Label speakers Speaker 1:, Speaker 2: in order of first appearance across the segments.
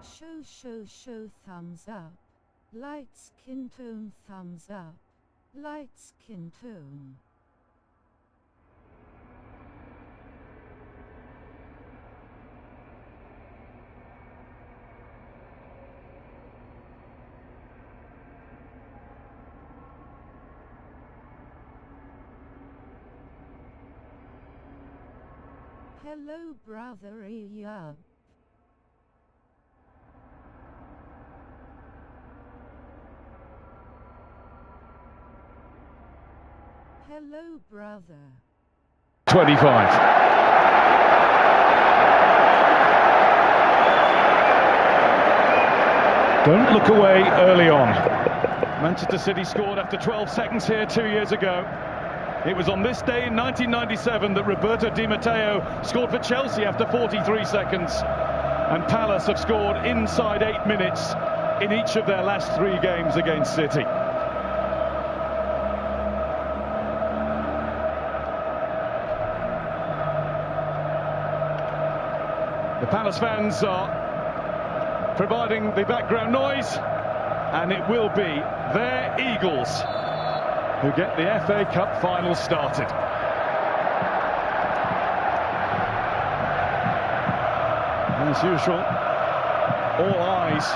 Speaker 1: Show thumbs up. Light skin tone thumbs up. Light skin tone. Hello brother Ayub. Hello brother.
Speaker 2: 25. Don't look away early on. Manchester City scored after 12 seconds here 2 years ago. It was on this day in 1997 that Roberto Di Matteo scored for Chelsea after 43 seconds. And Palace have scored inside 8 minutes in each of their last 3 games against City. The Palace fans are providing the background noise, and it will be their Eagles who get the FA Cup final started. As usual, all eyes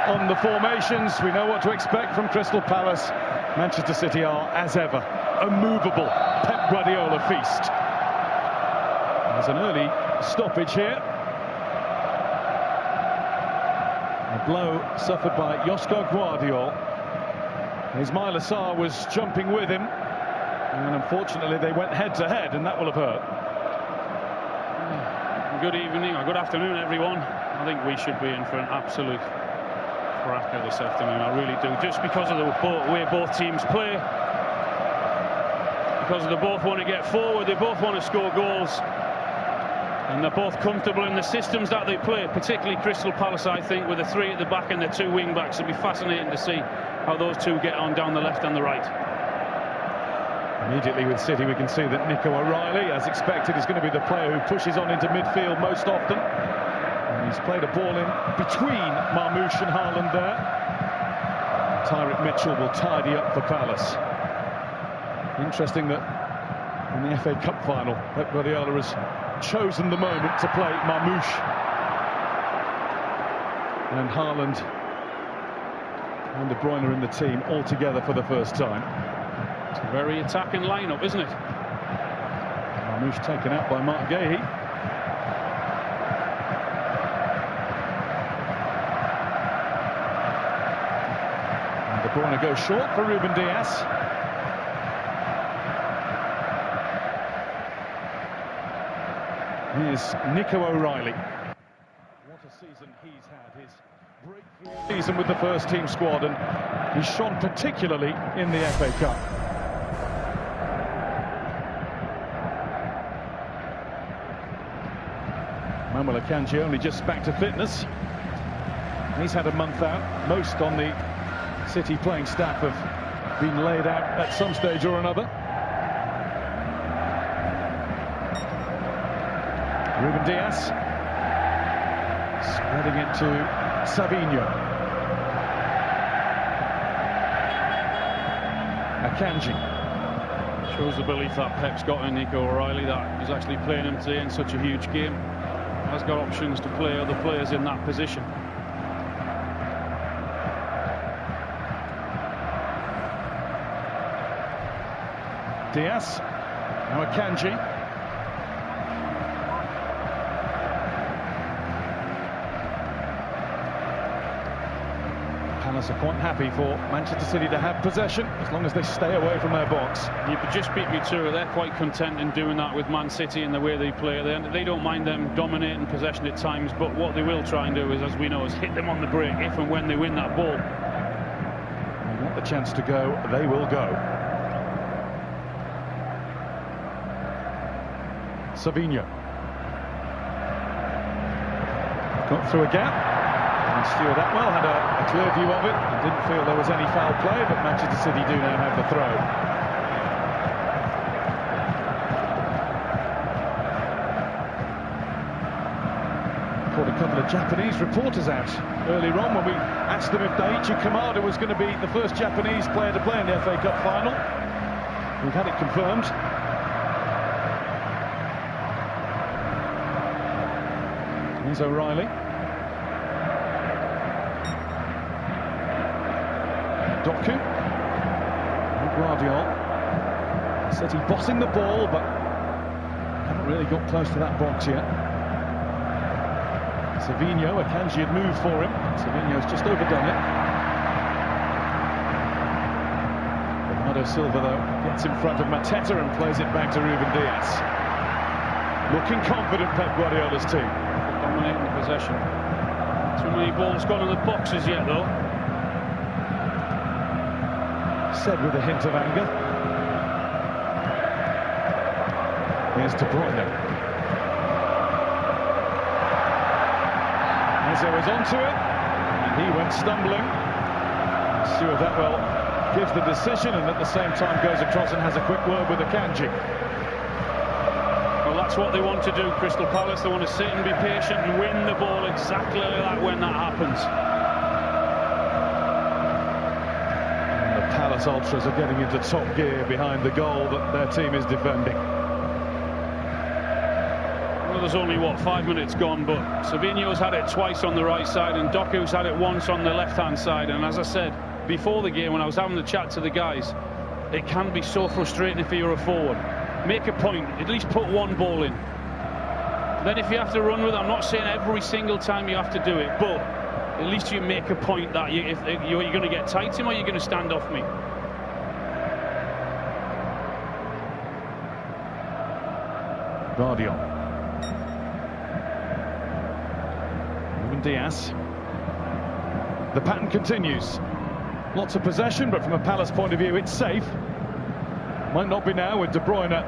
Speaker 2: on the formations. We know what to expect from Crystal Palace. Manchester City are, as ever, a movable Pep Guardiola feast. There's an early stoppage here. A blow suffered by Josko Guardiol. Ismail Assar was jumping with him, and unfortunately they went head to head, and that will have hurt.
Speaker 3: Good evening, or good afternoon everyone. I think we should be in for an absolute cracker this afternoon, I really do. Just because of the way both teams play, because they both want to get forward, they both want to score goals, and they're both comfortable in the systems that they play, particularly Crystal Palace, I think, with the 3 at the back and the 2 wing backs. It'll be fascinating to see how those 2 get on down the left and the right.
Speaker 2: Immediately with City, we can see that Nico O'Reilly, as expected, is going to be the player who pushes on into midfield most often. And he's played a ball in between Marmoush and Haaland there. Tyrick Mitchell will tidy up for Palace. Interesting that in the FA Cup final, Pep Guardiola has chosen the moment to play Marmoush and Haaland and De Bruyne in the team all together for the first time.
Speaker 3: It's a very attacking lineup, isn't it?
Speaker 2: Marmoush taken out by Mark Gahey. And De Bruyne goes short for Ruben Dias. Here's Nico O'Reilly. What a season he's had. His breakthrough season with the first team squad, and he's shone particularly in the FA Cup. Manuel Akanji only just back to fitness. He's had a month out. Most on the City playing staff have been laid out at some stage or another. Ruben Dias spreading it to Savinho. Akanji.
Speaker 3: Shows the belief that Pep's got in Nico O'Reilly, that he's actually playing him today in such a huge game. Has got options to play other players in that position.
Speaker 2: Dias. Now Akanji. Palace are quite happy for Manchester City to have possession as long as they stay away from their box.
Speaker 3: You could just beat me to it. They're quite content in doing that with Man City and the way they play. They don't mind them dominating possession at times, but what they will try and do is, as we know, is hit them on the break if and when they win that ball.
Speaker 2: They want the chance to go, they will go. Savinho. Got through a gap. And Stuart Atwell had a clear view of it and didn't feel there was any foul play, but Manchester City do now have the throw. According a couple of Japanese reporters out earlier on when we asked them if Daichi Kamada was going to be the first Japanese player to play in the FA Cup final. We've had it confirmed. Here's O'Reilly. Doku. Guardiola. Said he's bossing the ball, but haven't really got close to that box yet. Savinho, Akanji had moved for him. Savinho's just overdone it. Bernardo Silva, though, gets in front of Mateta and plays it back to Ruben Dias. Looking confident, Pep Guardiola's team.
Speaker 3: Dominating the possession. Too many balls gone in the boxes yet, though.
Speaker 2: Said with a hint of anger. Here's De Bruyne. Eze was onto it, and he went stumbling. Stuart Atwell gives the decision and at the same time goes across and has a quick word with Akanji.
Speaker 3: Well, that's what they want to do, Crystal Palace. They want to sit and be patient and win the ball exactly like that when that happens.
Speaker 2: And the Palace Ultras are getting into top gear behind the goal that their team is defending.
Speaker 3: Well, there's only, what, 5 minutes gone, but Savinho's had it twice on the right side and Doku's had it once on the left-hand side. And as I said before the game, when I was having the chat to the guys, it can be so frustrating if you're a forward. Make a point, at least put one ball in. Then if you have to run with it, I'm not saying every single time you have to do it, but at least you make a point that if you're going to get tight to him or you're going to stand off me.
Speaker 2: Guardiola. Diaz. The pattern continues. Lots of possession, but from a Palace point of view, it's safe. Might not be now with De Bruyne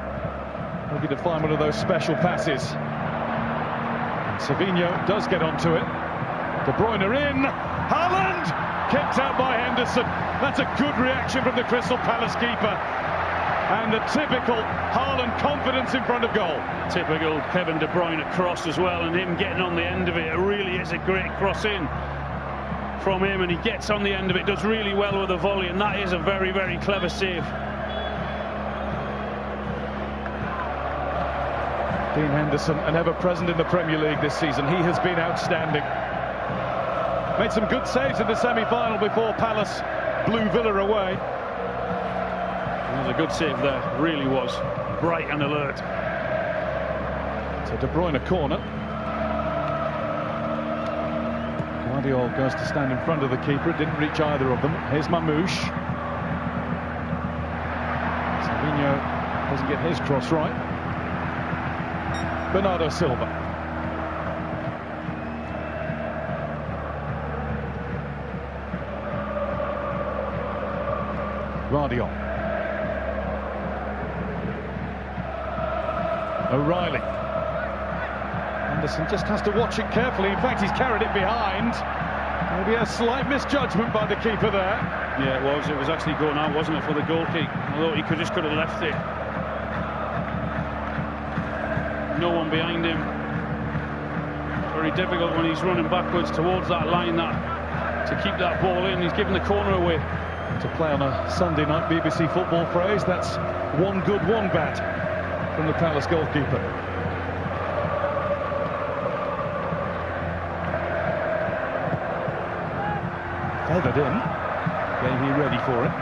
Speaker 2: looking to find one of those special passes. And Savinho does get onto it. De Bruyne in. Haaland! Kicked out by Henderson. That's a good reaction from the Crystal Palace keeper. And the typical Haaland confidence in front of goal.
Speaker 3: Typical Kevin De Bruyne cross as well, and him getting on the end of it. It really is a great cross in from him, and he gets on the end of it, does really well with the volley, and that is a very, very clever save.
Speaker 2: Dean Henderson, an ever-present in the Premier League this season. He has been outstanding. Made some good saves in the semi-final before Palace blew Villa away.
Speaker 3: It was a good save there, really was. Bright and alert.
Speaker 2: So De Bruyne corner. Guardiola goes to stand in front of the keeper. It didn't reach either of them. Here's Mamouche. Savinho doesn't get his cross right. Bernardo Silva. Guardiola. O'Reilly. Henderson just has to watch it carefully. In fact, he's carried it behind. Maybe a slight misjudgment by the keeper there.
Speaker 3: Yeah, it was. It was actually going out, wasn't it, for the goal kick? Although he just could have left it. No one behind him. Very difficult when he's running backwards towards that line to keep that ball in. He's giving the corner away.
Speaker 2: To play on a Sunday night BBC football phrase, that's one good, one bad from the Palace goalkeeper. Feathered in, getting he ready for it.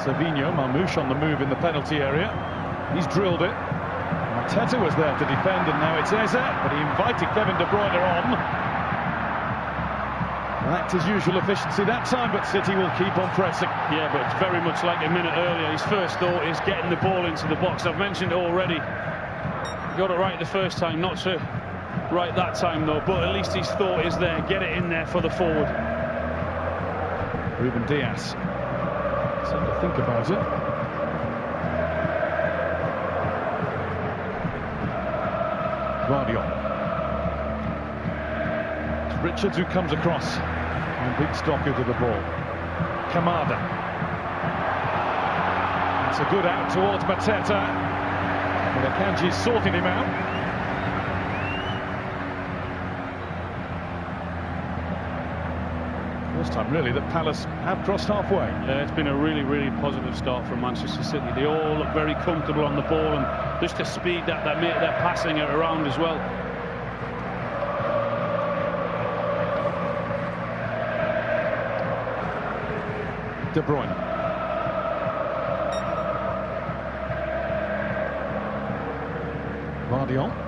Speaker 2: Savinho, Mamouche on the move in the penalty area. He's drilled it. Mateta was there to defend, and now it's Eze, but he invited Kevin De Bruyne on. Lacked his usual efficiency that time, but City will keep on pressing.
Speaker 3: Yeah, but very much like a minute earlier, his first thought is getting the ball into the box. I've mentioned it already. He got it right the first time, not so right that time though, but at least his thought is there. Get it in there for the forward.
Speaker 2: Ruben Dias. Something to think about it. Guardiola. It's Richards who comes across and beats Doku to the ball. Kamada. It's a good out towards Mateta. But Akanji's sorting him out. First time really that Palace have crossed halfway.
Speaker 3: Yeah, it's been a really positive start from Manchester City. They all look very comfortable on the ball, and just the speed that they're passing it around as well.
Speaker 2: De Bruyne. Guardiola.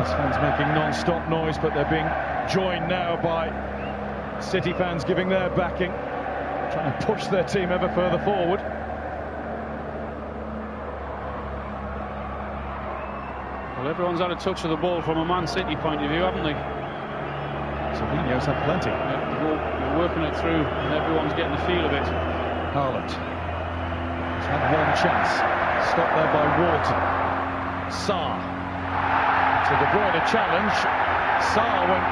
Speaker 2: This one's making non-stop noise, but they're being joined now by City fans giving their backing, trying to push their team ever further forward.
Speaker 3: Well, everyone's had a touch of the ball from a Man City point of view, haven't they?
Speaker 2: Savinho's had plenty.
Speaker 3: Yeah, you're working it through, and everyone's getting the feel of it.
Speaker 2: Haaland. He's had one chance. Stopped there by Wharton. Sarr. To De Bruyne a challenge. Sarr went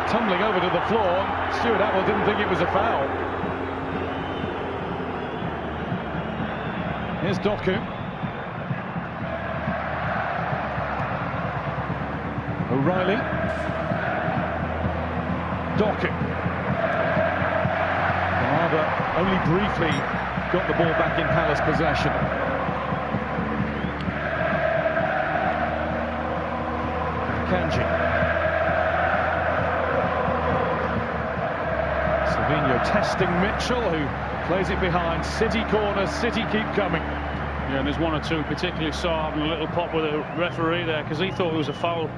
Speaker 2: tumbling over to the floor. Stuart Atwell didn't think it was a foul. Here's Doku. O'Reilly. Doku. Only briefly got the ball back in Palace possession. Kanji. Savinho testing Mitchell, who plays it behind. City corner, City keep coming.
Speaker 3: Yeah, and there's one or two, particularly Sarr having a little pop with the referee there because he thought it was a foul.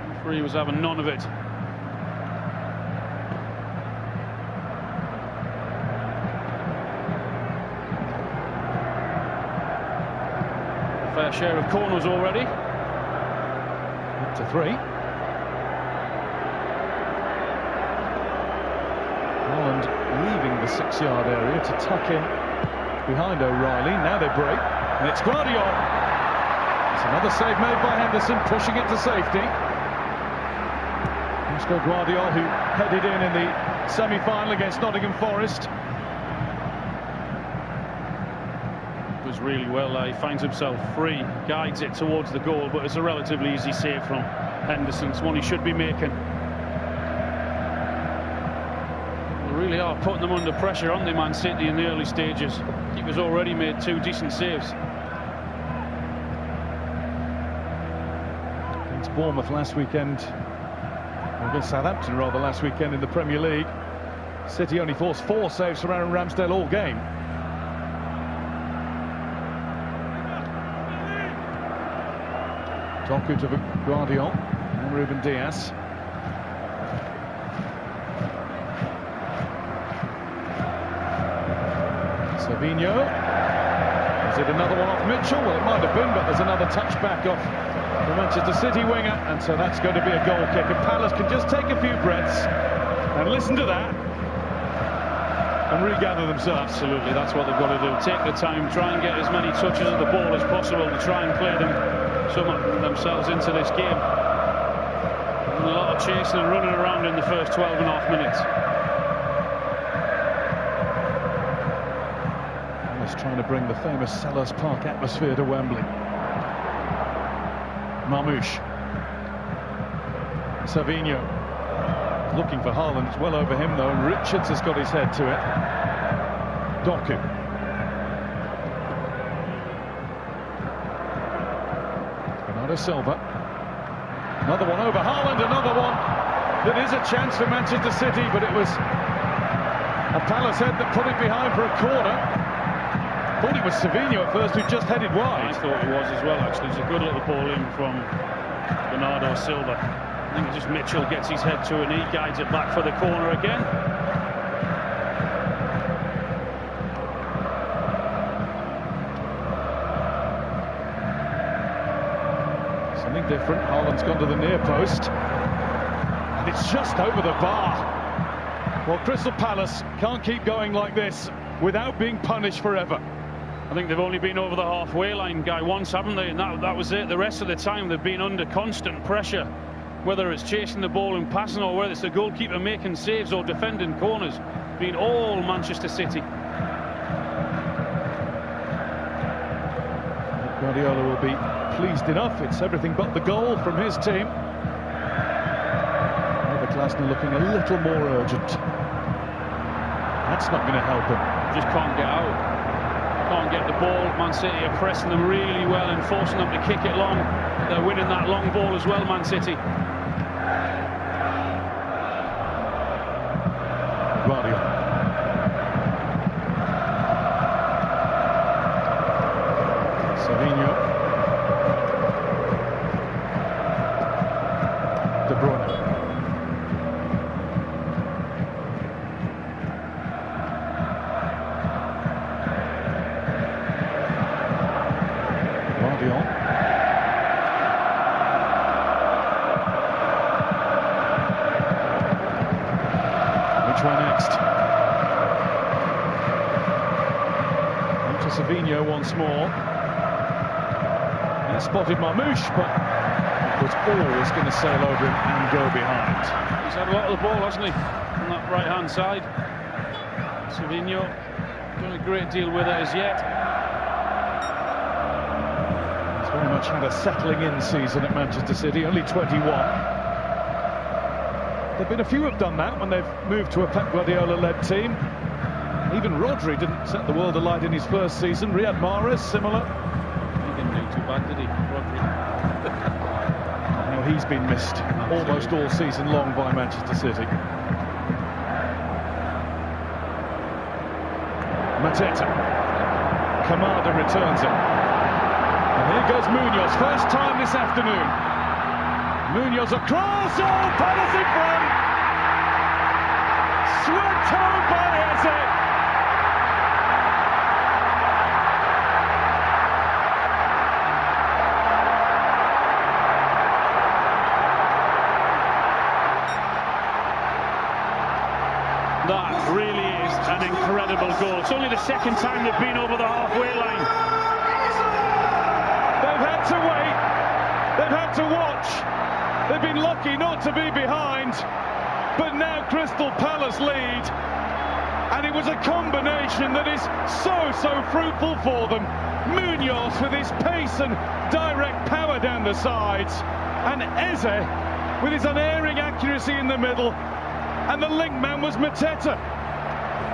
Speaker 3: The referee was having none of it. Fair share of corners already.
Speaker 2: Up to 3. Haaland leaving the 6-yard area to tuck in behind O'Reilly. Now they break, and it's Guardiola. It's another save made by Henderson, pushing it to safety. Oscar Guardiola, who headed in the semi-final against Nottingham Forest.
Speaker 3: Does really well there. He finds himself free, guides it towards the goal, but it's a relatively easy save from Henderson. It's one he should be making. They really are putting them under pressure, aren't they, Man City, in the early stages. Keeper's already made 2 decent saves.
Speaker 2: Against Bournemouth last weekend, or against Southampton rather, last weekend in the Premier League, City only forced 4 saves from Aaron Ramsdale all game. Doku to Guardiola and Ruben Dias. Savinho. Is it another one off Mitchell? Well, it might have been, but there's another touchback off the Manchester City winger, and so that's going to be a goal kick. And Palace can just take a few breaths and listen to that and regather themselves.
Speaker 3: Absolutely, that's what they've got to do. Take the time, try and get as many touches of the ball as possible to try and play themselves into this game. And a lot of chasing and running around in the first 12.5 minutes.
Speaker 2: Palace trying to bring the famous Selhurst Park atmosphere to Wembley. Marmoush. Savinho. Looking for Haaland, it's well over him though, and Richards has got his head to it. Doku. Bernardo Silva. Another one over Haaland, another one that is a chance for Manchester City, but it was a Palace head that put it behind for a corner. Thought it was Savinho at first, who just headed wide.
Speaker 3: I thought he was as well, actually. It's a good little ball in from Bernardo Silva. I think just Mitchell gets his head to it and he guides it back for the corner again.
Speaker 2: Something different. Haaland's gone to the near post. And it's just over the bar. Well, Crystal Palace can't keep going like this without being punished forever.
Speaker 3: I think they've only been over the halfway line, Guy, once, haven't they? And that was it. The rest of the time they've been under constant pressure, whether it's chasing the ball and passing, or whether it's the goalkeeper making saves or defending corners. Been all Manchester City.
Speaker 2: Guardiola will be pleased enough. It's everything but the goal from his team. Glasner looking a little more urgent. That's not going to help him.
Speaker 3: Just can't get out. Can't get the ball. Man City are pressing them really well and forcing them to kick it long. They're winning that long ball as well, Man City.
Speaker 2: Guardiola. Savinho. De Bruyne. Which way next? Into Savinho once more. He spotted Marmouche, but was always going to sail over him and go behind.
Speaker 3: He's had a lot of the ball, hasn't he, on that right-hand side. Savinho done a great deal with it as yet.
Speaker 2: Very much had a settling-in season at Manchester City, only 21. There've been a few who've done that when they've moved to a Pep Guardiola-led team. Even Rodri didn't set the world alight in his first season. Riyad Mahrez, similar.
Speaker 3: He didn't do too bad, did he, Rodri?
Speaker 2: Now he's been missed almost all season long by Manchester City. Mateta. Kamada returns it. And here goes Munoz, first time this afternoon. Munoz across, oh, Palace in front! Swept home by Eze.
Speaker 3: That really is an incredible goal. It's only the second time they've been over the halfway line.
Speaker 2: They've had to wait, they've had to watch, they've been lucky not to be behind, but now Crystal Palace lead, and it was a combination that is so fruitful for them. Munoz with his pace and direct power down the sides, and Eze with his unerring accuracy in the middle, and the link man was Mateta.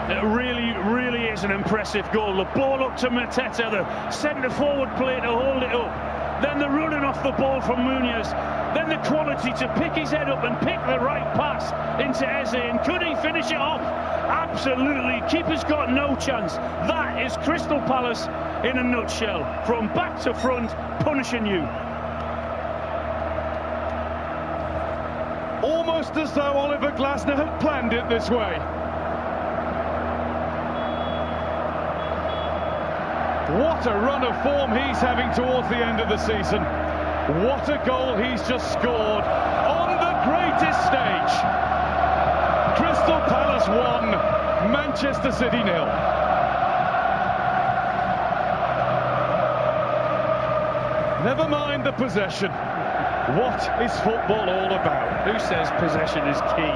Speaker 3: It really is an impressive goal. The ball up to Mateta, the centre-forward play to hold it up. Then the running off the ball from Munoz. Then the quality to pick his head up and pick the right pass into Eze. And could he finish it off? Absolutely. Keeper's got no chance. That is Crystal Palace in a nutshell. From back to front, punishing you.
Speaker 2: Almost as though Oliver Glasner had planned it this way. What a run of form he's having towards the end of the season. What a goal he's just scored on the greatest stage. Crystal Palace 1, Manchester City 0. Never mind the possession. What is football all about?
Speaker 3: Who says possession is key?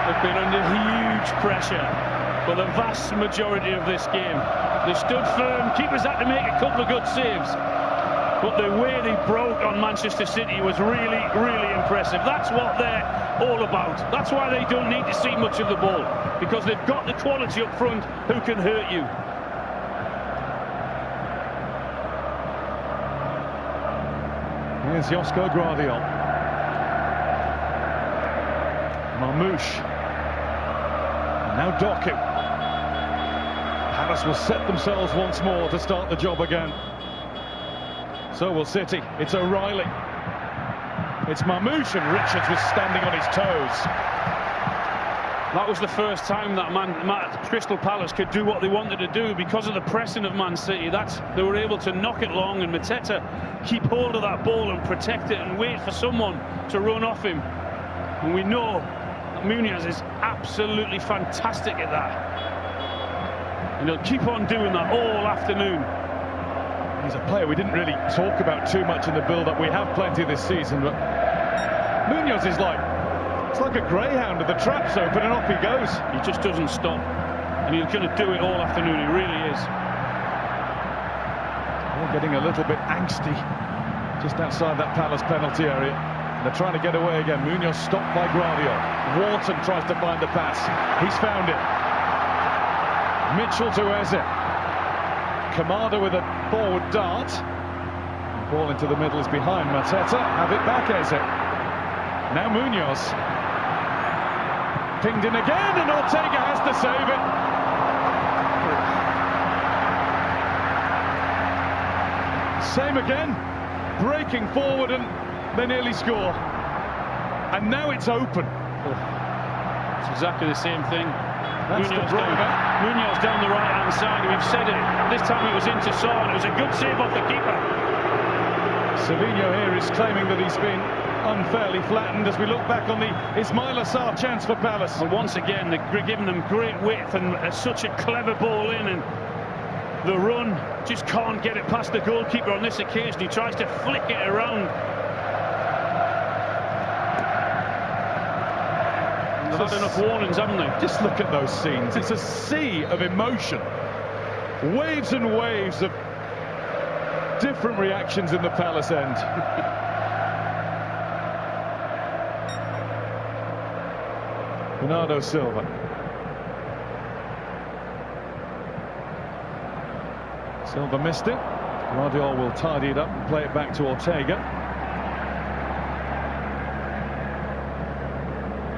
Speaker 3: They've been under huge pressure for the vast majority of this game. They stood firm, keepers had to make a couple of good saves, but the way they broke on Manchester City was really impressive. That's what they're all about. That's why they don't need to see much of the ball, because they've got the quality up front who can hurt you.
Speaker 2: Here's Josko Gvardiol. Marmouche. Now Doku. Palace will set themselves once more to start the job again. So will City. It's O'Reilly. It's Marmouche, and Richards was standing on his toes.
Speaker 3: That was the first time that Crystal Palace could do what they wanted to do because of the pressing of Man City. They were able to knock it long, and Mateta keep hold of that ball and protect it and wait for someone to run off him. And we know that Munoz is absolutely fantastic at that. And he'll keep on doing that all afternoon.
Speaker 2: He's a player we didn't really talk about too much in the build-up. We have plenty this season, but Munoz is it's like a greyhound with the traps open and off he goes.
Speaker 3: He just doesn't stop. And he's going to do it all afternoon, he really is.
Speaker 2: They're getting a little bit angsty just outside that Palace penalty area. They're trying to get away again. Munoz stopped by Guardiola. Wharton tries to find the pass. He's found it. Mitchell to Eze. Kamada with a forward dart. The ball into the middle is behind Mateta. Have it back, Eze. Now Munoz. Pinged in again, and Ortega has to save it. Same again. Breaking forward, and they nearly score. And now it's open.
Speaker 3: It's exactly the same thing.
Speaker 2: Munoz
Speaker 3: down the right-hand side. We've said it. This time it was into Saar. It was a good save off the keeper.
Speaker 2: Savinho here is claiming that he's been unfairly flattened as we look back on the Ismaila Sarr chance for Palace.
Speaker 3: And once again, they're giving them great width and such a clever ball in, and the run just can't get it past the goalkeeper on this occasion. He tries to flick it around. They've had enough warnings, haven't they?
Speaker 2: Just look at those scenes. It's a sea of emotion. Waves and waves of different reactions in the Palace end. Bernardo Silva. Silva missed it. Guardiola will tidy it up and play it back to Ortega.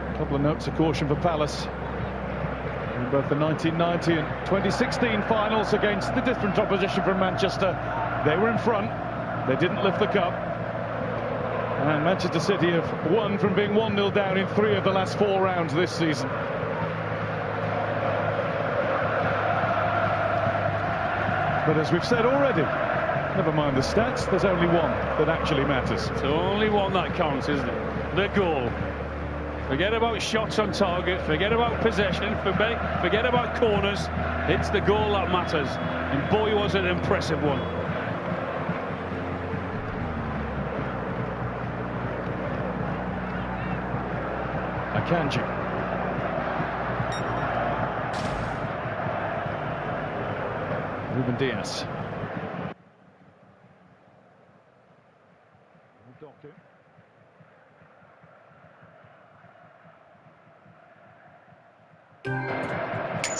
Speaker 2: A couple of notes of caution for Palace in both the 1990 and 2016 finals against the different opposition from Manchester. They were in front. They didn't lift the cup. And Manchester City have won from being 1-0 down in 3 of the last 4 rounds this season. But as we've said already, never mind the stats, there's only one that actually matters.
Speaker 3: It's only one that counts, isn't it? The goal. Forget about shots on target, forget about possession, forget about corners. It's the goal that matters. And boy, was it an impressive one.
Speaker 2: Akanji. Ruben Diaz.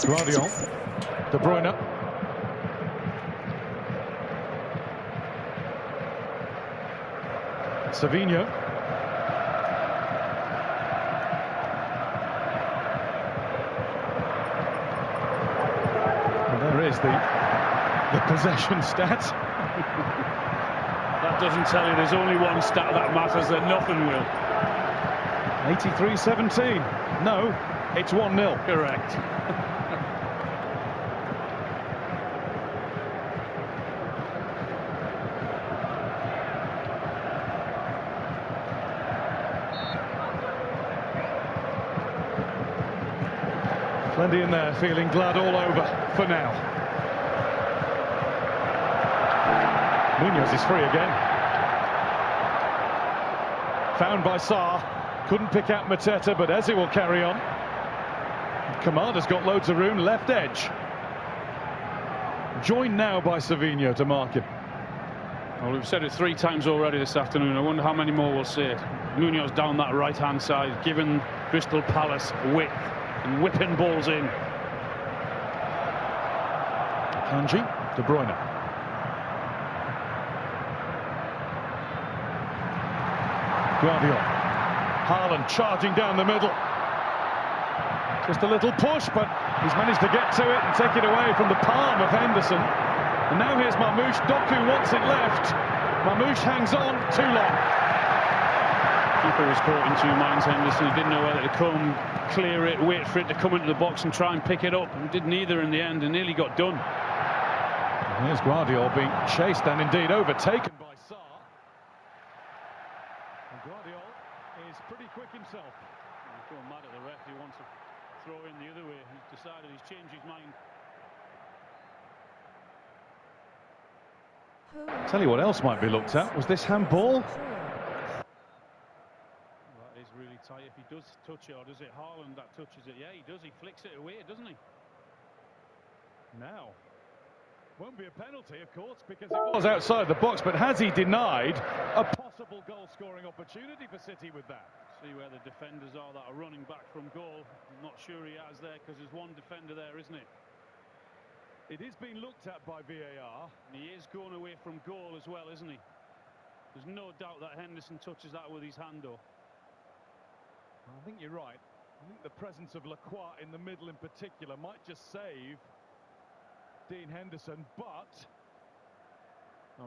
Speaker 2: Guardiola. De Bruyne. Savinho. And there is the possession stat.
Speaker 3: That doesn't tell you there's only one stat that matters, that nothing will.
Speaker 2: 83-17. No, it's 1-0.
Speaker 3: Correct.
Speaker 2: Plenty in there, feeling glad all over for now. Munoz is free again. Found by Sarr. Couldn't pick out Mateta, but Eze will carry on. Kamada's got loads of room, left edge. Joined now by Savinho to mark him.
Speaker 3: Well, we've said it 3 times already this afternoon. I wonder how many more we'll see it. Munoz down that right-hand side, giving Crystal Palace width and whipping balls in.
Speaker 2: Kanji, De Bruyne. Guardiola. Haaland charging down the middle. Just a little push, but he's managed to get to it and take it away from the palm of Henderson. And now here's Marmoush. Doku wants it left. Marmoush hangs on, too long.
Speaker 3: Keeper was caught in 2 minds, Henderson. He didn't know whether to come, clear it, wait for it to come into the box and try and pick it up. He did neither in the end and nearly got done.
Speaker 2: And here's Guardiola being chased and indeed overtaken by Sarr. And Guardiola is pretty quick himself.
Speaker 3: He's going mad at the ref. He wants to throw in the other way. He's decided he's changed his mind.
Speaker 2: Tell you what else might be looked at. Was this handball?
Speaker 3: That is really tight. If he does touch it, or does it Haaland that touches it? Yeah, he does. He flicks it away, doesn't he?
Speaker 2: Now, won't be a penalty, of course, because it was outside the box, but has he denied a possible goal-scoring opportunity for City with that?
Speaker 3: See where the defenders are that are running back from goal. I'm not sure he has there, because there's one defender there, isn't it?
Speaker 2: It is being looked at by VAR.
Speaker 3: And he is going away from goal as well, isn't he? There's no doubt that Henderson touches that with his hand, though.
Speaker 2: I think you're right. I think the presence of Lacroix in the middle in particular might just save Dean Henderson, but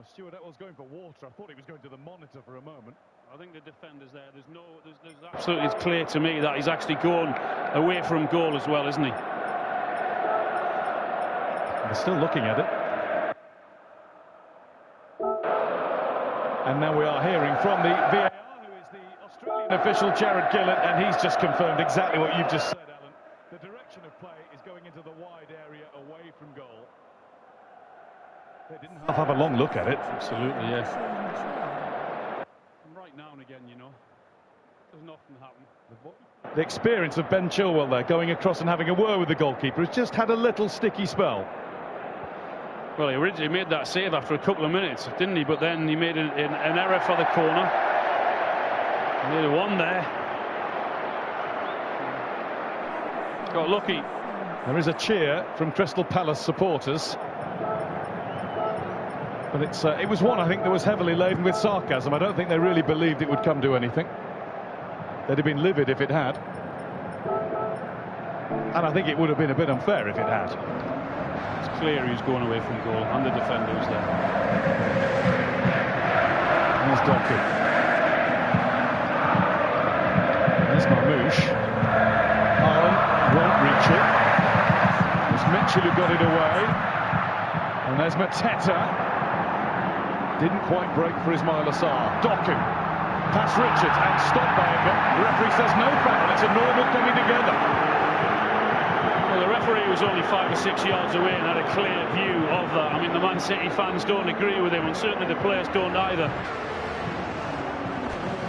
Speaker 2: Stuart Eccles going for water. I thought he was going to the monitor for a moment.
Speaker 3: I think the defender's there. There's absolutely, it's clear to me that he's actually going away from goal as well, isn't he?
Speaker 2: They're still looking at it. And now we are hearing from the VAR, who is the Australian official, Jared Gillett, and he's just confirmed exactly what you've just said, Alan. The direction of play is going into the wide area away from goal. They didn't have a long look at it.
Speaker 3: Absolutely, yes. Right now and again, you know. Doesn't often happen.
Speaker 2: The experience of Ben Chilwell there, going across and having a word with the goalkeeper, has just had a little sticky spell.
Speaker 3: Well, he originally made that save after a couple of minutes, didn't he? But then he made an error for the corner. He made a one there. Got lucky.
Speaker 2: There is a cheer from Crystal Palace supporters. But it was one, I think, that was heavily laden with sarcasm. I don't think they really believed it would come to anything. They'd have been livid if it had. And I think it would have been a bit unfair if it had.
Speaker 3: It's clear he was going away from goal, and the defender was there.
Speaker 2: There's Doku. There's Marmouche. Haaland won't reach it. There's Mitchell who got it away. And there's Mateta. Didn't quite break for Ismail Assar. Doku. Past Richards and stopped by him. The referee says no foul. It's a normal coming together.
Speaker 3: Well, the referee was only 5 or 6 yards away and had a clear view of that. I mean, the Man City fans don't agree with him, and certainly the players don't either.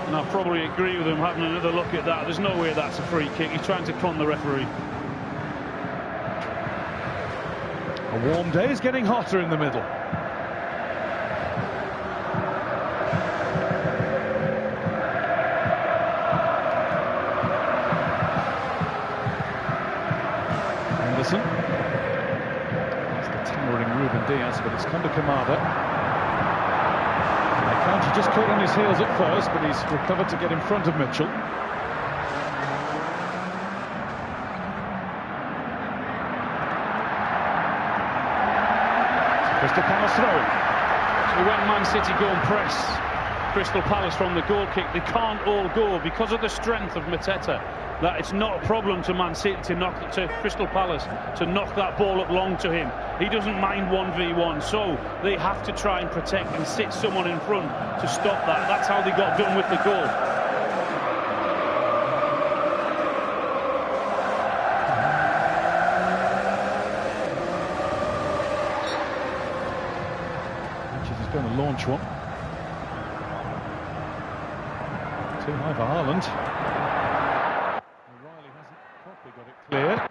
Speaker 3: And I probably agree with him having another look at that. There's no way that's a free kick. He's trying to con the referee.
Speaker 2: A warm day is getting hotter in the middle. Henderson. It's the towering Ruben Diaz, but it's come to Kamada. Akanji just caught on his heels at first, but he's recovered to get in front of Mitchell. Crystal Palace throwing.
Speaker 3: So when Man City go and press Crystal Palace from the goal kick, they can't all go because of the strength of Mateta. That it's not a problem to Man City to Crystal Palace to knock that ball up long to him. He doesn't mind 1v1, so they have to try and protect and sit someone in front to stop that. That's how they got done with the goal.
Speaker 2: He's going to launch one. Too high for Haaland. Riley hasn't properly got it clear. That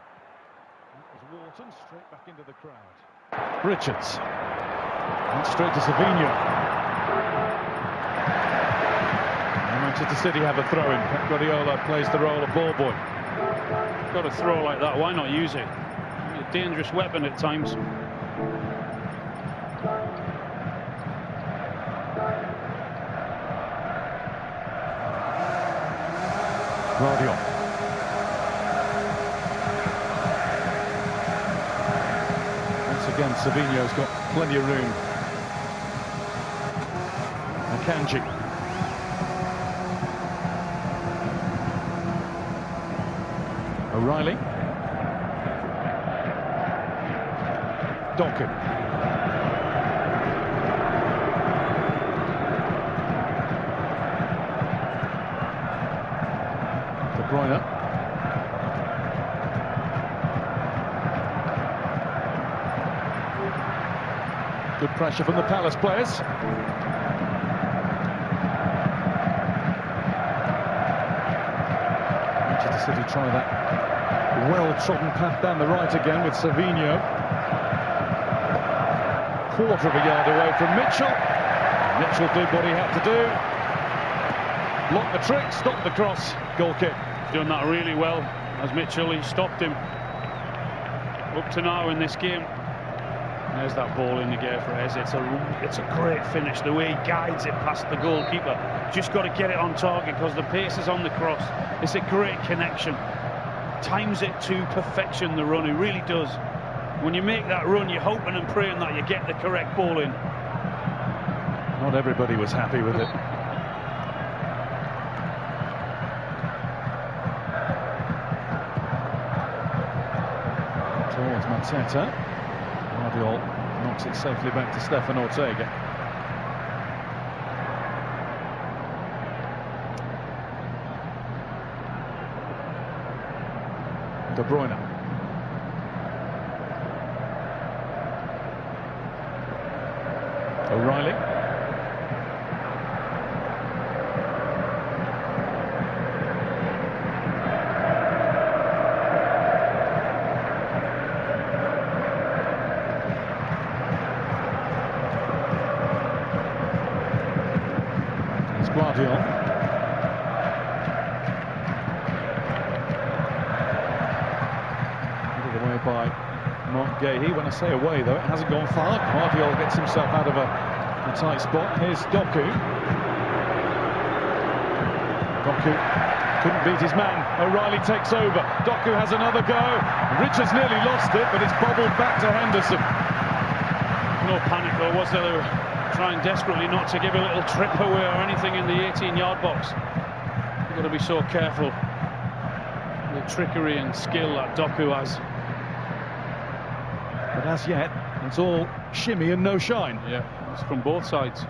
Speaker 2: was Wharton, straight back into the crowd. Richards. And straight to Savinho. And Manchester City have a throw-in. Pep Guardiola plays the role of ball boy.
Speaker 3: Got a throw like that, why not use it? It's a dangerous weapon at times.
Speaker 2: Guardiola. Once again, Savinho's got plenty of room. Akanji. O'Reilly. Doku. De Bruyne. Good pressure from the Palace players. Manchester City try that well-trodden path down the right again with Savinho. Quarter of a yard away from Mitchell. Mitchell did what he had to do. Blocked the trick, stopped the cross, goal kick.
Speaker 3: He's done that really well as Mitchell. He stopped him up to now in this game. There's that ball in the gate for Eze. It's a great finish, the way he guides it past the goalkeeper. Just got to get it on target because the pace is on the cross. It's a great connection. Times it to perfection, the run, he really does. When you make that run, you're hoping and praying that you get the correct ball in.
Speaker 2: Not everybody was happy with it. Towards Mateta. Guardiola knocks it safely back to Stefan Ortega. De Bruyne. O'Reilly. It's Guardiola. Headed away by Mark Gahey. When I say away, though, it hasn't gone far. Guardiola gets himself out of a tight spot. Here's Doku. Doku couldn't beat his man. O'Reilly takes over. Doku has another go. Richards nearly lost it, but it's bobbled back to Henderson.
Speaker 3: No panic though, was there? They were trying desperately not to give a little trip away or anything in the 18-yard box. You've got to be so careful. The trickery and skill that Doku has.
Speaker 2: But as yet, it's all shimmy and no shine.
Speaker 3: Yeah, it's from both sides.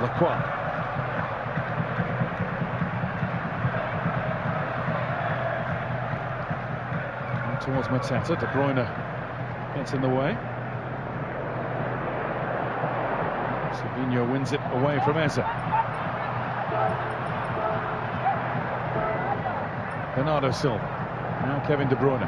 Speaker 2: Lacroix. Towards Mateta. De Bruyne gets in the way. Savinho wins it away from Eze. Bernardo Silva. Now Kevin De Bruyne.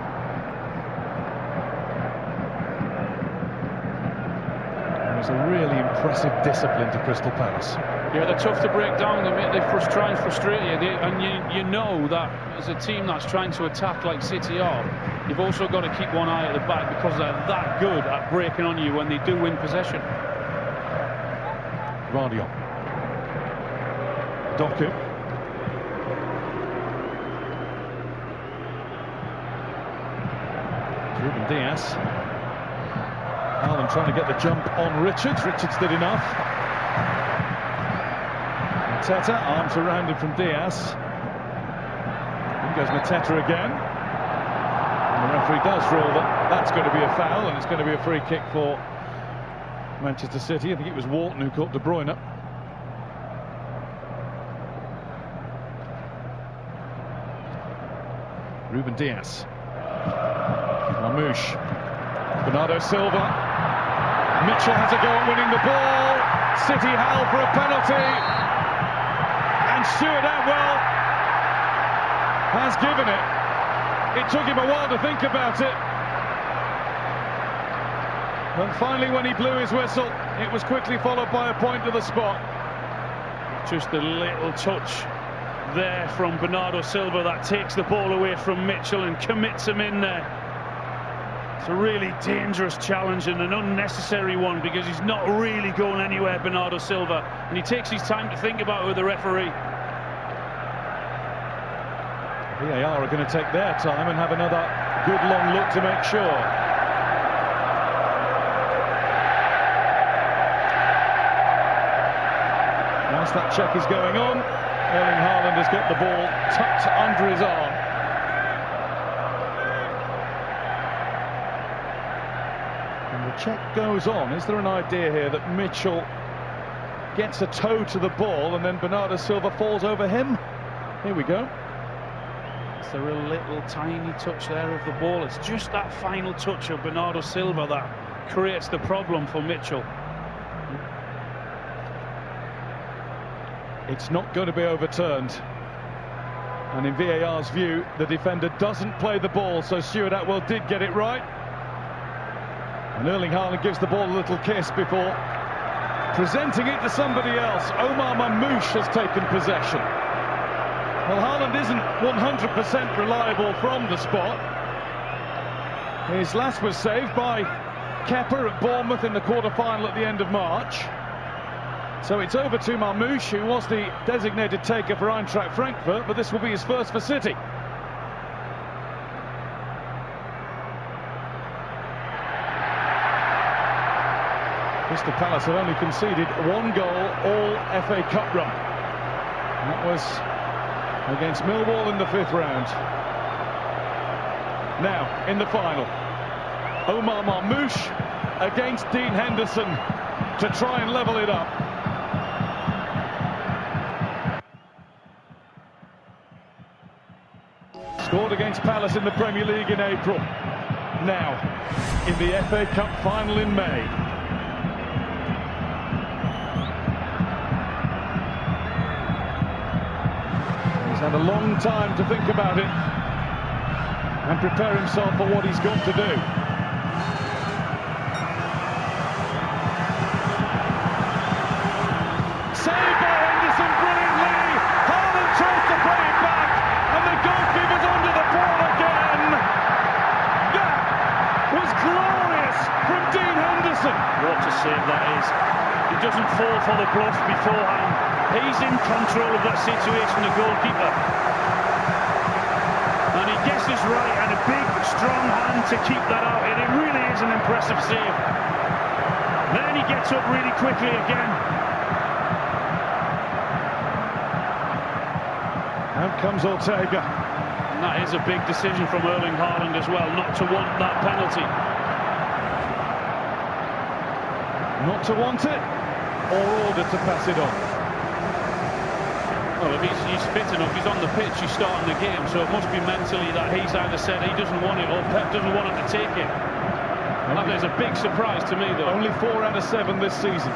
Speaker 2: There's a really impressive discipline to Crystal Palace.
Speaker 3: Yeah, they're tough to break down. They try and frustrate you. And you know that as a team that's trying to attack like City are, you've also got to keep one eye at the back because they're that good at breaking on you when they do win possession.
Speaker 2: Guardiola. Doku. Ruben Diaz. Haaland trying to get the jump on Richards. Richards did enough. Mateta, arms around him from Diaz. In goes Mateta again. And the referee does rule that that's going to be a foul, and it's going to be a free kick for Manchester City. I think it was Walton who caught De Bruyne. Ruben Diaz. Marmouche. Bernardo Silva. Mitchell has a go at winning the ball. City howl for a penalty. And Stuart Atwell has given it. It took him a while to think about it. And finally, when he blew his whistle, it was quickly followed by a point to the spot.
Speaker 3: Just a little touch there from Bernardo Silva that takes the ball away from Mitchell and commits him in there. It's a really dangerous challenge and an unnecessary one because he's not really going anywhere, Bernardo Silva, and he takes his time to think about it with the referee.
Speaker 2: VAR are going to take their time and have another good long look to make sure. Whilst that check is going on, Erling Haaland has got the ball tucked under his arm. And the check goes on. Is there an idea here that Mitchell gets a toe to the ball and then Bernardo Silva falls over him? Here we go.
Speaker 3: It's a real little tiny touch there of the ball. It's just that final touch of Bernardo Silva that creates the problem for Mitchell.
Speaker 2: It's not going to be overturned. And in VAR's view, the defender doesn't play the ball, so Stuart Atwell did get it right. And Erling Haaland gives the ball a little kiss before presenting it to somebody else. Omar Mamouche has taken possession. Well, Haaland isn't 100% reliable from the spot. His last was saved by Kepa at Bournemouth in the quarter-final at the end of March. So it's over to Mamouche, who was the designated taker for Eintracht Frankfurt, but this will be his first for City. Crystal Palace have only conceded one goal all FA Cup run. That was against Millwall in the 5th round. Now, in the final, Omar Mamouche against Dean Henderson to try and level it up. Scored against Palace in the Premier League in April. Now, in the FA Cup final in May. He's had a long time to think about it and prepare himself for what he's got to do. Saved by Henderson brilliantly. Haaland tries to play it back, and the goalkeeper's under the ball again. That was glorious from Dean Henderson.
Speaker 3: What a save that is. He doesn't fall for the bluff beforehand. He's in control of that situation, the goalkeeper. And he guesses right, and a big, strong hand to keep that out. And it really is an impressive save. Then he gets up really quickly again.
Speaker 2: Out comes Ortega.
Speaker 3: And that is a big decision from Erling Haaland as well, not to want that penalty.
Speaker 2: Not to want it, or order to pass it on.
Speaker 3: Well, if he's fit enough, he's on the pitch, he's starting the game, so it must be mentally that he's either said he doesn't want it or Pep doesn't want him to take it. That is a big surprise to me, though.
Speaker 2: Only 4 out of 7 this season.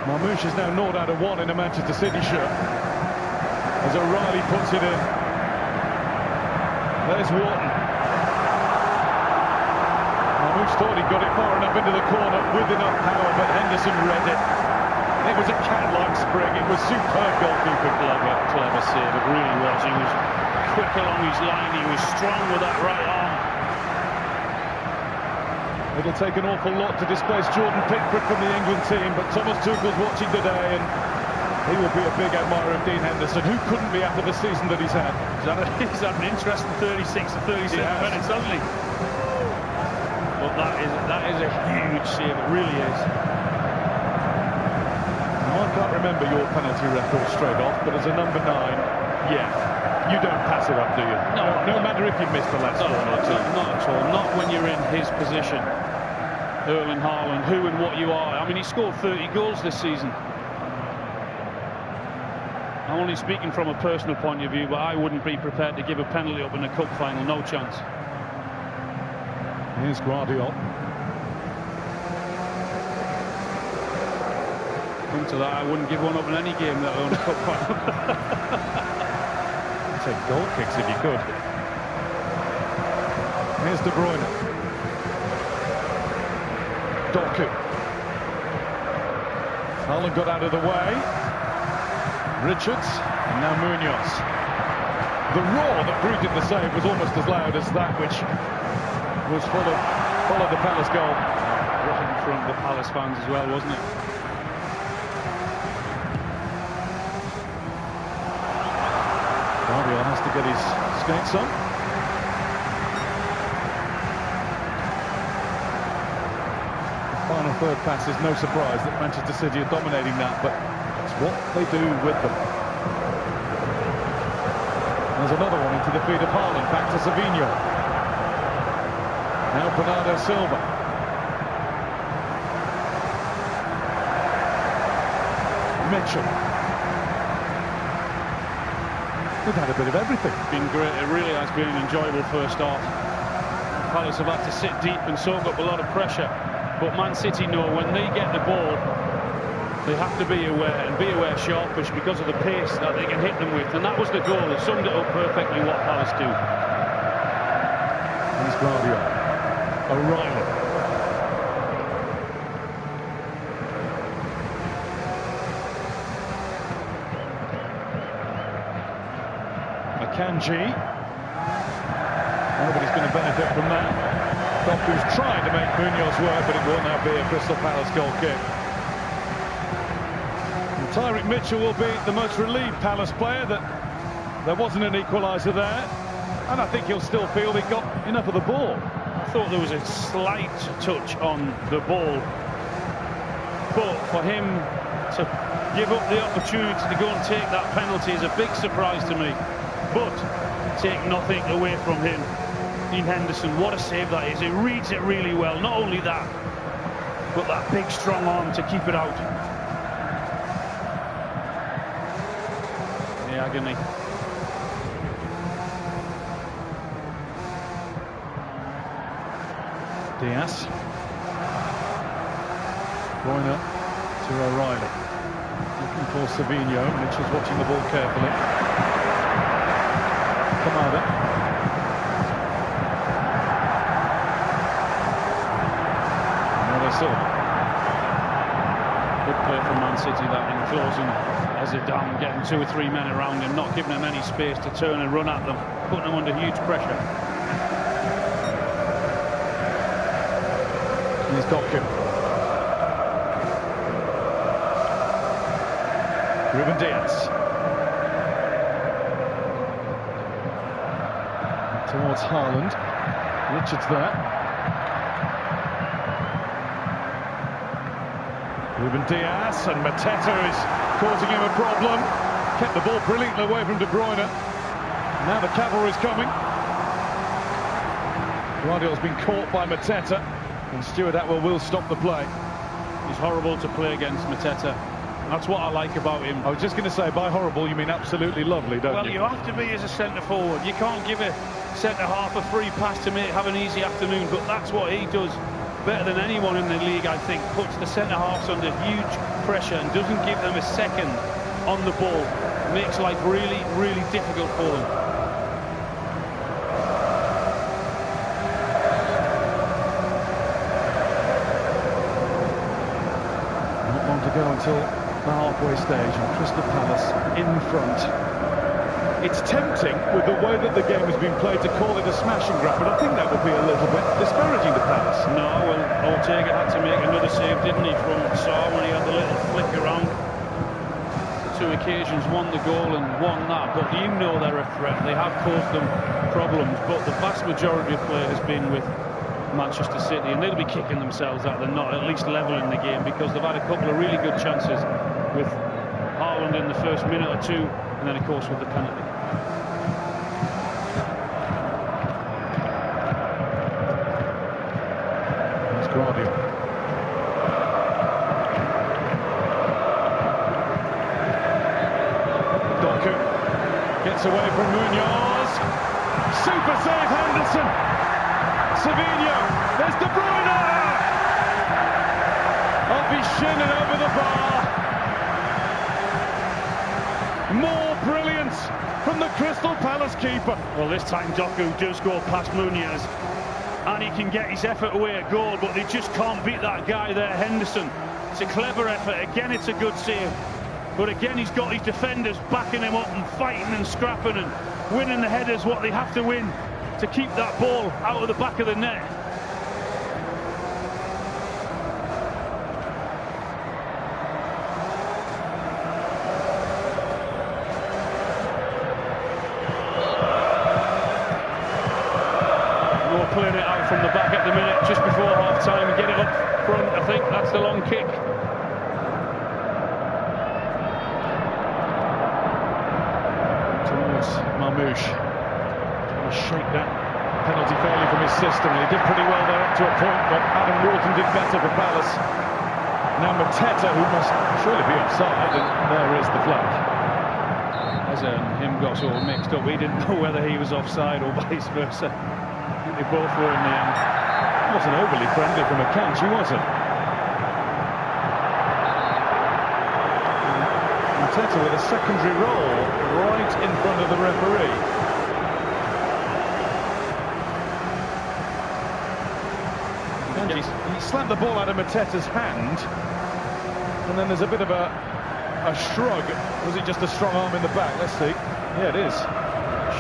Speaker 2: Mamouche is now 0 out of 1 in a Manchester City shirt, as O'Reilly puts it in. There's Wharton. Mamouche thought he got it far enough into the corner with enough power, but Henderson read it. It was a cat-like spring. It was superb goalkeeping.
Speaker 3: Clever save, it really was. He was quick along his line, he was strong with that right arm.
Speaker 2: It'll take an awful lot to displace Jordan Pickford from the England team, but Thomas Tuchel's watching today, and he will be a big admirer of Dean Henderson, who couldn't be after the season that he's had.
Speaker 3: He's had an interesting 36 to 37 minutes, hasn't he? But that is a huge save, it really is.
Speaker 2: I can't remember your penalty record straight off, but as a number 9, yeah, you don't pass it up, do you? No matter if you miss the last one or two.
Speaker 3: Not at all, not when you're in his position. Erling Haaland, who and what you are. I mean, he scored 30 goals this season. I'm only speaking from a personal point of view, but I wouldn't be prepared to give a penalty up in a cup final, no chance.
Speaker 2: Here's Guardiola.
Speaker 3: Come to that, I wouldn't give one up in any game, let alone a cup final.
Speaker 2: Take goal kicks if you could. Here's De Bruyne. Doku. Haaland got out of the way. Richards, and now Munoz. The roar that greeted the save was almost as loud as that which was followed the Palace goal.
Speaker 3: Right in front of the Palace fans as well, wasn't it?
Speaker 2: Guardiola has to get his skates on. The final third pass is no surprise that Manchester City are dominating that, but it's what they do with them. There's another one into the feet of Haaland, back to Savinho. Now Bernardo Silva. Mitchell. They've had a bit of everything.
Speaker 3: It's been great. It really has been an enjoyable first half. Palace have had to sit deep and soak up a lot of pressure. But Man City know when they get the ball, they have to be aware, and be aware sharpish because of the pace that they can hit them with. And that was the goal. It summed it up perfectly what Palace do.
Speaker 2: Here's Guardiola. O'Reilly. Akanji. Nobody's going to benefit from that. Doku's trying to make Munoz work, but it will now be a Crystal Palace goal kick. And Tyrick Mitchell will be the most relieved Palace player that there wasn't an equaliser there. And I think he'll still feel he got enough of the ball.
Speaker 3: I thought there was a slight touch on the ball. But for him to give up the opportunity to go and take that penalty is a big surprise to me. But take nothing away from him. Dean Henderson, what a save that is. He reads it really well. Not only that, but that big strong arm to keep it out. The agony.
Speaker 2: Diaz. Bruyne to O'Reilly. Looking for Savinho. Mitchell's watching the ball carefully. Kamada.
Speaker 3: Good play from Man City, that enclosing Zidane, getting 2 or 3 men around him, not giving them any space to turn and run at them, putting them under huge pressure.
Speaker 2: Here's Doku. Ruben Diaz. Towards Haaland. Richards there. Ruben Diaz, and Mateta is causing him a problem. Kept the ball brilliantly away from De Bruyne. Now the cavalry's coming. Guardiola's been caught by Mateta, and Stuart Atwell will stop the play.
Speaker 3: He's horrible to play against, Mateta. That's what I like about him.
Speaker 2: I was just going to say, by horrible you mean absolutely lovely, don't you?
Speaker 3: Well, you have to be as a centre-forward. You can't give a centre-half a free pass to have an easy afternoon, but that's what he does better than anyone in the league, I think. Puts the centre-halves under huge pressure and doesn't give them a second on the ball. Makes life really, really difficult for them.
Speaker 2: Not long to go until the halfway stage, and Crystal Palace in front. It's tempting, with the way that the game has been played, to call it a smash and grab, but I think that would be a little bit discouraging to Palace.
Speaker 3: No, well, Ortega had to make another save, didn't he, from Sarr when he had the little flick around. 2 occasions, one the goal and one that, but you know they're a threat. They have caused them problems, but the vast majority of play has been with Manchester City, and they'll be kicking themselves that they're not at least levelling the game, because they've had a couple of really good chances with Haaland in the first minute or two, and then of course with the penalty.
Speaker 2: There's Guardiola. Doku gets away from Munoz. Super save, Henderson. Savinho. There's De Bruyne. Off his shin and over the bar. More brilliance from the Crystal Palace keeper.
Speaker 3: Well, this time Doku does go past Munoz, and he can get his effort away at goal, but they just can't beat that guy there, Henderson. It's a clever effort. Again, it's a good save. But again, he's got his defenders backing him up and fighting and scrapping and winning the headers, what they have to win to keep that ball out of the back of the net. Playing it out from the back at the minute, just before half-time, and get it up front. I think that's the long kick.
Speaker 2: Towards Marmoush. Trying to shake that penalty fairly from his system. He did pretty well there up to a point, but Adam Wharton did better for Palace. Now Mateta, who must surely be offside, and there is the flag.
Speaker 3: Eze and him got sort of mixed up. He didn't know whether he was offside or vice versa. I think they both were in the end.
Speaker 2: It wasn't overly friendly from Akanji, was it? Mateta with a secondary role right in front of the referee. He slapped the ball out of Mateta's hand, and then there's a bit of a shrug. Was it just a strong arm in the back? Let's see. Yeah, it is.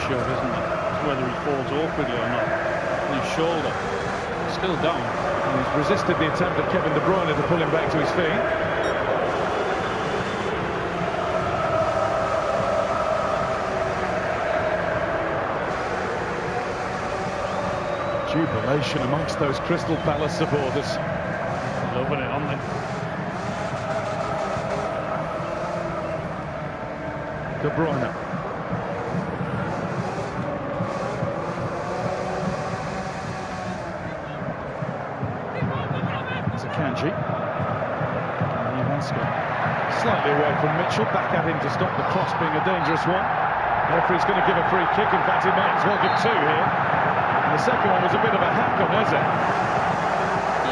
Speaker 3: Sure, isn't it? It's whether he falls awkwardly or not. On his shoulder. Still down.
Speaker 2: And he's resisted the attempt of Kevin De Bruyne to pull him back to his feet. Jubilation amongst those Crystal Palace supporters.
Speaker 3: Loving it, aren't they?
Speaker 2: De Bruyne. It's Akanji. Slightly away from Mitchell, back at him to stop the cross being a dangerous one. The referee's going to give a free kick. In fact, he might as well give two here. And the second one was a bit of a hack on Eze.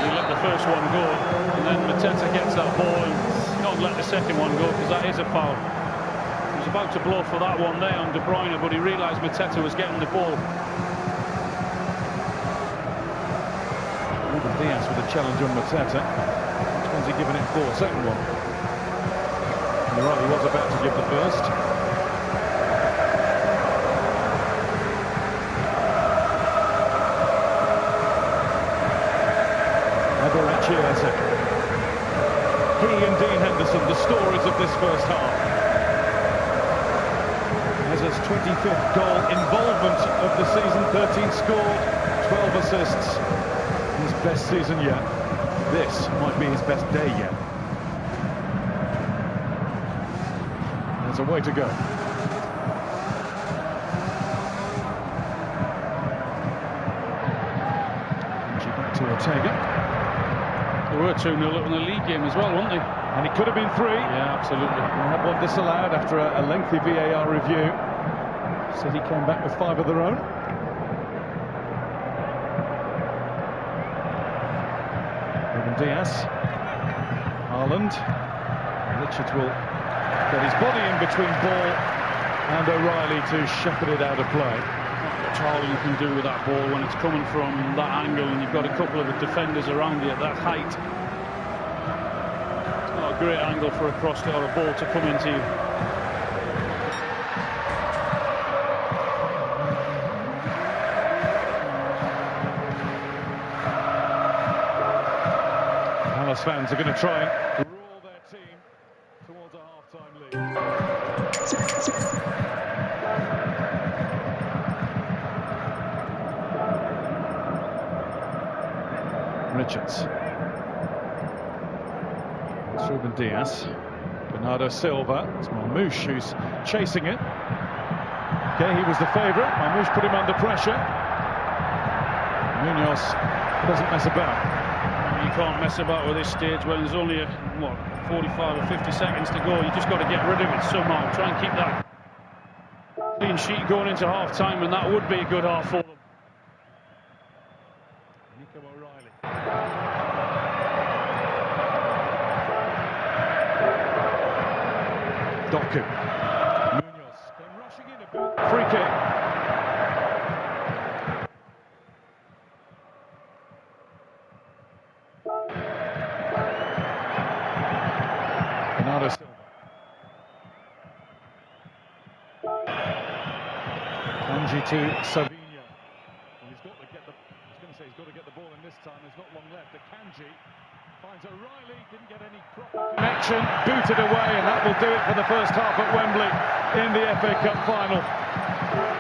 Speaker 3: You let the first one go, and then Mateta gets that ball and not let the second one go, because that is a foul. He was about to blow for that one there on De Bruyne, but he realised Mateta was getting the ball.
Speaker 2: Ruben Dias with a challenge on Mateta. Which one's he giving it for? Second one. You're right, he was about to give the first. He and Dean Henderson, the stories of this first half. Eze's 25th goal, involvement of the season, 13 scored, 12 assists. His best season yet. This might be his best day yet. There's a way to go. Back to Ortega.
Speaker 3: They were 2-0 up in the league game as well, weren't they?
Speaker 2: And it could have been 3.
Speaker 3: Yeah, absolutely.
Speaker 2: They had one disallowed after a lengthy VAR review. City came back with 5 of their own. Ruben Dias. Haaland. Richards will get his body in between ball and O'Reilly to shepherd it out of play.
Speaker 3: Haaland can do with that ball when it's coming from that angle and you've got a couple of the defenders around you at that height. It's not a great angle for a cross or a ball to come into you.
Speaker 2: Palace fans are going to try and roar their team towards a half-time lead. Richards. It's Ruben Dias. Bernardo Silva. It's Marmoush who's chasing it. Okay, he was the favourite. Marmoush put him under pressure. Munoz doesn't mess about.
Speaker 3: You can't mess about with this stage when there's only, 45 or 50 seconds to go. You just got to get rid of it somehow. Try and keep that clean sheet going into half-time, and that would be a good half for them.
Speaker 2: Nico O'Reilly. Doku. Munoz came rushing in a bit. Free kick. Bernardo Silva. Kanji to Savinho. Well, he's got to get the. I was going to say he's got to get the ball in this time. There's not long left. Kanji finds O'Reilly. Didn't get any proper connection. Booted away, and that will do it for the first half at Wembley in the FA Cup final.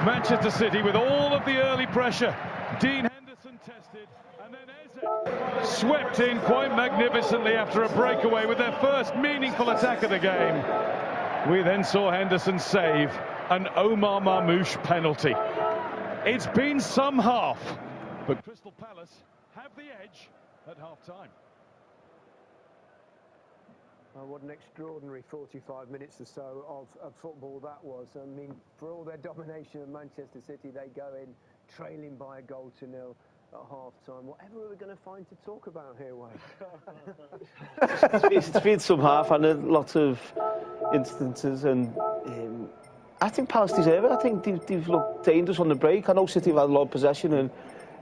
Speaker 2: Manchester City with all of the early pressure. Dean Henderson tested, and then Eze swept in quite magnificently after a breakaway with their first meaningful attack of the game. We then saw Henderson save an Omar Marmoush penalty. It's been some half, but Crystal Palace have the edge at half-time.
Speaker 4: What an extraordinary 45 minutes or so of football that was. I mean, for all their domination of Manchester City, they go in trailing by a goal to nil at half-time. Whatever are we going to find to talk about here, Wayne?
Speaker 5: It's been some half-handed, lots of instances, and I think Palace deserve it. I think they've looked dangerous on the break. I know City have had a lot of possession, and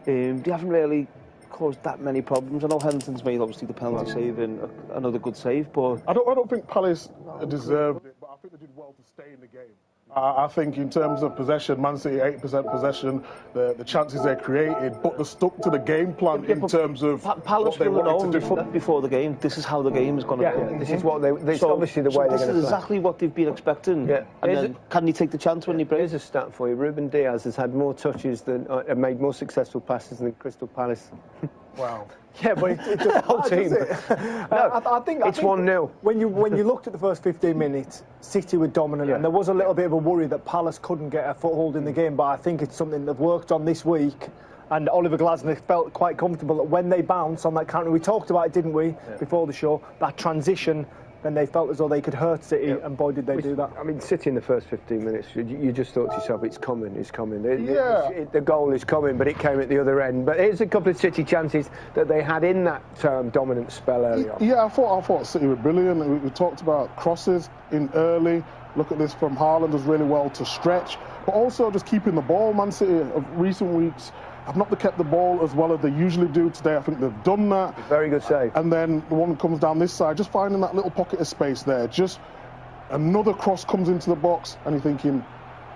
Speaker 5: they haven't really caused that many problems. I know Henderson's made, obviously, the penalty save and another good save, but
Speaker 6: I don't think Palace deserved it, but I think they did well to stay in the game. I think in terms of possession, Man City 8% possession, the chances they created, but they stuck to the game plan in terms of
Speaker 5: Palace
Speaker 6: what they wanted to do.
Speaker 5: Before the game. This is how the game is going to go.
Speaker 4: This is what this obviously the way they're going to play.
Speaker 5: This is exactly what they've been expecting.
Speaker 4: Yeah.
Speaker 5: And then, can you take the chance when you break?
Speaker 4: Here's a stat for you. Ruben Diaz has had more touches than made more successful passes than Crystal Palace.
Speaker 6: Wow.
Speaker 7: Yeah, but it's a whole team. I think
Speaker 4: it's 1-0.
Speaker 7: When you looked at the first 15 minutes, City were dominant, and there was a little bit of a worry that Palace couldn't get a foothold in the game. But I think it's something they've worked on this week. And Oliver Glasner felt quite comfortable that when they bounce on that counter, we talked about it, didn't we, before the show, that transition. Then they felt as though they could hurt City, and boy, did they do that.
Speaker 4: I mean, City in the first 15 minutes, you just thought to yourself, it's coming. The goal is coming, but it came at the other end. But here's a couple of City chances that they had in that dominant spell early on.
Speaker 6: Yeah, I thought City were brilliant. We talked about crosses in early. Look at this from Haaland, does really well to stretch, but also just keeping the ball. Man City of recent weeks have not kept the ball as well as they usually do. Today, I think they've done that.
Speaker 4: Very good save.
Speaker 6: And then the one comes down this side, just finding that little pocket of space there. Just another cross comes into the box, and you're thinking,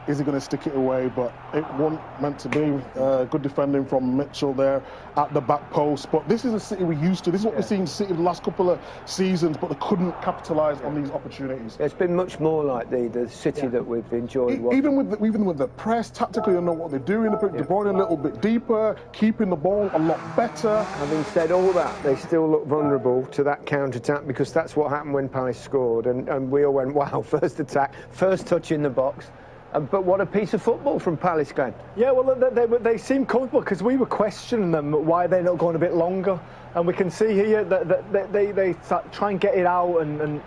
Speaker 6: is he going to stick it away? But it wasn't meant to be. Good defending from Mitchell there at the back post. But this is a City we're used to. This is what we've seen City the last couple of seasons, but they couldn't capitalise on these opportunities.
Speaker 4: It's been much more like the City that we've enjoyed.
Speaker 6: Even with the press, tactically, they know what they're doing. They're deploying a little bit deeper, keeping the ball a lot better.
Speaker 4: Having said all that, they still look vulnerable to that counter-attack, because that's what happened when Palace scored. And we all went, wow, first attack, first touch in the box. But what a piece of football from Palace, Glenn.
Speaker 7: Yeah, well, they seem comfortable, because we were questioning them why they're not going a bit longer. And we can see here that they try and get it out and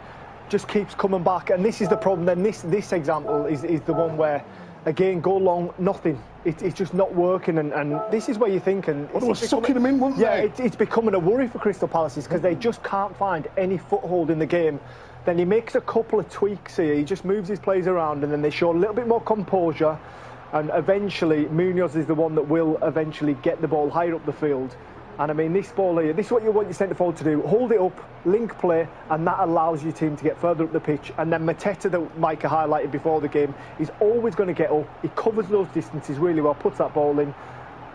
Speaker 7: just keeps coming back. And this is the problem. Then this example is the one where, again, go long, nothing. It's just not working. And this is where you're thinking...
Speaker 6: Well, they were sucking them in, weren't they?
Speaker 7: Yeah, it's becoming a worry for Crystal Palace, because they just can't find any foothold in the game. Then he makes a couple of tweaks here. He just moves his players around, and then they show a little bit more composure. And eventually, Munoz is the one that will eventually get the ball higher up the field. And I mean, this ball here, this is what you want your centre forward to do. Hold it up, link play, and that allows your team to get further up the pitch. And then Mateta, that Micah highlighted before the game, is always going to get up. He covers those distances really well, puts that ball in.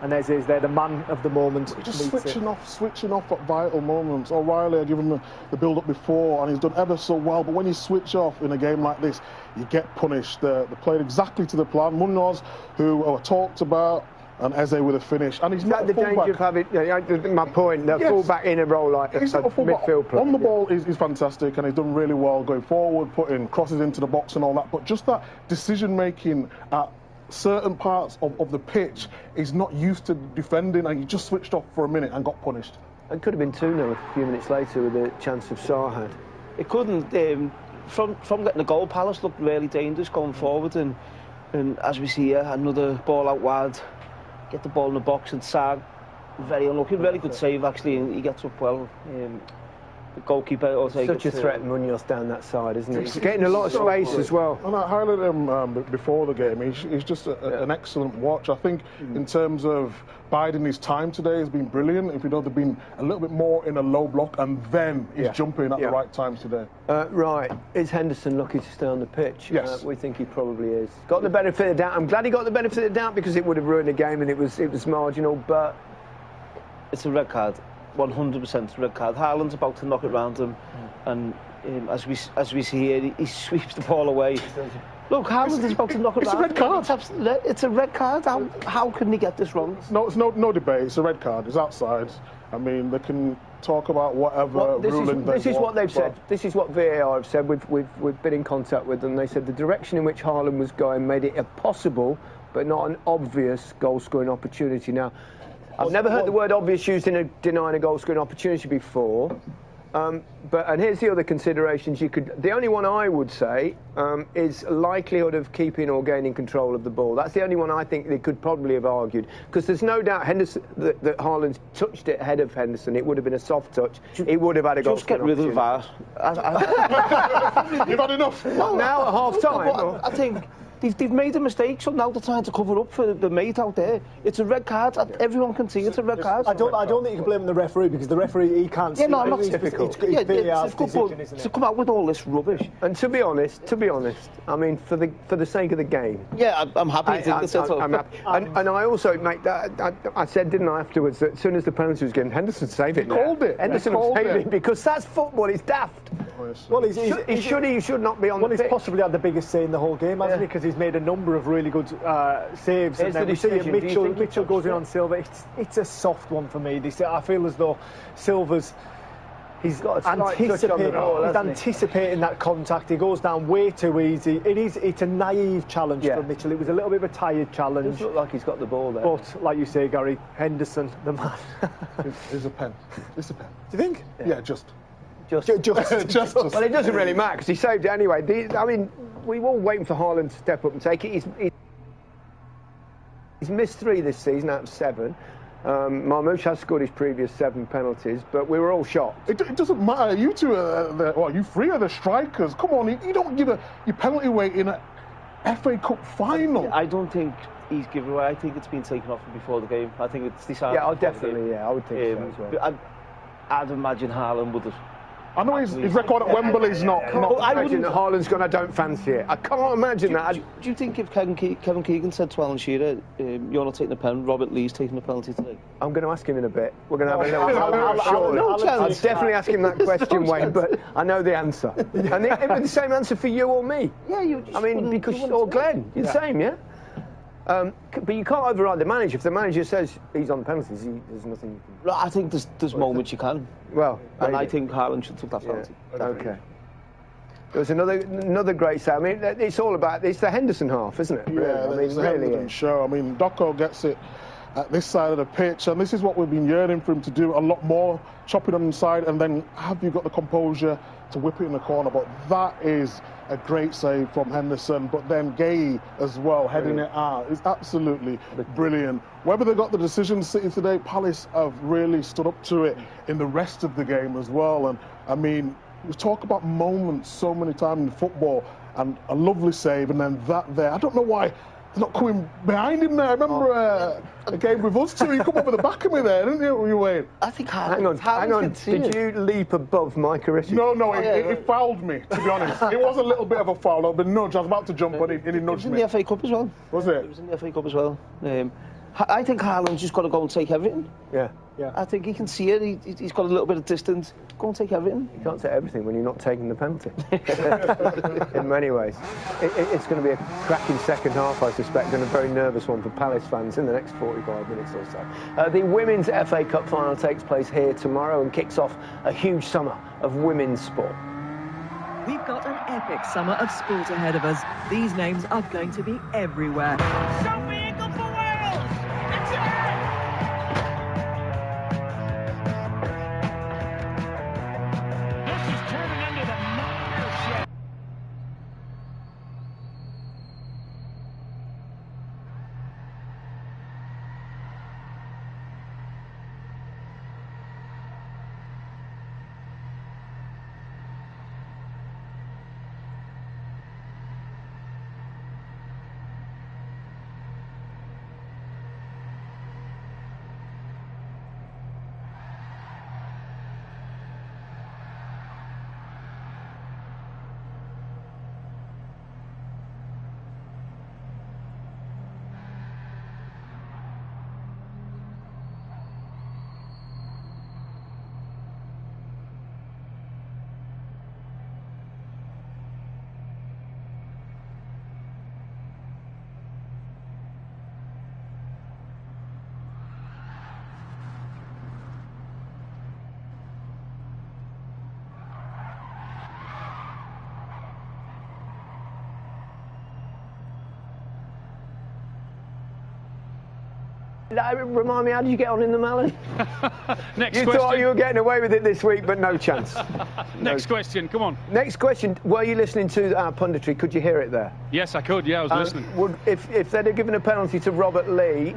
Speaker 7: And as is there, the man of the moment.
Speaker 6: Just switching off at vital moments. O'Reilly had given the build-up before, and he's done ever so well. But when you switch off in a game like this, you get punished. They played exactly to the plan. Munoz, who talked about, and Eze with a finish. And he's not
Speaker 4: the danger of having, my point, the full-back in a role like a midfield player.
Speaker 6: On the ball is fantastic, and he's done really well going forward, putting crosses into the box and all that. But just that decision-making at certain parts of the pitch is not used to defending, and he just switched off for a minute and got punished.
Speaker 4: It could have been 2-0 a few minutes later with a chance of Sarr had.
Speaker 5: It couldn't. From getting the goal, Palace looked really dangerous going forward, and as we see here, another ball out wide, get the ball in the box, and Sarr, very unlucky, very good save actually, and he gets up well. The goalkeeper also
Speaker 4: such a threat, Munoz down that side, isn't he? He's getting a lot of space as well.
Speaker 6: And I highlighted him before the game. He's just an excellent watch. I think in terms of biding his time today has been brilliant. If you know, they've been a little bit more in a low block, and then he's jumping at the right times today.
Speaker 4: Right, is Henderson lucky to stay on the pitch?
Speaker 6: Yes,
Speaker 4: we think he probably is. Got the benefit of the doubt. I'm glad he got the benefit of the doubt, because it would have ruined the game, and it was marginal. But
Speaker 5: it's a red card. 100% red card. Haaland's about to knock it round him, and as we see here, he sweeps the ball away. Look, Haaland is about to knock it round.
Speaker 6: It's a red card.
Speaker 5: It's a red card. How can he get this wrong?
Speaker 6: It's no debate. It's a red card. It's outside. I mean, they can talk about whatever ruling
Speaker 4: this is what they've said. This is what VAR have said. We've been in contact with them. They said the direction in which Haaland was going made it a possible, but not an obvious goal-scoring opportunity. Now, I've never heard the word obvious used in denying a goal-scoring opportunity before, And here's the other considerations you could. The only one I would say is likelihood of keeping or gaining control of the ball. That's the only one I think they could probably have argued, because there's no doubt Henderson that Haaland's touched it ahead of Henderson. It would have been a soft touch. It would have had a goal.
Speaker 5: Just get rid of VAR.
Speaker 6: You've had enough.
Speaker 4: Well, now at half time.
Speaker 5: I think they've made a mistake, so now they're trying to cover up for the mate out there. It's a red card. Everyone can see it's a red card.
Speaker 7: I don't think you can blame the referee, because the referee, he can't see.
Speaker 5: Yeah, no, I'm not
Speaker 7: typical.
Speaker 5: It's difficult, isn't it? To come out with all this rubbish.
Speaker 4: And to be honest, I mean, for the sake of the game.
Speaker 5: Yeah, I'm happy.
Speaker 4: I'm happy. And I also make that. I said, didn't I, afterwards, that as soon as the penalty was given, Henderson saved it.
Speaker 6: Called it.
Speaker 4: Henderson saved it because that's football. It's daft.
Speaker 7: Well,
Speaker 4: he should not be on the pitch.
Speaker 7: Well, he's possibly had the biggest say in the whole game, hasn't he? Because he's made a number of really good saves.
Speaker 4: Here's
Speaker 7: And then
Speaker 4: the
Speaker 7: we see
Speaker 4: decision.
Speaker 7: Mitchell goes in on Silva. It's a soft one for me. I feel as though Silva's. He's got a slight touch on the ball, he's anticipating that contact. He goes down way too easy. It's a naive challenge for Mitchell. It was a little bit of a tired challenge.
Speaker 4: It does look like he's got the ball there.
Speaker 7: But like you say, Gary, Henderson, the man.
Speaker 6: It's a pen. It's a pen.
Speaker 7: Do you think?
Speaker 6: Yeah, just.
Speaker 4: Just.
Speaker 6: Well,
Speaker 4: it doesn't really matter because he saved it anyway. I mean, we were all waiting for Haaland to step up and take it. He's missed 3 this season out of 7. Marmoush has scored his previous 7 penalties, but we were all shocked.
Speaker 6: It doesn't matter. You two you 3 are the strikers. Come on, you don't give your penalty away in a FA Cup final.
Speaker 5: I don't think he's given away. I think it's been taken off before the game. I think it's decided.
Speaker 4: Yeah, definitely. Yeah, I would think so as well.
Speaker 5: I'd imagine Haaland would have.
Speaker 6: I know his record at Wembley's not.
Speaker 4: I imagine that Haaland's gone, I don't fancy it. I can't imagine that.
Speaker 5: Do you think if Kevin Keegan said to Alan Shearer, you're not taking the pen, Robert Lee's taking the penalty today?
Speaker 4: I'm going to ask him in a bit. We're going to have a little I'll definitely ask him that question, Wayne, but I know the answer. And it would be the same answer for you or me.
Speaker 5: Yeah, you just
Speaker 4: or Glenn. You're the same, yeah? But you can't override the manager. If the manager says he's on penalties, there's nothing you can...
Speaker 5: I think there's moments you can.
Speaker 4: Well,
Speaker 5: and I think Haaland should take that penalty.
Speaker 4: Yeah. Okay. There was another great save. I mean, it's all about... It's the Henderson half, isn't it?
Speaker 6: Yeah,
Speaker 4: really?
Speaker 6: it's the Henderson show. I mean, Doco gets it at this side of the pitch, and this is what we've been yearning for him to do, a lot more, chopping on the side, and then have you got the composure to whip it in the corner? But that is a great save from Henderson, but then Gay as well, heading it out. It's absolutely brilliant. Whether they got the decision City today, Palace have really stood up to it in the rest of the game as well. And I mean, we talk about moments so many times in football, and a lovely save, and then that there. I don't know why they're not coming behind him there. I remember a game with us two, you come over the back of me there, didn't you, Wayne?
Speaker 5: I think
Speaker 4: hang on. Did you leap above Micah Richards?
Speaker 6: No, it fouled me, to be honest. It was a little bit of a foul, a bit nudge. I was about to jump on it, and he nudged me.
Speaker 5: It was in the FA Cup as well.
Speaker 6: Was it?
Speaker 5: It was in the FA Cup as well. I think Haaland's just got to go and take everything.
Speaker 4: Yeah.
Speaker 5: I think he can see it. He's got a little bit of distance. Go and take everything.
Speaker 4: You can't take everything when you're not taking the penalty. In many ways. It's going to be a cracking second half, I suspect, and a very nervous one for Palace fans in the next 45 minutes or so. The Women's FA Cup final takes place here tomorrow and kicks off a huge summer of women's sport.
Speaker 8: We've got an epic summer of sport ahead of us. These names are going to be everywhere.
Speaker 4: Remind me, how did you get on in the Alan?
Speaker 3: Next
Speaker 4: you
Speaker 3: question.
Speaker 4: thought you were getting away with it this week, but no chance.
Speaker 3: Next question, come on.
Speaker 4: Next question. Were you listening to our punditry? Could you hear it there?
Speaker 3: Yes, I could. Yeah, I was listening.
Speaker 4: If they'd have given a penalty to Robert Lee,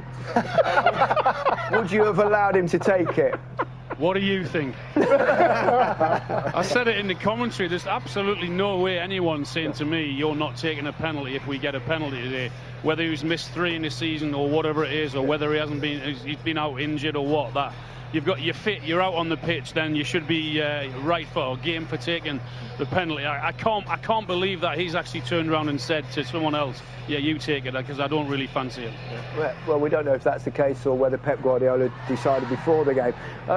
Speaker 4: would you have allowed him to take it?
Speaker 3: What do you think? I said it in the commentary. There's absolutely no way anyone's saying to me, you're not taking a penalty if we get a penalty today. Whether he's missed 3 in the season or whatever it is, or whether he's been out injured or what, that you're fit, you're out on the pitch, then you should be right for or game for taking the penalty. I can't believe that he's actually turned around and said to someone else, yeah, you take it, because I don't really fancy it.
Speaker 4: Well, we don't know if that's the case or whether Pep Guardiola decided before the game.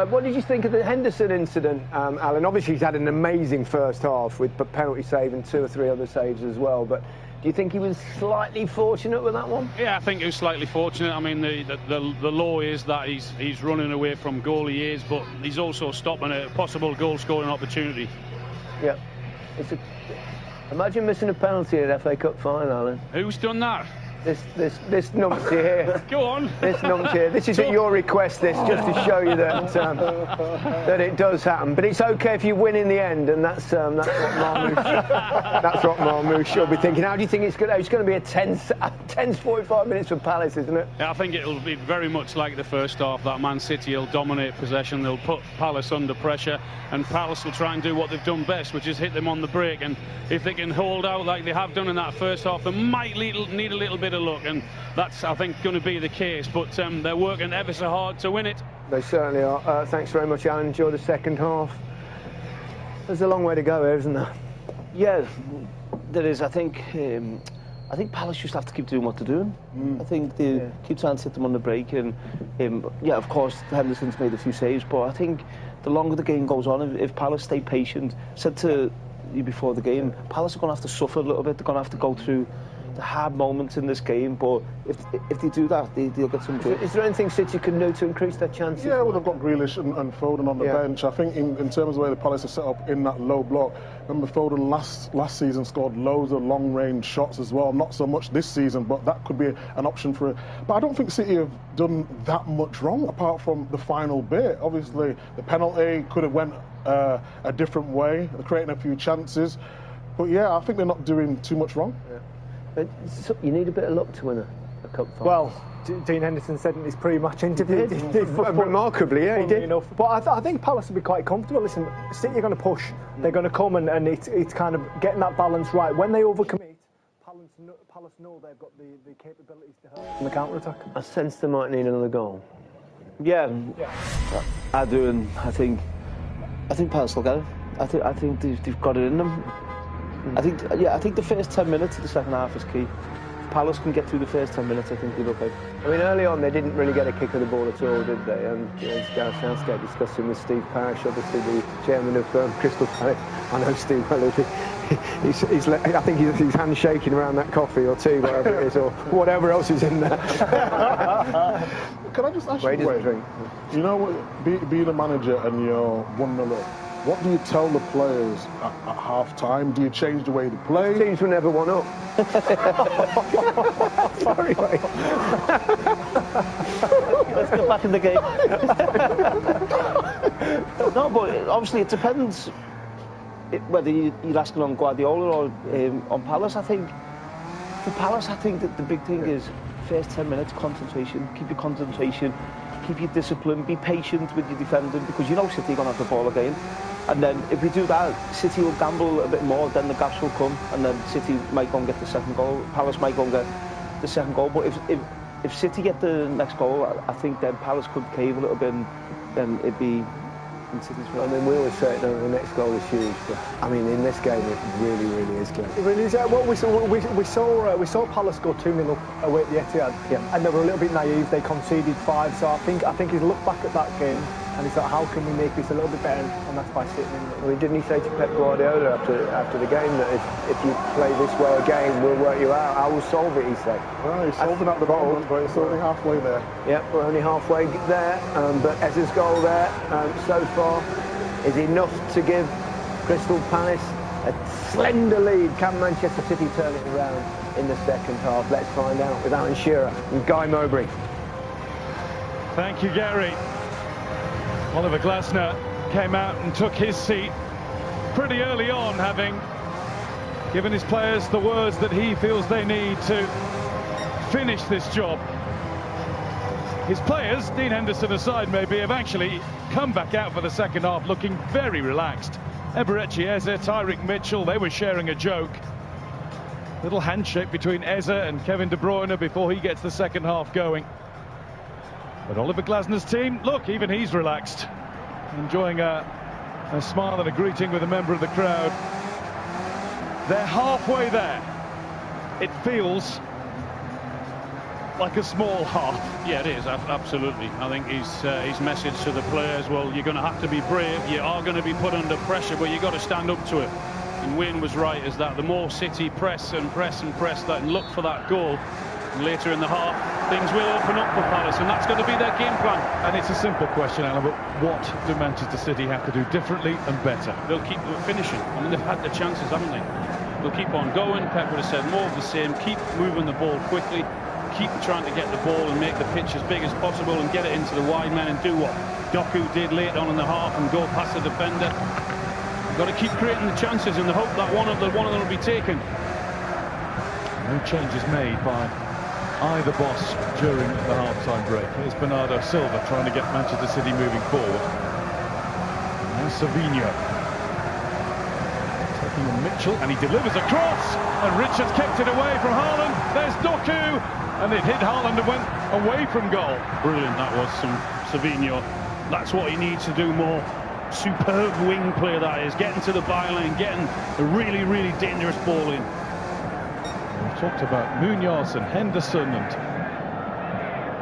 Speaker 4: What did you think of the Henderson incident, Alan? Obviously, he's had an amazing first half with penalty save and 2 or 3 other saves as well, but do you think he was slightly fortunate with that one?
Speaker 3: Yeah, I think he was slightly fortunate. I mean, the law is that he's running away from goal, he is, but he's also stopping a possible goal-scoring opportunity.
Speaker 4: Yeah. Imagine missing a penalty at FA Cup final, Alan.
Speaker 3: Who's done that?
Speaker 4: This numpty here.
Speaker 3: Go on.
Speaker 4: This numpty here. This is at your request, this, just to show you that that it does happen. But it's okay if you win in the end, and that's what Marmouche will be thinking. How do you think it's going to be a tense 45 minutes for Palace, isn't it?
Speaker 3: Yeah, I think it'll be very much like the first half. That Man City will dominate possession. They'll put Palace under pressure, and Palace will try and do what they've done best, which is hit them on the break. And if they can hold out like they have done in that first half, they might need a little bit of luck, and that's, I think, going to be the case. But they're working ever so hard to win it.
Speaker 4: They certainly are. Thanks very much, Alan. Enjoy the second half. There's a long way to go here, isn't there?
Speaker 5: Yeah, there is. I think Palace just have to keep doing what they're doing. I think they keep trying to sit them on the break, and yeah, of course, Henderson's made a few saves, but I think the longer the game goes on, if Palace stay patient, said to you before the game, Palace are going to have to suffer a little bit. They're going to have to go through the hard moments in this game, but if they do that, they'll get some good.
Speaker 4: Is there anything City can do to increase their chances?
Speaker 6: Yeah, well, they've got Grealish and Foden on the bench. I think in terms of the way the Palace are set up in that low block, remember Foden last season scored loads of long-range shots as well. Not so much this season, but that could be an option for it. But I don't think City have done that much wrong, apart from the final bit. Obviously, the penalty could have went a different way, creating a few chances. But yeah, I think they're not doing too much wrong.
Speaker 4: Yeah. But you need a bit of luck to win a cup final.
Speaker 7: Well, Dean Henderson said in his pre-match interview.
Speaker 4: Remarkably, yeah, he did.
Speaker 7: Enough. But I think Palace will be quite comfortable. Listen, City are going to push. They're going to come, and it's kind of getting that balance right. When they overcommit, Palace know they've got the capabilities to help in the counter-attack.
Speaker 4: I sense they might need another goal.
Speaker 5: Yeah. I do, and I think Palace will get it. I think they've got it in them. I think the first 10 minutes of the second half is key. If Palace can get through the first 10 minutes, I think they'll okay.
Speaker 4: I mean, early on they didn't really get a kick of the ball at all, did they? Gareth Southgate discussing with Steve Parish, obviously the chairman of Crystal Palace. I know Steve well. I think he's hand shaking around that coffee or tea, whatever it is, or whatever else is in there.
Speaker 6: Can I just ask you, Wayne, you know, being a manager and you're 1-0 up, what do you tell the players at half-time? Do you change the way they play?
Speaker 4: Teams were never 1 up. Sorry, mate.
Speaker 5: Let's get back in the game. No, but obviously it depends whether you're asking on Guardiola or on Palace. I think for Palace, I think that the big thing is first 10 minutes concentration. Keep your concentration, keep your discipline, be patient with your defending, because you know City are going to have the ball again. And then if we do that, City will gamble a little bit more, then the gaps will come, and then City might go and get the second goal. Palace might go and get the second goal. But if City get the next goal, I think then Palace could cave a little bit, and then it'd be in City's way.
Speaker 4: I mean, we always say it, the next goal is huge, but I mean, in this game, it really, really is close.
Speaker 7: It really is. Well, we saw Palace go 2-0 up away at the Etihad, and they were a little bit naive. They conceded 5, so I think he's looked back at that game and he thought, how can we make this a little bit better? And that's by sitting in.
Speaker 4: I mean, didn't he say to Pep Guardiola after the game that if you play this way again, we'll work you out. I will solve it, he said.
Speaker 6: Well, he's solving at the moment, but it's only halfway there.
Speaker 4: Yep, we're only halfway there, but Ezra's goal there so far is enough to give Crystal Palace a slender lead. Can Manchester City turn it around in the second half? Let's find out with Alan Shearer and Guy Mowbray.
Speaker 2: Thank you, Gary. Oliver Glasner came out and took his seat pretty early on, having given his players the words that he feels they need to finish this job. His players, Dean Henderson aside maybe, have actually come back out for the second half looking very relaxed. Eberechi Eze, Tyrick Mitchell, they were sharing a joke. Little handshake between Eze and Kevin De Bruyne before he gets the second half going. But Oliver Glasner's team, look, even he's relaxed, enjoying a smile and a greeting with a member of the crowd. They're halfway there. It feels like a small half.
Speaker 3: Yeah, it is, absolutely. I think his message to the players, well, you're going to have to be brave, you are going to be put under pressure, but you've got to stand up to it. And Wayne was right, is that the more City press and press and press that and look for that goal, and later in the half, things will open up for Palace, and that's going to be their game plan.
Speaker 2: And it's a simple question, Alan, but what do Manchester City have to do differently and better?
Speaker 3: They'll keep finishing. I mean, they've had the chances, haven't they? They'll keep on going. Pep would have said more of the same. Keep moving the ball quickly. Keep trying to get the ball and make the pitch as big as possible and get it into the wide men and do what Doku did late on in the half and go past the defender. You've got to keep creating the chances and the hope that one of them will be taken.
Speaker 2: No changes made by either boss during the half-time break. Here's Bernardo Silva trying to get Manchester City moving forward. Now Savinho taking on Mitchell, and he delivers a cross, and Richards kicked it away from Haaland. There's Doku, and it hit Haaland and went away from goal.
Speaker 3: Brilliant, that was some Savinho. That's what he needs to do more. Superb wing play that is, getting to the byline, getting a really, really dangerous ball in.
Speaker 2: We've talked about Munoz and Henderson and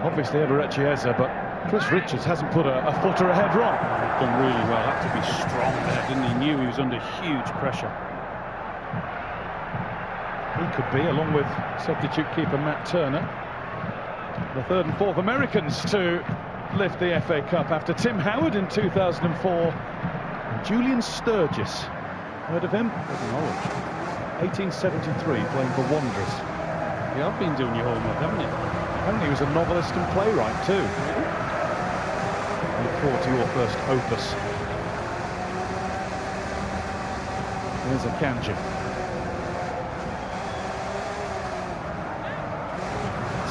Speaker 2: obviously Eberechi Eze, but Chris Richards hasn't put a footer ahead wrong.
Speaker 3: Done really well, had to be strong there, didn't he? Knew he was under huge pressure.
Speaker 2: He could be, along with substitute keeper Matt Turner, the third and fourth Americans to lift the FA Cup after Tim Howard in 2004 and Julian Sturgis. Heard of him? 1873, playing for Wanderers.
Speaker 3: You have been doing your homework, haven't you?
Speaker 2: Apparently he was a novelist and playwright too. Look forward to your first opus. There's a Kanji.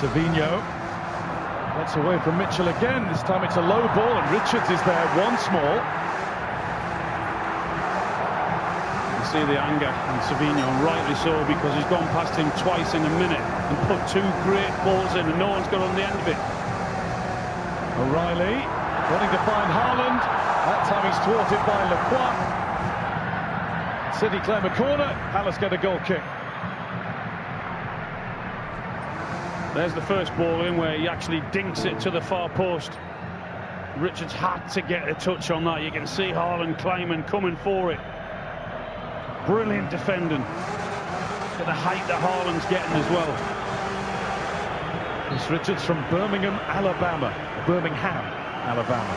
Speaker 2: Savinho gets away from Mitchell again. This time it's a low ball and Richards is there once more.
Speaker 3: You see the anger in Savinho, and rightly so, because he's gone past him twice in a minute and put two great balls in and no one's got on the end of it.
Speaker 2: O'Reilly wanting to find Haaland. That time he's thwarted by Lacroix. City claim a corner. Palace get a goal kick.
Speaker 3: There's the first ball in where he actually dinks it to the far post. Richards had to get a touch on that. You can see Haaland climbing, coming for it. Brilliant defending. At the height that Haaland's getting as well.
Speaker 2: Chris Richards from Birmingham, Alabama. Birmingham, Alabama.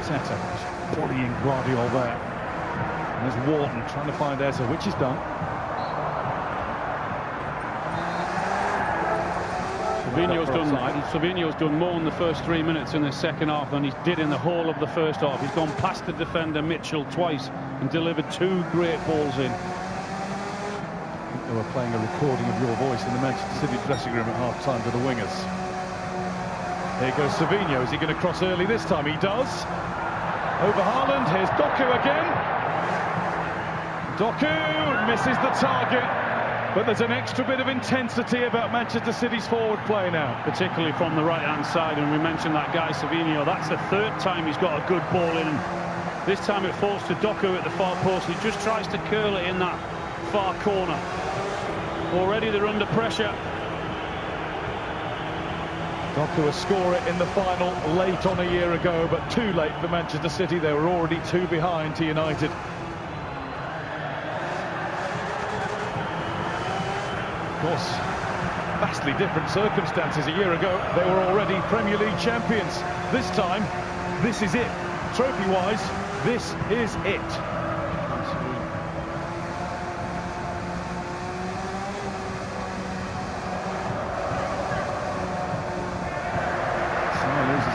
Speaker 2: Teta bullying Guardiola there. And there's Wharton trying to find Eze, which he's done.
Speaker 3: Savinho's done more in the first 3 minutes in the second half than he did in the whole of the first half. He's gone past the defender Mitchell twice and delivered two great balls in.
Speaker 2: I think they were playing a recording of your voice in the Manchester City dressing room at half-time to the wingers. Here goes Savinho. Is he going to cross early this time? He does. Over Haaland. Here's Doku again. Doku misses the target. But there's an extra bit of intensity about Manchester City's forward play now.
Speaker 3: Particularly from the right-hand side, and we mentioned that guy Savinho. That's the third time he's got a good ball in. This time it falls to Doku at the far post. He just tries to curl it in that far corner. Already they're under pressure.
Speaker 2: Doku a scorer in the final late on a year ago, but too late for Manchester City. They were already two behind to United. Of course, vastly different circumstances. A year ago, they were already Premier League champions. This time, this is it. Trophy-wise, this is it.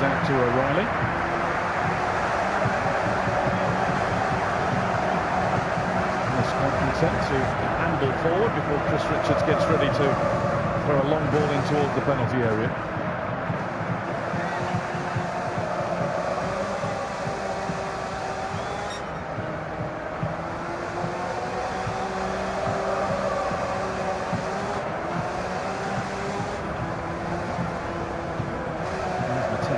Speaker 2: passes out to O'Reilly. Quite content to handle forward before Chris Richards gets ready to throw a long ball in towards the penalty area.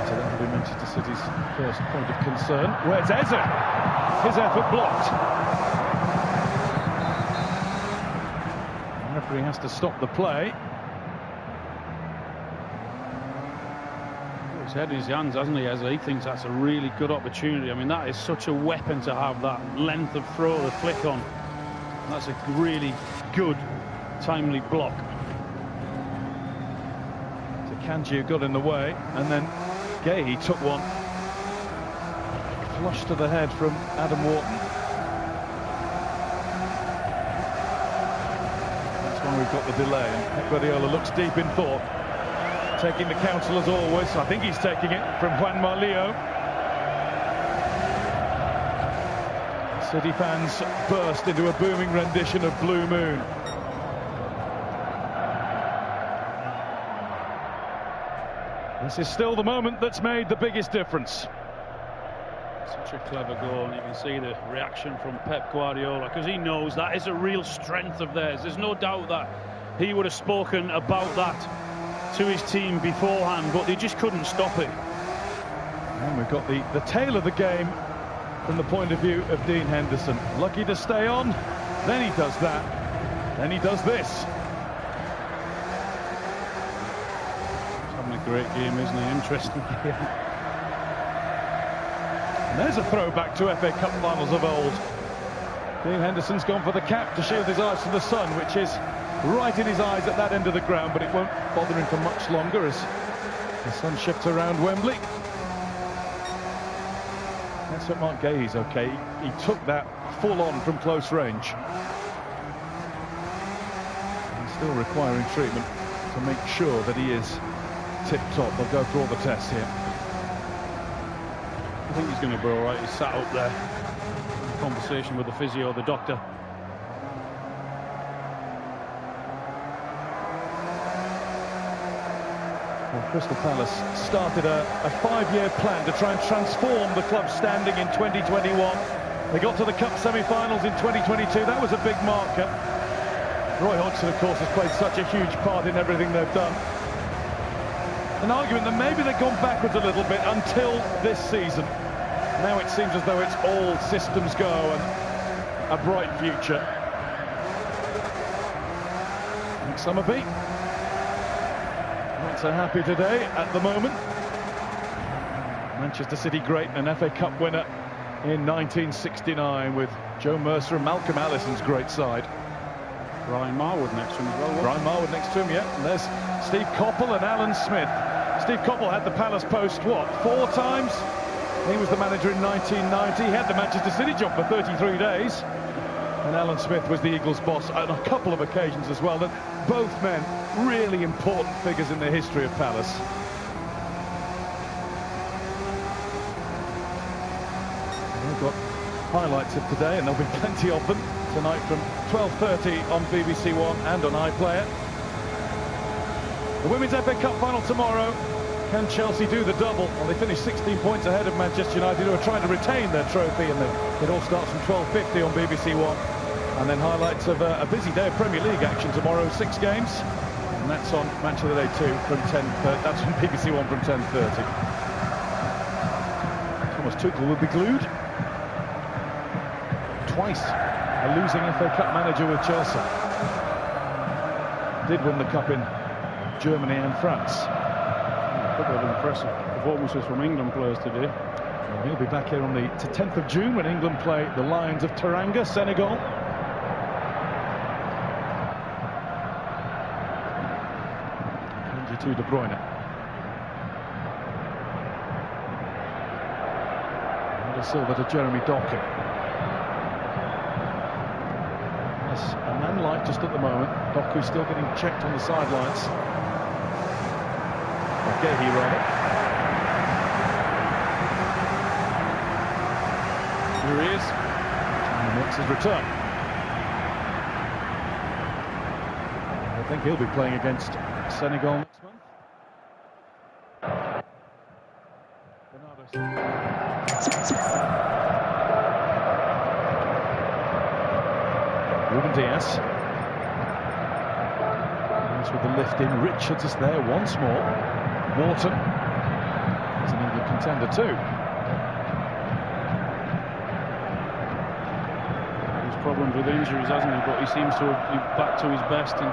Speaker 2: That'll be Manchester City's first point of concern. Where's Eze? His effort blocked. The referee has to stop the play.
Speaker 3: He's had his hands, hasn't he, Eze? He thinks that's a really good opportunity. I mean, that is such a weapon to have, that length of throw, the flick on. That's a really good, timely block.
Speaker 2: So Kanji got in the way, and then Gay took one flush to the head from Adam Wharton. That's why we've got the delay. Pep Guardiola looks deep in thought, taking the counsel as always. I think he's taking it from Juan Marlillo. City fans burst into a booming rendition of Blue Moon. This is still the moment that's made the biggest difference.
Speaker 3: Such a clever goal, and you can see the reaction from Pep Guardiola, because he knows that is a real strength of theirs. There's no doubt that he would have spoken about that to his team beforehand, but they just couldn't stop it.
Speaker 2: And we've got the tail of the game from the point of view of Dean Henderson. Lucky to stay on, then he does that, then he does this.
Speaker 3: Great game, isn't it? Interesting game.
Speaker 2: And there's a throwback to FA Cup finals of old. Dean Henderson's gone for the cap to shield his eyes from the sun, which is right in his eyes at that end of the ground, but it won't bother him for much longer as the sun shifts around Wembley. That's what Mark Gay's okay. He took that full on from close range. He's still requiring treatment to make sure that he is tip-top. They'll go through all the tests here.
Speaker 3: I think he's going to be all right. He's sat up there in conversation with the physio, the doctor.
Speaker 2: Well, Crystal Palace started a 5-year plan to try and transform the club's standing in 2021. They got to the Cup semi-finals in 2022. That was a big marker. Roy Hodgson, of course, has played such a huge part in everything they've done. An argument that maybe they've gone backwards a little bit until this season. Now it seems as though it's all systems go and a bright future. Nick Summerby, not so happy today at the moment. Manchester City great, an FA Cup winner in 1969 with Joe Mercer and Malcolm Allison's great side.
Speaker 3: Ryan Marwood next to him as well.
Speaker 2: Ryan Marwood next to him, yeah. And there's Steve Coppell and Alan Smith. Steve Coppell had the Palace post, what, 4 times? He was the manager in 1990. He had the Manchester City job for 33 days. And Alan Smith was the Eagles' boss on a couple of occasions as well. And both men, really important figures in the history of Palace. We've got highlights of today, and there'll be plenty of them tonight from 12:30 on BBC One and on iPlayer. The Women's FA Cup final tomorrow. Can Chelsea do the double? Well, they finished 16 points ahead of Manchester United, who are trying to retain their trophy, and it all starts from 12:50 on BBC One. And then highlights of a busy day of Premier League action tomorrow, 6 games. And that's on Match of the Day 2 from 10. That's on BBC One from 10:30. Thomas Tuchel will be glued. Twice a losing FA Cup manager with Chelsea. Did win the cup in Germany and France.
Speaker 3: A couple of impressive performances from England players today.
Speaker 2: Well, he'll be back here on the 10th of June when England play the Lions of Teranga, Senegal. To De Bruyne. And Silva to Jeremy Dokken. Yes, a man light just at the moment. Doku still getting checked on the sidelines. Gehi rather.
Speaker 3: Here he is.
Speaker 2: And makes his return. I think he'll be playing against Senegal next month. Ruben Diaz. Nice with the lift in. Richards is there once more. Wharton is an England contender too.
Speaker 3: He's problems with injuries, hasn't he? But he seems to be back to his best and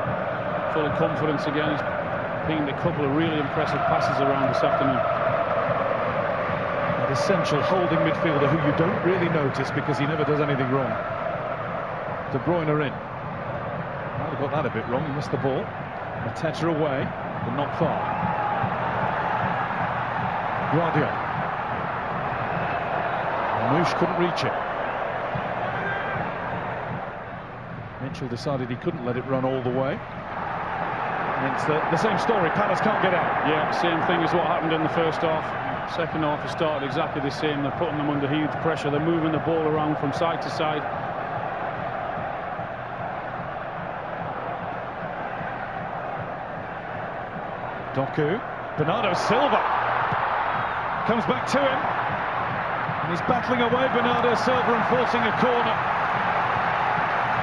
Speaker 3: full of confidence again. He's pinged a couple of really impressive passes around this afternoon.
Speaker 2: That essential holding midfielder who you don't really notice because he never does anything wrong. De Bruyne in. Might have got that a bit wrong. He missed the ball. Mateta away, but not far. Guardiola. Mouche couldn't reach it. Mitchell decided he couldn't let it run all the way. And it's the same story. Palace can't get out.
Speaker 3: Yeah, same thing as what happened in the first half. Second half has started exactly the same. They're putting them under huge pressure. They're moving the ball around from side to side.
Speaker 2: Doku, Bernardo Silva comes back to him, and he's battling away, Bernardo Silva, and forcing a corner.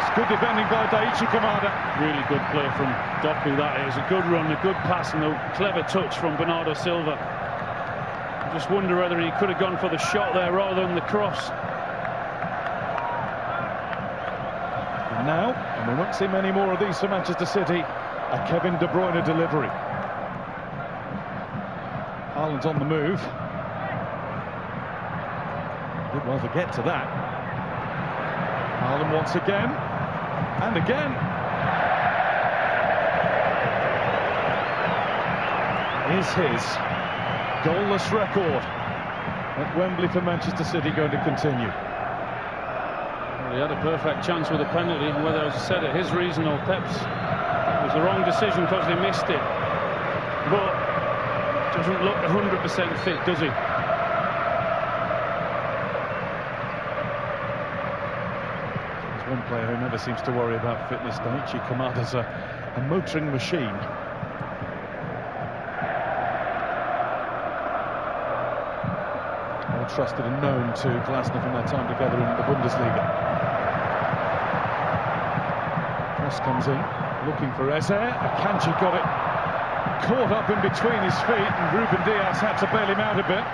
Speaker 2: It's good defending by Daichi Kamada.
Speaker 3: Really good play from Doku, that is. A good run, a good pass, and a clever touch from Bernardo Silva. I just wonder whether he could have gone for the shot there rather than the cross.
Speaker 2: And now, and we won't see many more of these for Manchester City, a Kevin De Bruyne delivery. Haaland's on the move. Did well to get to that. Haaland once again, and again. Is his goalless record at Wembley for Manchester City going to continue?
Speaker 3: Well, he had a perfect chance with a penalty, and whether, as I said, it his reason or Pep's, it was the wrong decision because they missed it. But doesn't look 100% fit, does he?
Speaker 2: There's one player who never seems to worry about fitness. Daichi Kamada's a motoring machine. Well trusted and known to Glasner from their time together in the Bundesliga. Cross comes in, looking for Eze. Akanji got it caught up in between his feet, and Ruben Diaz had to bail him out a bit.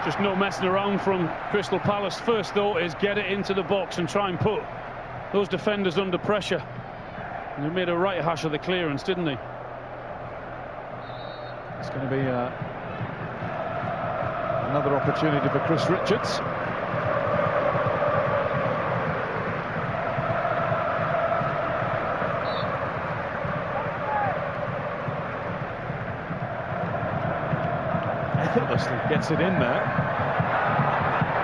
Speaker 3: Just no messing around from Crystal Palace. First thought is get it into the box and try and put those defenders under pressure. And they made a right hash of the clearance, didn't they?
Speaker 2: It's going to be another opportunity for Chris Richards. Effortlessly gets it in there.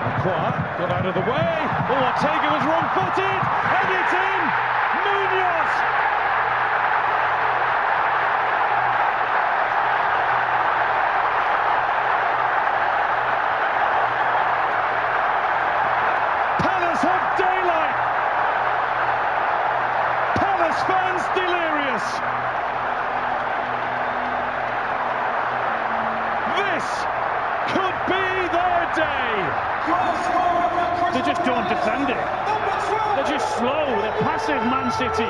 Speaker 2: Lacroix got out of the way. Oh, Ortega was wrong-footed, and it's in. Munoz. Palace have daylight. Palace fans delirious. This could be their day.
Speaker 3: They just don't defend it. They're just slow. They're passive, Man City.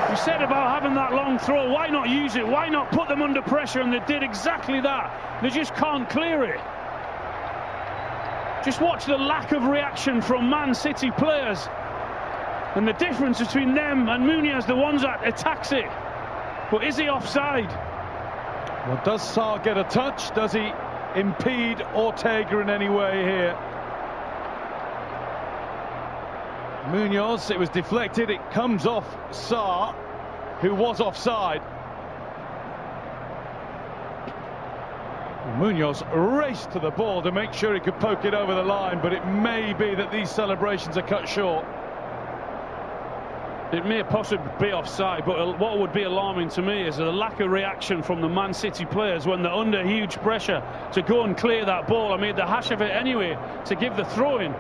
Speaker 3: You said about having that long throw. Why not use it? Why not put them under pressure? And they did exactly that. They just can't clear it. Just watch the lack of reaction from Man City players. And the difference between them and Munoz, the ones that attacks it. But is he offside?
Speaker 2: Well, does Sarr get a touch? Does he impede Ortega in any way here? Munoz, it was deflected, it comes off Sarr, who was offside. Munoz raced to the ball to make sure he could poke it over the line, but it may be that these celebrations are cut short.
Speaker 3: It may possibly be offside, but what would be alarming to me is the lack of reaction from the Man City players when they're under huge pressure to go and clear that ball. I made the hash of it anyway to give the throw in,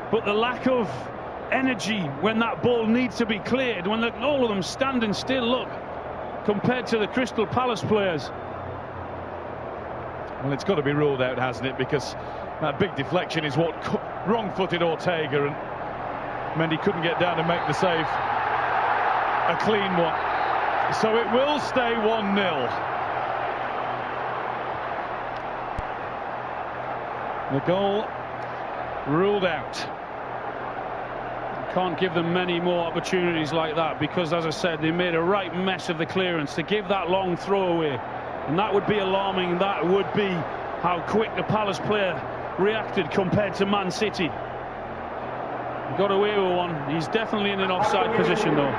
Speaker 3: but the lack of energy when that ball needs to be cleared, when all of them standing still, look, compared to the Crystal Palace players.
Speaker 2: Well, it's got to be ruled out, hasn't it? Because that big deflection is what wrong-footed Ortega, and Mendy couldn't get down and make the save. A clean one. So it will stay 1-0. The goal ruled out.
Speaker 3: Can't give them many more opportunities like that, because, as I said, they made a right mess of the clearance to give that long throw away, and that would be alarming. That would be how quick the Palace player reacted compared to Man City. Got away with one. He's definitely in an offside position, though.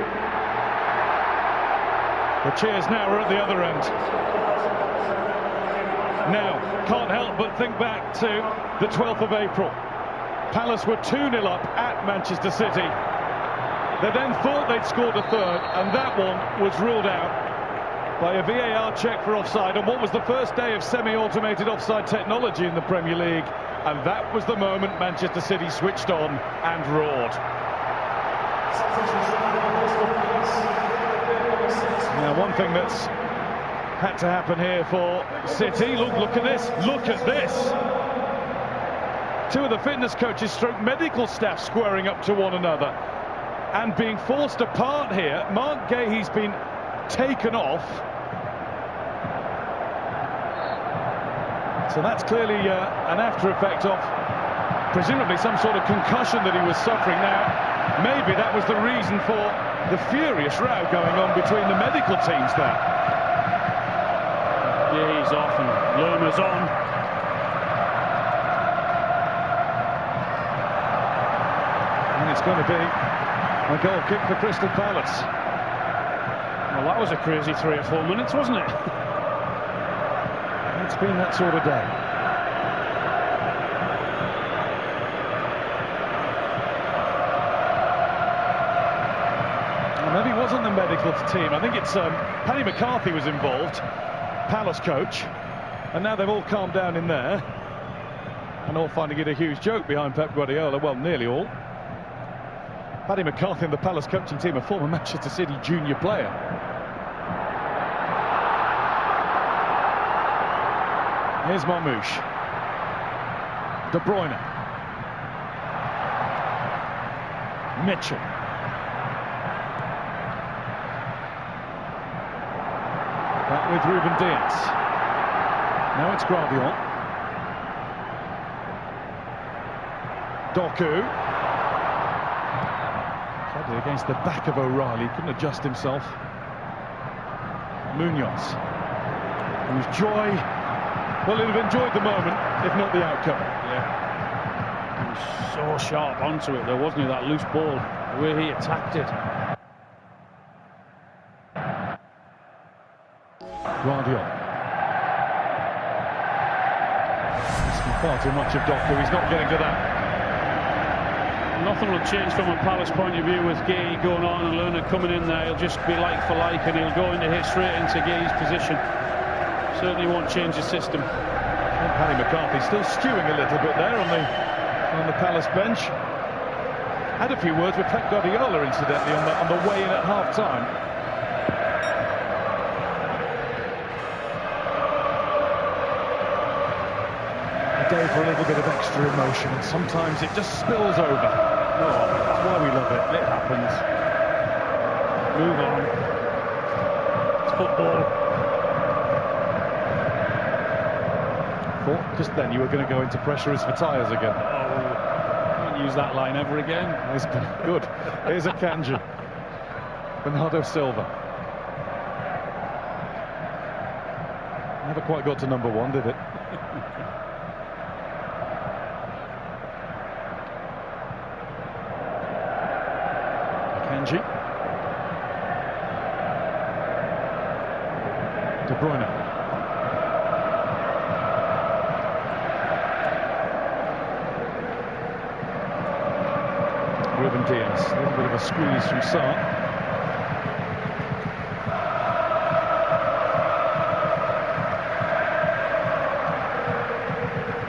Speaker 2: The cheers now are at the other end. Now, can't help but think back to the 12th of April. Palace were 2-0 up at Manchester City. They then thought they'd scored a third, and that one was ruled out by a VAR check for offside on what was the first day of semi-automated offside technology in the Premier League. And that was the moment Manchester City switched on and roared. Now, one thing that's had to happen here for City, look at this, look at this. Two of the fitness coaches stroke medical staff squaring up to one another and being forced apart here. Mark Gahey's been taken off. So that's clearly an after effect of presumably some sort of concussion that he was suffering. Now, maybe that was the reason for the furious row going on between the medical teams there.
Speaker 3: Yeah, he's off and Lerma's on.
Speaker 2: And it's going to be a goal kick for Crystal Palace.
Speaker 3: Well, that was a crazy 3 or 4 minutes, wasn't it?
Speaker 2: It's been that sort of day. Well, maybe it wasn't the medical team. I think it's Paddy McCarthy was involved, Palace coach, and now they've all calmed down in there and all finding it a huge joke behind Pep Guardiola. Well, nearly all. Paddy McCarthy and the Palace coaching team, a former Manchester City junior player. Here's Marmouche. De Bruyne. Mitchell. Back with Ruben Diaz. Now it's Gravion. Doku. Probably against the back of O'Reilly. Couldn't adjust himself. Munoz. Whose joy... Well, he'd have enjoyed the moment, if not the outcome.
Speaker 3: Yeah. He was so sharp onto it, though, wasn't he, that loose ball, the way he attacked it.
Speaker 2: Guardiola. Asking far too much of Doku, he's not getting to that.
Speaker 3: Nothing will change from a Palace point of view with Gahey going on and Lerner coming in there. He'll just be like for like, and he'll go into hit straight into Gahey's position. Certainly won't change the system.
Speaker 2: Paddy McCarthy still stewing a little bit there on the Palace bench. Had a few words with Pep Guardiola, incidentally, on the way in at half-time. A day for a little bit of extra emotion, and sometimes it just spills over. Oh, that's why we love it.
Speaker 3: It happens. Move on. It's football.
Speaker 2: Just then you were going to go into pressure is for tyres again.
Speaker 3: Oh, can't use that line ever again.
Speaker 2: It's good. Here's a Kanji. Bernardo Silva. Never quite got to number 1, did it? Kanji. De Bruyne. Ruben Diaz. A little bit of a squeeze from Sarr.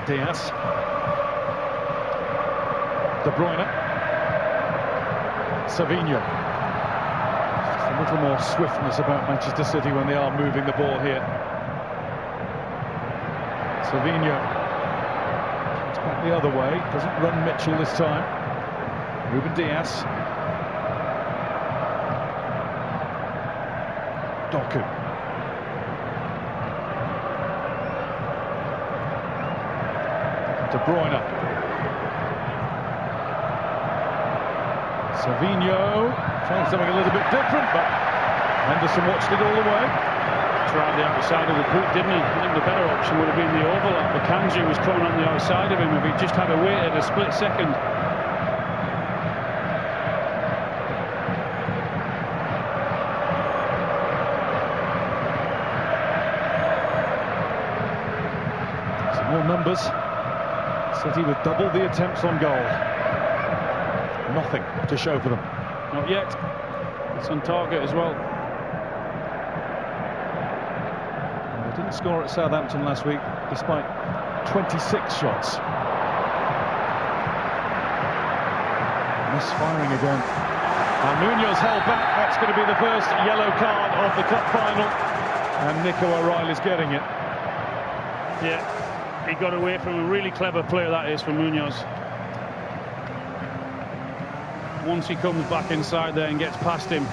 Speaker 2: Diaz. De Bruyne. Savinho. Just a little more swiftness about Manchester City when they are moving the ball here. Savinho. It's back the other way. Doesn't run Mitchell this time. Ruben Diaz. Doku. De Bruyne. Savinho trying something a little bit different, but Henderson watched it all the way.
Speaker 3: Tried the outside of the boot, didn't he? I think the better option would have been the overlap, but Kanji was coming on the outside of him. If he just had waited a split second.
Speaker 2: Some more numbers. City with double the attempts on goal. Nothing to show for them.
Speaker 3: Not yet. It's on target as well.
Speaker 2: They didn't score at Southampton last week, despite 26 shots. Misfiring again. And Munoz held back. That's going to be the first yellow card of the cup final. And Nico O'Reilly's getting it.
Speaker 3: Yeah, he got away from a really clever player, that is, from Munoz. Once he comes back inside there and gets past him,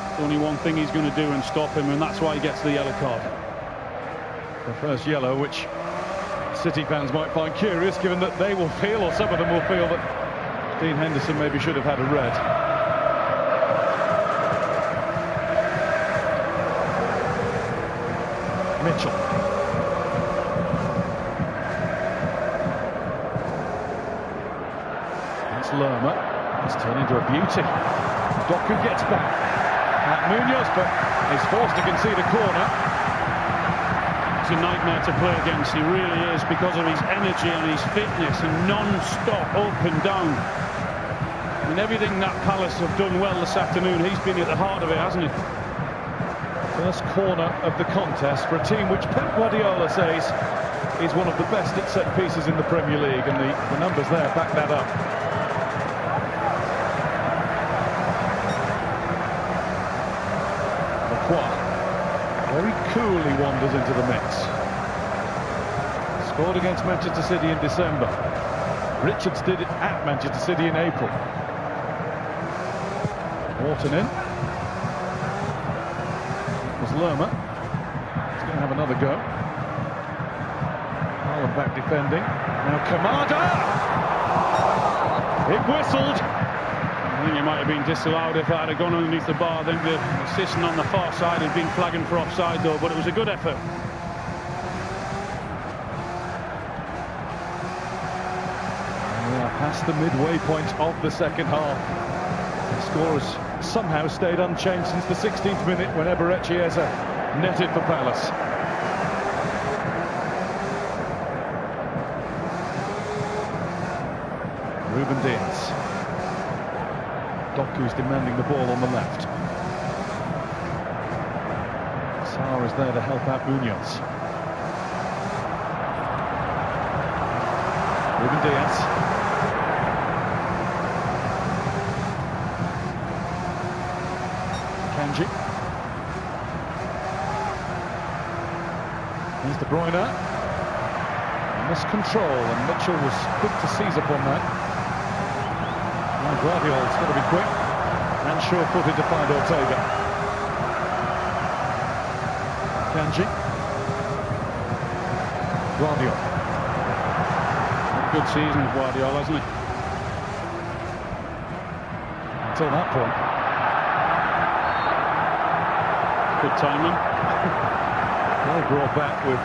Speaker 3: there's only one thing he's going to do and stop him, and that's why he gets the yellow card.
Speaker 2: The first yellow, which City fans might find curious, given that they will feel, or some of them will feel, that Dean Henderson maybe should have had a red. Mitchell. Lerma. It's turned into a beauty. Doku gets back at Munoz, but he's forced to concede a corner.
Speaker 3: It's a nightmare to play against, he really is, because of his energy and his fitness and non-stop up and down. And everything that Palace have done well this afternoon, he's been at the heart of it, hasn't he?
Speaker 2: First corner of the contest for a team which Pep Guardiola says is one of the best at set pieces in the Premier League, and the numbers there back that up. Very coolly wanders into the mix. Scored against Manchester City in December. Richards did it at Manchester City in April. Wharton in. It was Lerma. He's going to have another go. Haaland back defending. Now Kamada! It whistled.
Speaker 3: I think it might have been disallowed if that had gone underneath the bar. I think the assistant on the far side had been flagging for offside though, but it was a good effort.
Speaker 2: We are past the midway point of the second half. The score has somehow stayed unchanged since the 16th minute when Eberechi Eze netted for Palace. Ruben Diaz. Doku's demanding the ball on the left. Sarr is there to help out Munoz. Ruben Diaz. Kanji. Here's De Bruyne. Miscontrol, and Mitchell was quick to seize upon that. Guardiola's got to be quick and sure-footed to find Ortega. Kanji. Guardiola.
Speaker 3: Good season for Guardiola, hasn't he?
Speaker 2: Until that point.
Speaker 3: Good timing.
Speaker 2: Well brought back with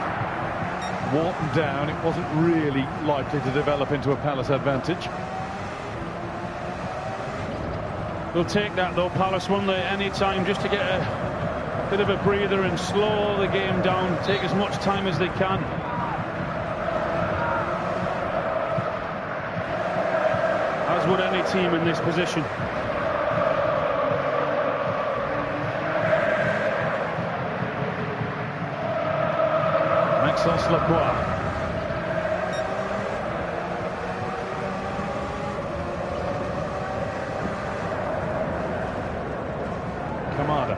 Speaker 2: Wharton down. It wasn't really likely to develop into a Palace advantage.
Speaker 3: They'll take that though, Palace, won't they, any time, just to get a bit of a breather and slow the game down, take as much time as they can. As would team in this position.
Speaker 2: Maxence Lacroix. Kamada.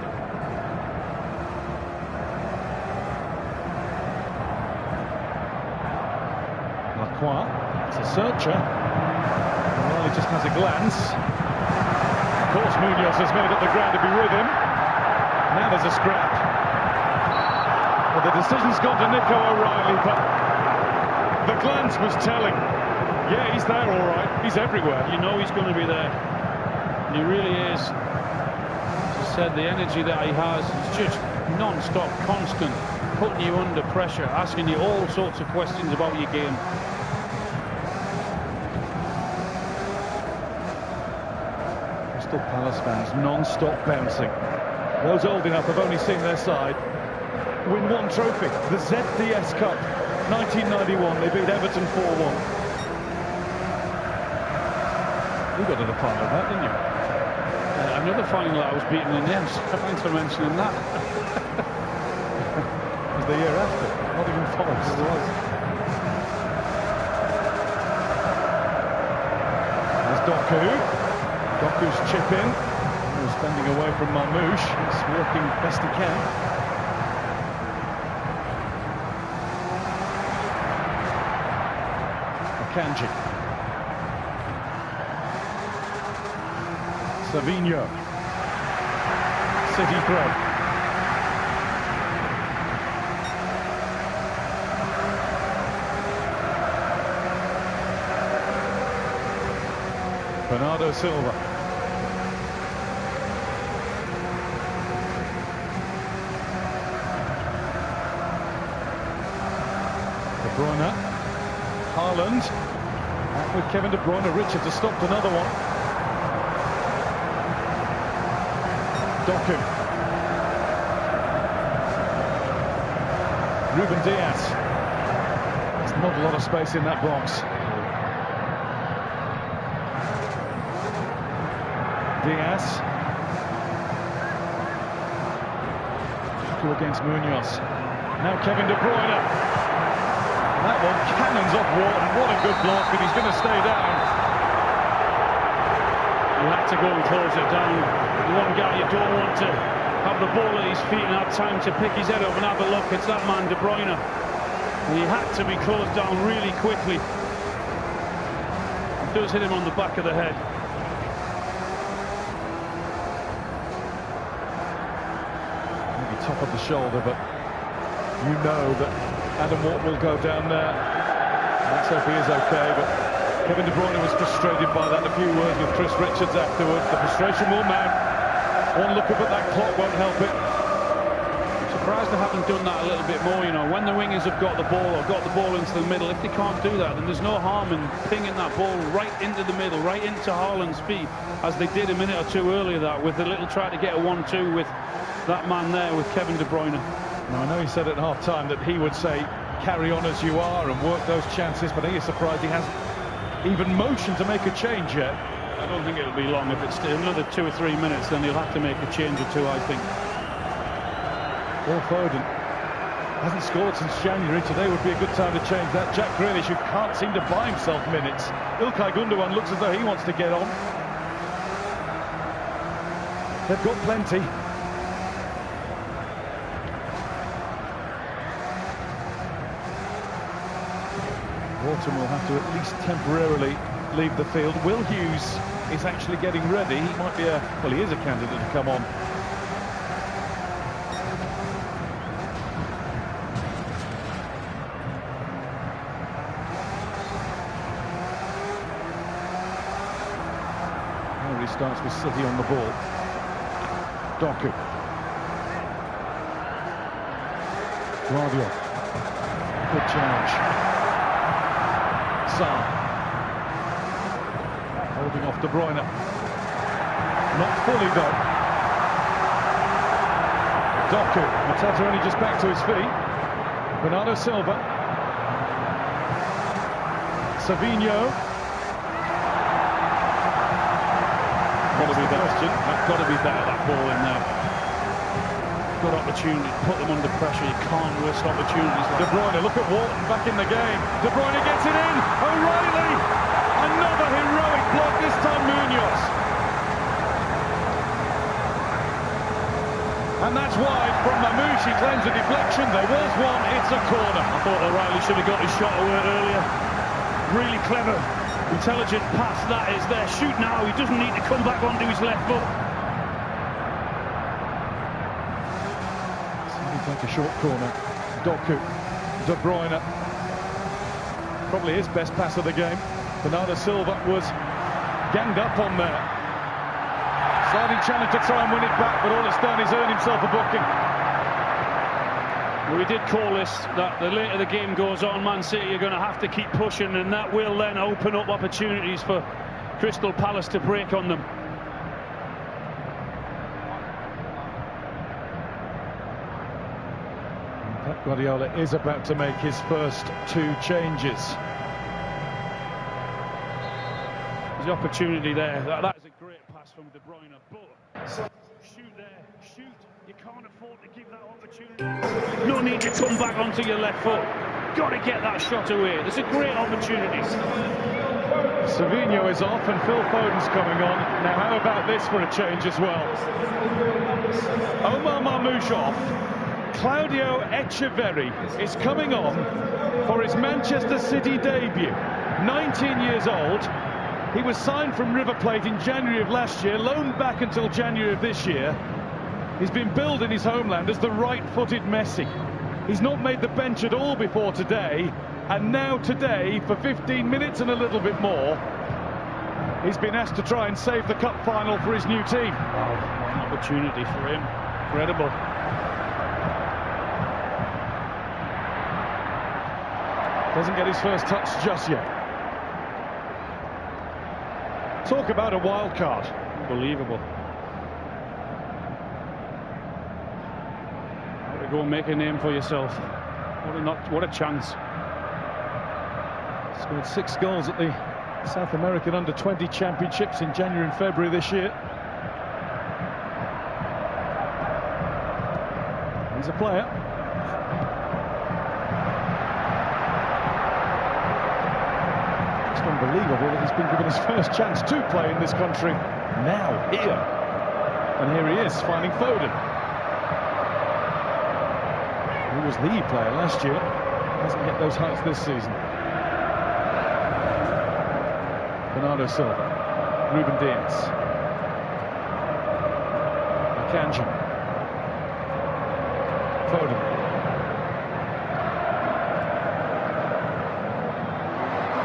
Speaker 2: Lacroix. It's a searcher. Well, he just has a glance. Of course, Munoz has made up the ground to be with him. Now there's a scrap. Well, the decision's gone to Nico O'Reilly, but the glance was telling. Yeah, he's there all right. He's everywhere.
Speaker 3: You know he's going to be there. He really is. As I said, the energy that he has is just non-stop, constant, putting you under pressure, asking you all sorts of questions about your game.
Speaker 2: Crystal Palace fans non-stop bouncing. Those old enough have only seen their side win one trophy, the ZDS Cup, 1991. They beat Everton 4-1. You got in a final of that, didn't you?
Speaker 3: Another final that I was beaten in there. Thanks for mentioning that.
Speaker 2: It was the year after. Nottingham Forest.
Speaker 3: It was.
Speaker 2: There's Doku. Doku's chip in. He's bending away from Marmouche. He's working best he can. Kanji. Savinho. City throw. Bernardo Silva. De Bruyne. Haaland. Out with Kevin De Bruyne. Richards has stopped another one. Doku. Ruben Diaz. There's not a lot of space in that box. Diaz. Doku against Munoz. Now Kevin De Bruyne. That one cannons off Wharton. What a good block, but he's going to stay down.
Speaker 3: You have to go and close it down. The one guy you don't want to have the ball at his feet and have time to pick his head up and have a look. It's that man, De Bruyne. And he had to be closed down really quickly. It does hit him on the back of the head.
Speaker 2: Maybe top of the shoulder, but you know that Adam Watt will go down there. Let's hope he is okay, but Kevin De Bruyne was frustrated by that. A few words with Chris Richards afterwards. The frustration will mount. One look up at that clock won't help it.
Speaker 3: Surprised they haven't done that a little bit more, you know. When the wingers have got the ball or got the ball into the middle, if they can't do that, then there's no harm in pinging that ball right into the middle, right into Haaland's feet, as they did a minute or two earlier that, with a little try to get a 1-2 with that man there, with Kevin De Bruyne.
Speaker 2: Now, I know he said at half-time that he would say, carry on as you are and work those chances, but he is surprised he hasn't even motioned to make a change yet.
Speaker 3: I don't think it'll be long. If it's another 2 or 3 minutes, then he'll have to make a change or two, I think.
Speaker 2: Phil Foden hasn't scored since January. Today would be a good time to change that. Jack Grealish, who can't seem to buy himself minutes. İlkay Gundogan looks as though he wants to get on. They've got plenty. Wharton will have to at least temporarily leave the field. Will Hughes is actually getting ready. He might be well, he is a candidate to come on. Now he starts with City on the ball. Doku. Guardiola. Good challenge. Holding off De Bruyne. Not fully though. Doku. Mateta only just back to his feet. Bernardo Silva. Savinho.
Speaker 3: got to be better. That's got to be better, that ball in there. Good opportunity, put them under pressure. You can't waste opportunities.
Speaker 2: De Bruyne, look at Walton back in the game. De Bruyne gets it in. O'Reilly, another heroic block, this time Munoz. And that's wide from Mamouche. He claims a deflection. There was one. It's a corner.
Speaker 3: I thought O'Reilly should have got his shot away earlier. Really clever, intelligent pass that is there. Shoot now. He doesn't need to come back onto his left foot.
Speaker 2: Take a short corner. Doku, De Bruyne, probably his best pass of the game. Bernardo Silva was ganged up on there. Sliding challenge to try and win it back, but all it's done is earn himself a booking.
Speaker 3: We did call this, that the later the game goes on, Man City are going to have to keep pushing, and that will then open up opportunities for Crystal Palace to break on them.
Speaker 2: Pep Guardiola is about to make his first 2 changes.
Speaker 3: There's the opportunity there. That is a great pass from De Bruyne, but shoot there, shoot. You can't afford to give that opportunity. No need to come back onto your left foot. Got to get that shot away. There's a great opportunity.
Speaker 2: Savinho is off and Phil Foden's coming on. Now how about this for a change as well? Omar Mamouche off. Claudio Echeverri is coming on for his Manchester City debut. 19 years old. He was signed from River Plate in January of last year, loaned back until January of this year. He's been billed in his homeland as the right-footed Messi. He's not made the bench at all before today, and now today, for 15 minutes and a little bit more, he's been asked to try and save the cup final for his new team.
Speaker 3: Wow, an opportunity for him. Incredible.
Speaker 2: Doesn't get his first touch just yet. Talk about a wild card.
Speaker 3: Unbelievable. How to go and make a name for yourself. What a chance.
Speaker 2: Scored 6 goals at the South American Under-20 Championships in January and February this year. He's a player. It's unbelievable that he's been given his first chance to play in this country now, here. And here he is, finding Foden. He was the player last year. Hasn't hit those heights this season. Bernardo Silva, Ruben Diaz, Akanji, Foden,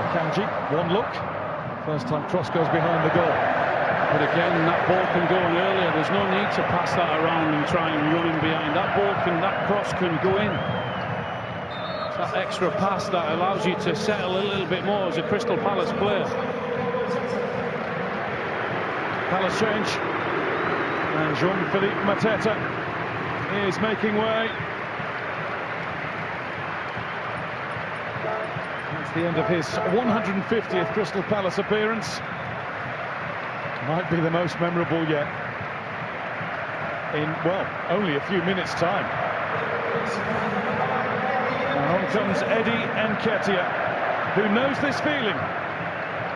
Speaker 2: Akanji, one look, first time cross goes behind the goal.
Speaker 3: But again, that ball can go in earlier. There's no need to pass that around and try and run in behind. That cross can go in. It's that extra pass that allows you to settle a little bit more as a Crystal Palace player.
Speaker 2: Palace change, and Jean-Philippe Mateta is making way. That's the end of his 150th Crystal Palace appearance. Might be the most memorable yet in, well, only a few minutes' time. And on comes Eddie Nketiah, who knows this feeling,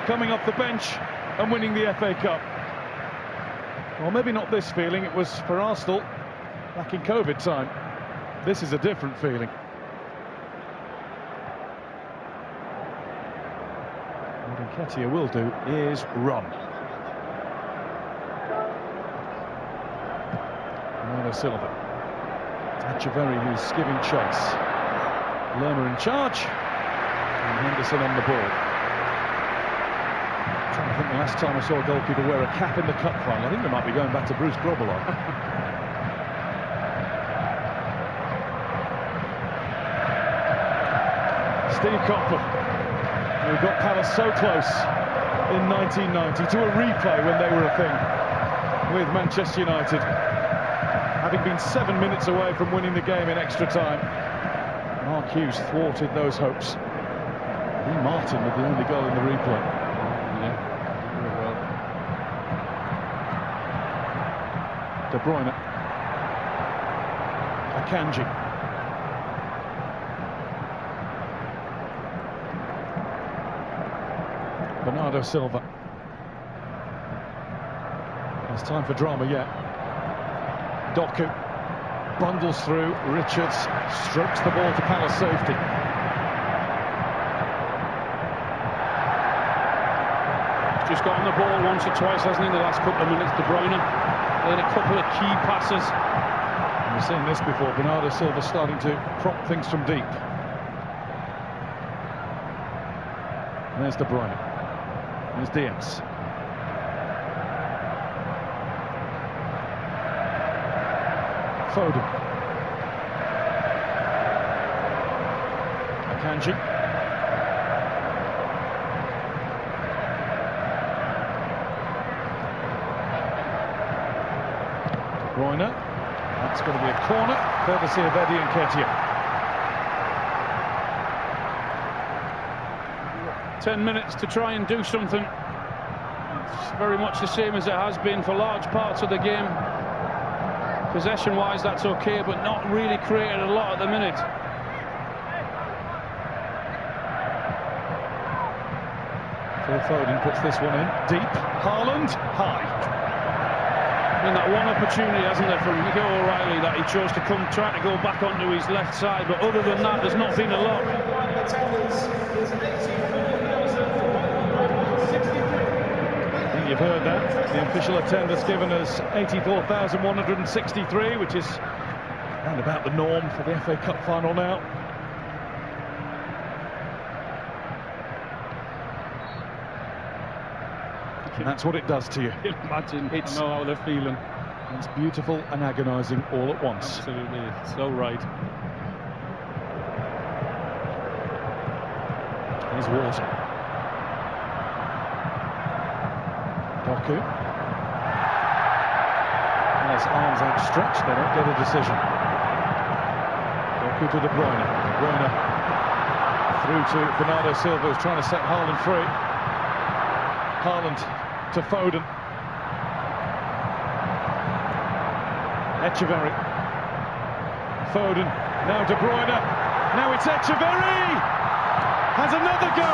Speaker 2: coming off the bench and winning the FA Cup. Well, maybe not this feeling, it was for Arsenal back in COVID time. This is a different feeling. What Nketiah will do is run. Bernardo Silva. Echeverri, who's giving chase. Lerma in charge. And Henderson on the ball. I think the last time I saw a goalkeeper wear a cap in the cup final, I think they might be going back to Bruce Grobbelaar. Steve Coppell, who got Palace so close in 1990 to a replay when they were a thing with Manchester United, having been 7 minutes away from winning the game in extra time. Mark Hughes thwarted those hopes. Lee Martin with the only goal in the replay. De Bruyne. Akanji. Bernardo Silva. There's time for drama yet. Doku bundles through. Richards strokes the ball to Palace safety.
Speaker 3: He's just got on the ball once or twice, hasn't he, in the last couple of minutes, De Bruyne. Made a couple of key passes.
Speaker 2: We've seen this before. Bernardo Silva starting to prop things from deep. And there's De Bruyne. There's Diaz. Foden. Akanji. De Bruyne. That's going to be a corner, courtesy of Eddie Nketiah.
Speaker 3: 10 minutes to try and do something. It's very much the same as it has been for large parts of the game. Possession-wise, that's okay, but not really creating a lot at the minute.
Speaker 2: Phil Foden puts this one in deep. Haaland high.
Speaker 3: And that one opportunity, hasn't there, from Nico O'Reilly, that he chose to come try to go back onto his left side, but other than that, there's not been a lot.
Speaker 2: I think you've heard that. The official attendance given us 84,163, which is around about the norm for the FA Cup final now. And that's what it does to you.
Speaker 3: Imagine, I know how they're feeling.
Speaker 2: It's beautiful and agonising all at once.
Speaker 3: Absolutely, so right.
Speaker 2: Here's Water. Doku. Nice arms outstretched, they don't get a decision. Doku to De Bruyne. De Bruyne through to Bernardo Silva, who's trying to set Haaland free. Haaland to Foden. Echeverri. Foden. Now De Bruyne. Now it's Echeverri. Has another go.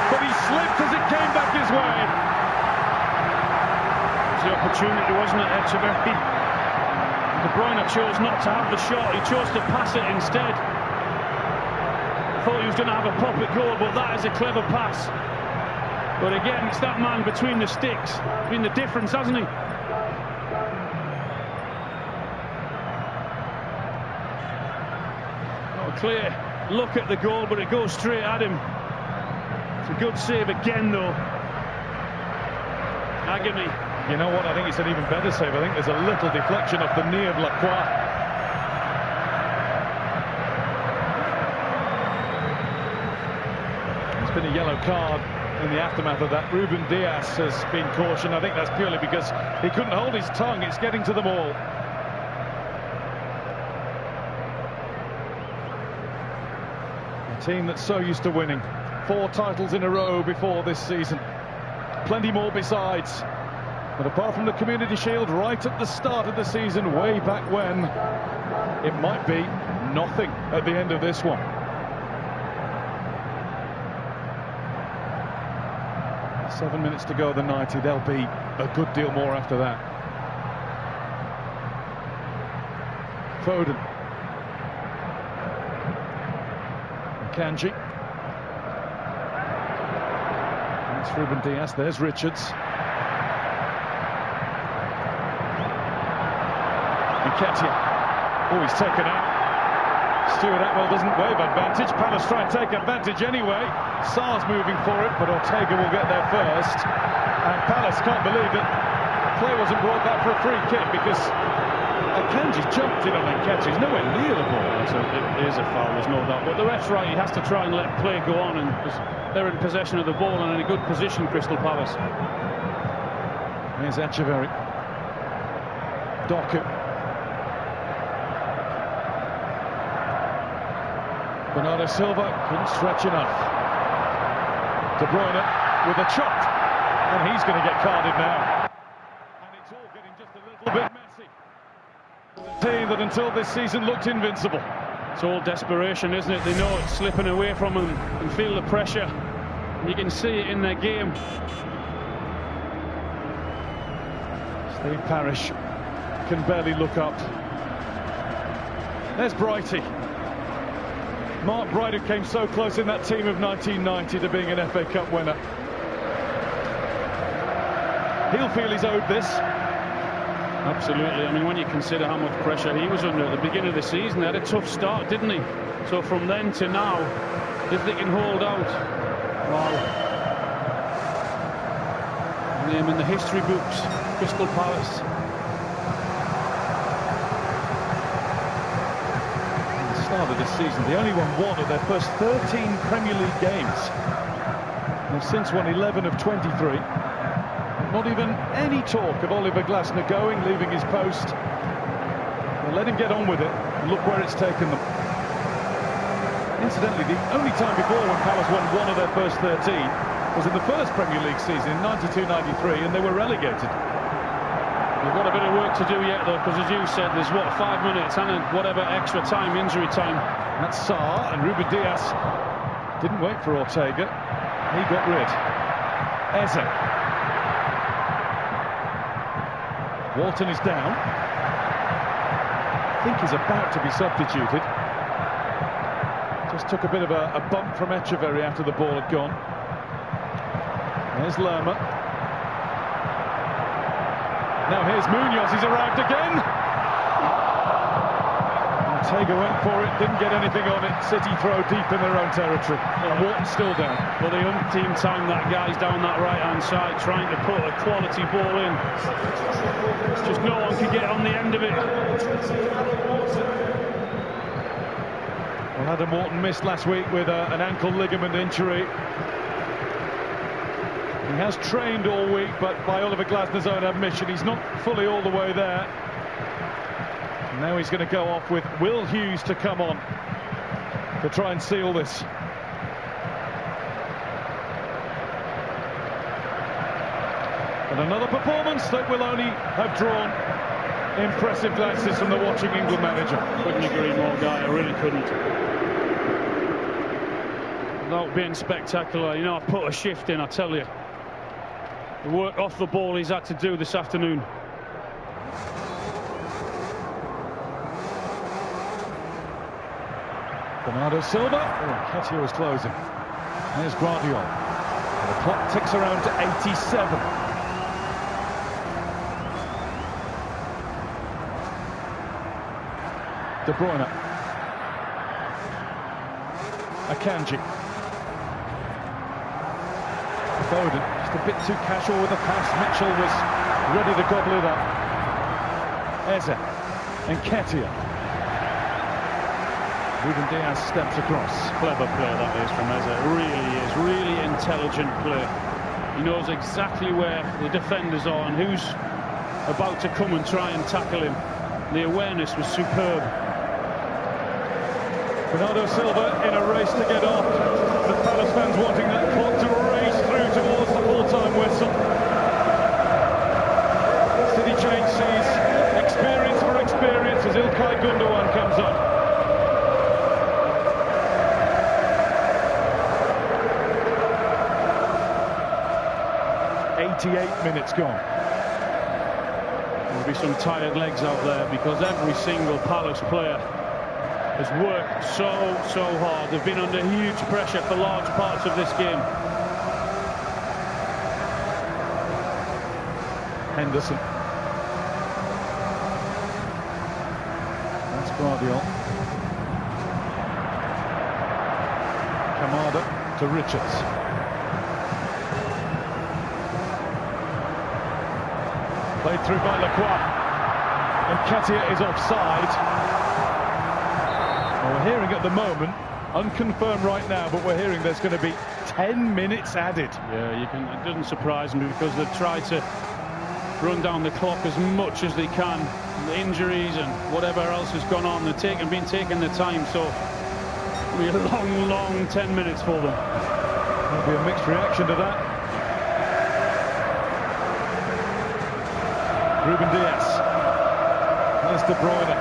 Speaker 2: But he slipped as it came back his way.
Speaker 3: It was the opportunity, wasn't it, Echeverri? De Bruyne chose not to have the shot. He chose to pass it instead. I thought he was going to have a pop at goal, but that is a clever pass. But again, it's that man between the sticks, been the difference, hasn't he? Not a clear look at the goal, but it goes straight at him. It's a good save again, though. Agony.
Speaker 2: You know what? I think it's an even better save. I think there's a little deflection off the knee of Lacroix. It's been a yellow card in the aftermath of that. Ruben Diaz has been cautioned. I think that's purely because he couldn't hold his tongue. It's getting to them all. A team that's so used to winning. 4 titles in a row before this season. Plenty more besides. But apart from the Community Shield right at the start of the season, way back when, it might be nothing at the end of this one. Seven minutes to go, the 90. There'll be a good deal more after that. Foden. Akanji. That's Ruben Diaz. There's Richards. Nketiah. Oh, he's taken out. Stuart Atwell doesn't wave advantage. Palace try and take advantage anyway. Sarr's moving for it, but Ortega will get there first. And Palace can't believe that play wasn't brought back for a free kick because Akanji jumped in on Nketiah. He's nowhere near the ball.
Speaker 3: So it is a foul, there's no doubt. But the ref's right, he has to try and let play go on, and they're in possession of the ball and in a good position, Crystal Palace.
Speaker 2: Here's Echeverri. Doku. Bernardo Silva couldn't stretch enough. De Bruyne with a chop, and he's going to get carded now. And it's all getting just a little bit until this season looked invincible.
Speaker 3: It's all desperation, isn't it? They know it's slipping away from them and feel the pressure. You can see it in their game.
Speaker 2: Steve Parish can barely look up. There's Brighty. Mark Bright, who came so close in that team of 1990 to being an FA Cup winner. He'll feel he's owed this.
Speaker 3: Absolutely. I mean, when you consider how much pressure he was under at the beginning of the season, they had a tough start, didn't he? So from then to now, if they can hold out, wow. Name in the history books, Crystal Palace.
Speaker 2: At the start of this season, they only won 1 of their first 13 Premier League games. They've since won 11 of 23. Not even any talk of Oliver Glasner going, leaving his post. They let him get on with it, and look where it's taken them. Incidentally, the only time before when Palace won 1 of their first 13 was in the first Premier League season in 92-93, and they were relegated.
Speaker 3: They've got a bit of work to do yet, though, because as you said, there's, what, 5 minutes and whatever extra time, injury time.
Speaker 2: That's Sarr, and Ruben Dias didn't wait for Ortega. He got rid. Eze. Walton is down. I think he's about to be substituted. Just took a bit of a bump from Echeverry after the ball had gone. There's Lerma. Now here's Munoz, he's arrived again. Ortega went for it, didn't get anything on it. City throw deep in their own territory. And Walton's still down.
Speaker 3: Well, the umpteenth time that guy's down that right-hand side trying to put a quality ball in. It's just no one can get on the end of it.
Speaker 2: Well, Adam Wharton missed last week with an ankle ligament injury. He has trained all week, but by Oliver Glasner's own admission, he's not fully all the way there. Now he's going to go off with Will Hughes to come on to try and seal this. And another performance that will only have drawn impressive glances from the watching England manager.
Speaker 3: Couldn't agree more, Guy. I really couldn't. Without being spectacular, you know, I've put a shift in, I tell you. The work off the ball he's had to do this afternoon.
Speaker 2: Bernardo Silva. Oh, Ketia was closing. There's Guardiola. And the clock ticks around to 87. De Bruyne. Akanji. Foden, just a bit too casual with the pass. Mitchell was ready to gobble it up. Eze and Ketia. Ruben Dias steps across.
Speaker 3: Clever play that is from Eze. It really is. Really intelligent play. He knows exactly where the defenders are and who's about to come and try and tackle him. The awareness was superb.
Speaker 2: Bernardo Silva in a race to get off. The Palace fans wanting that clock to race through towards the full-time whistle. City change sees experience for experience as Ilkay Gundogan comes on. Minutes gone.
Speaker 3: There'll be some tired legs out there because every single Palace player has worked so hard. They've been under huge pressure for large parts of this game.
Speaker 2: Henderson. That's Guardiola. Kamada to Richards. Played through by Lacroix. And Ketia is offside. Well, we're hearing at the moment, unconfirmed right now, but we're hearing there's going to be 10 minutes added.
Speaker 3: Yeah, it doesn't surprise me because they've tried to run down the clock as much as they can. The injuries and whatever else has gone on, they've been taking the time, so it'll be a long 10 minutes for them.
Speaker 2: There'll be a mixed reaction to that. Ruben Dias. There's De Bruyne.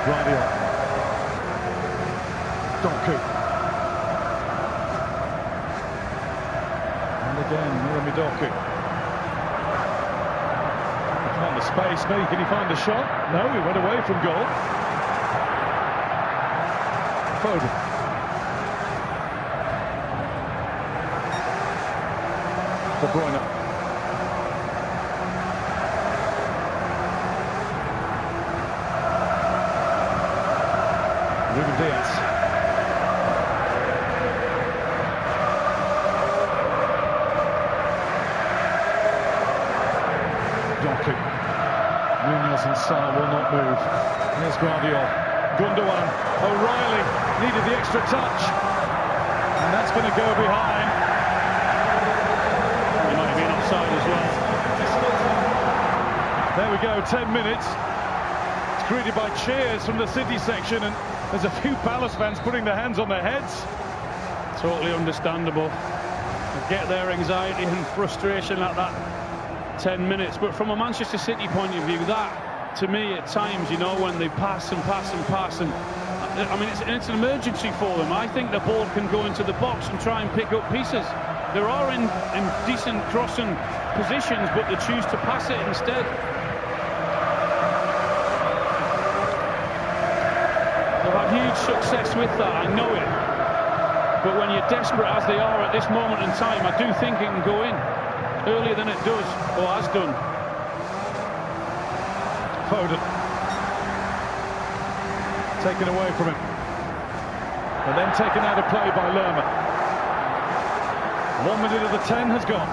Speaker 2: Guardiola. Doku. And again, Mirami Doku. Find the space, maybe can he find the shot? No, he went away from goal. Foden. De Bruyne. Ruben Diaz. Doku. Munoz and Sarr will not move. Here's Guardiola. Gundogan. O'Reilly needed the extra touch. And that's going to go behind.
Speaker 3: He might have been offside as well.
Speaker 2: There we go, 10 minutes. It's greeted by cheers from the City section, and there's a few Palace fans putting their hands on their heads.
Speaker 3: Totally understandable. I get their anxiety and frustration at that 10 minutes. But from a Manchester City point of view, that, to me, at times, you know, when they pass and pass and pass, and I mean, it's an emergency for them. I think the ball can go into the box and try and pick up pieces. There are in decent crossing positions, but they choose to pass it instead. They've had huge success with that, I know it. But when you're desperate as they are at this moment in time, I do think it can go in earlier than it does, or has done.
Speaker 2: Foden. Taken away from him. And then taken out of play by Lerma. 1 minute of the 10 has gone.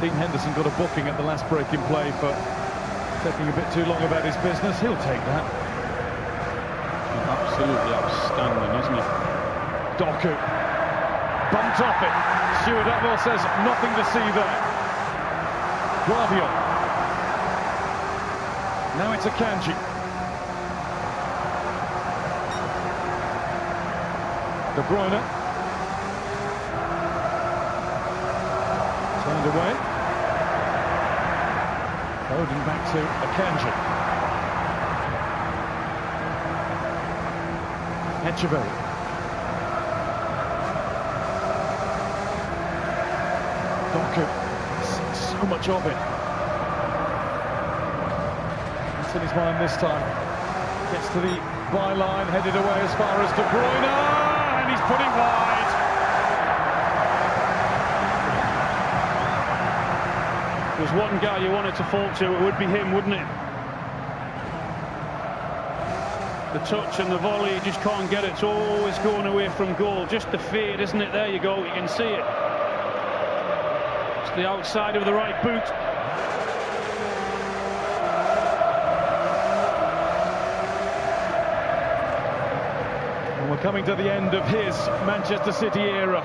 Speaker 2: Dean Henderson got a booking at the last break in play for taking a bit too long about his business. He'll take that.
Speaker 3: Absolutely outstanding, isn't it?
Speaker 2: Doku. Bumped off it. Stuart Atwell says nothing to see there. Guardiola. Now it's Akanji. De Bruyne. Turned away. Foden back to Akanji. Echeverri. Doku. So much of it. It's in his mind this time. Gets to the byline, headed away as far as De Bruyne, and he's put it wide.
Speaker 3: There's one guy you wanted to fall to, it would be him, wouldn't it? The touch and the volley, you just can't get it. It's always going away from goal. Just the fade, isn't it? There you go, you can see it. It's the outside of the right boot.
Speaker 2: And we're coming to the end of his Manchester City era.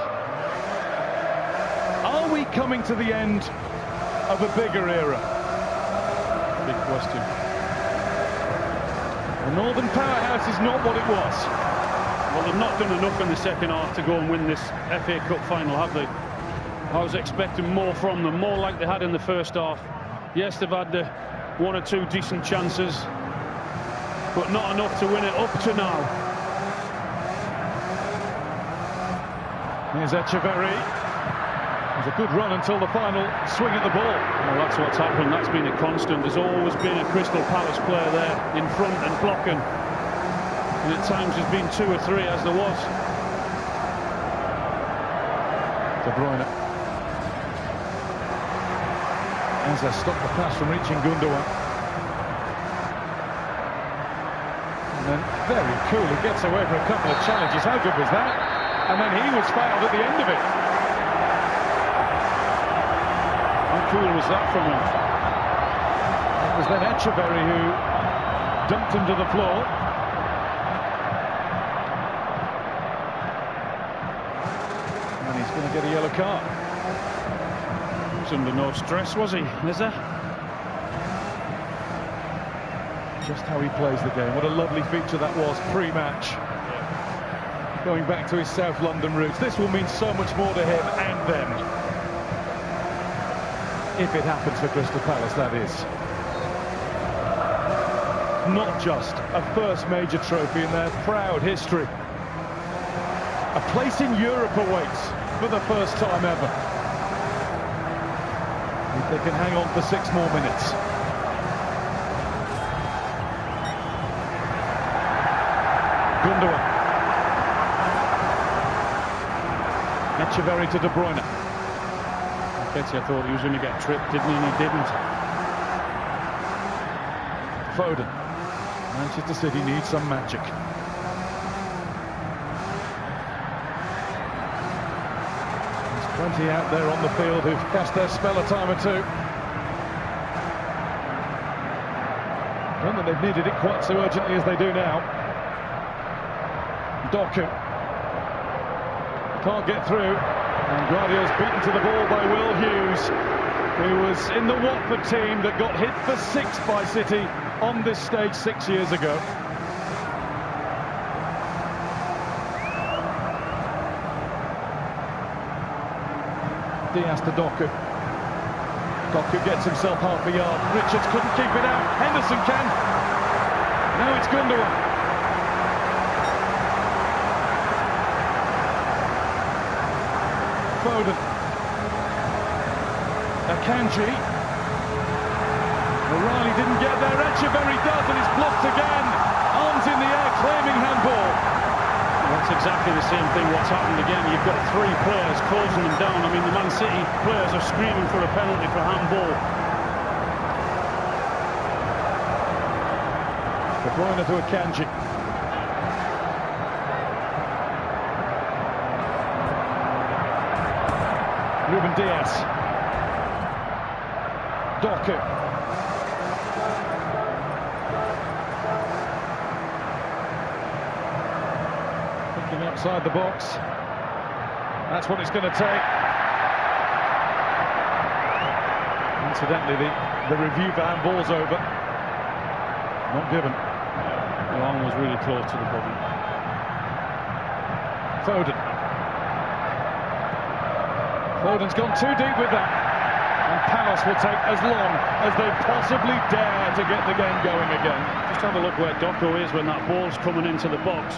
Speaker 2: Are we coming to the end of a bigger era?
Speaker 3: Big question.
Speaker 2: The Northern powerhouse is not what it was.
Speaker 3: Well, they've not done enough in the second half to go and win this FA Cup final, have they? I was expecting more from them, more like they had in the first half. Yes, they've had the 1 or 2 decent chances, but not enough to win it up to now.
Speaker 2: Here's Echeverri. It was a good run until the final swing at the ball.
Speaker 3: Well, that's what's happened. That's been a constant. There's always been a Crystal Palace player there in front and blocking. And at times there's been 2 or 3, as there was.
Speaker 2: De Bruyne. As they stop the pass from reaching Gundogan. And then very cool, he gets away from a couple of challenges. How good was that? And then he was fouled at the end of it.
Speaker 3: How cool was that from him?
Speaker 2: It was then Echeverri who dumped him to the floor. And he's going to get a yellow card.
Speaker 3: He was under no stress, was he? Is there?
Speaker 2: Just how he plays the game. What a lovely feature that was pre-match. Going back to his South London roots. This will mean so much more to him and them. if it happens for Crystal Palace, that is. Not just a first major trophy in their proud history. A place in Europe awaits for the first time ever. If they can hang on for 6 more minutes. Gundogan. Echeverri to De Bruyne.
Speaker 3: I thought he was going to get tripped, didn't he? And he didn't.
Speaker 2: Foden. Manchester City needs some magic. There's plenty out there on the field who've cast their spell a time or two. I don't think they've needed it quite so urgently as they do now. Doku. Can't get through. And Guardiola's beaten to the ball by Will Hughes, who was in the Watford team that got hit for 6 by City on this stage 6 years ago. Diaz to Doku. Doku gets himself half a yard. Richards couldn't keep it out. Henderson can. Now it's Gundogan. Foden. Akanji. O'Reilly didn't get there. Echeverri does, and it's blocked again. Arms in the air, claiming handball.
Speaker 3: That's exactly the same thing what's happened again. You've got 3 players closing them down. I mean, the Man City players are screaming for a penalty for handball.
Speaker 2: De Bruyne to Akanji. Ruben Diaz. Doku. Thinking outside the box. That's what it's going to take. Incidentally, the review for handball's over. Not given.
Speaker 3: The arm was really close to the body.
Speaker 2: Foden. Foden's gone too deep with that. And Palace will take as long as they possibly dare to get the game going again.
Speaker 3: Just have a look where Doku is when that ball's coming into the box.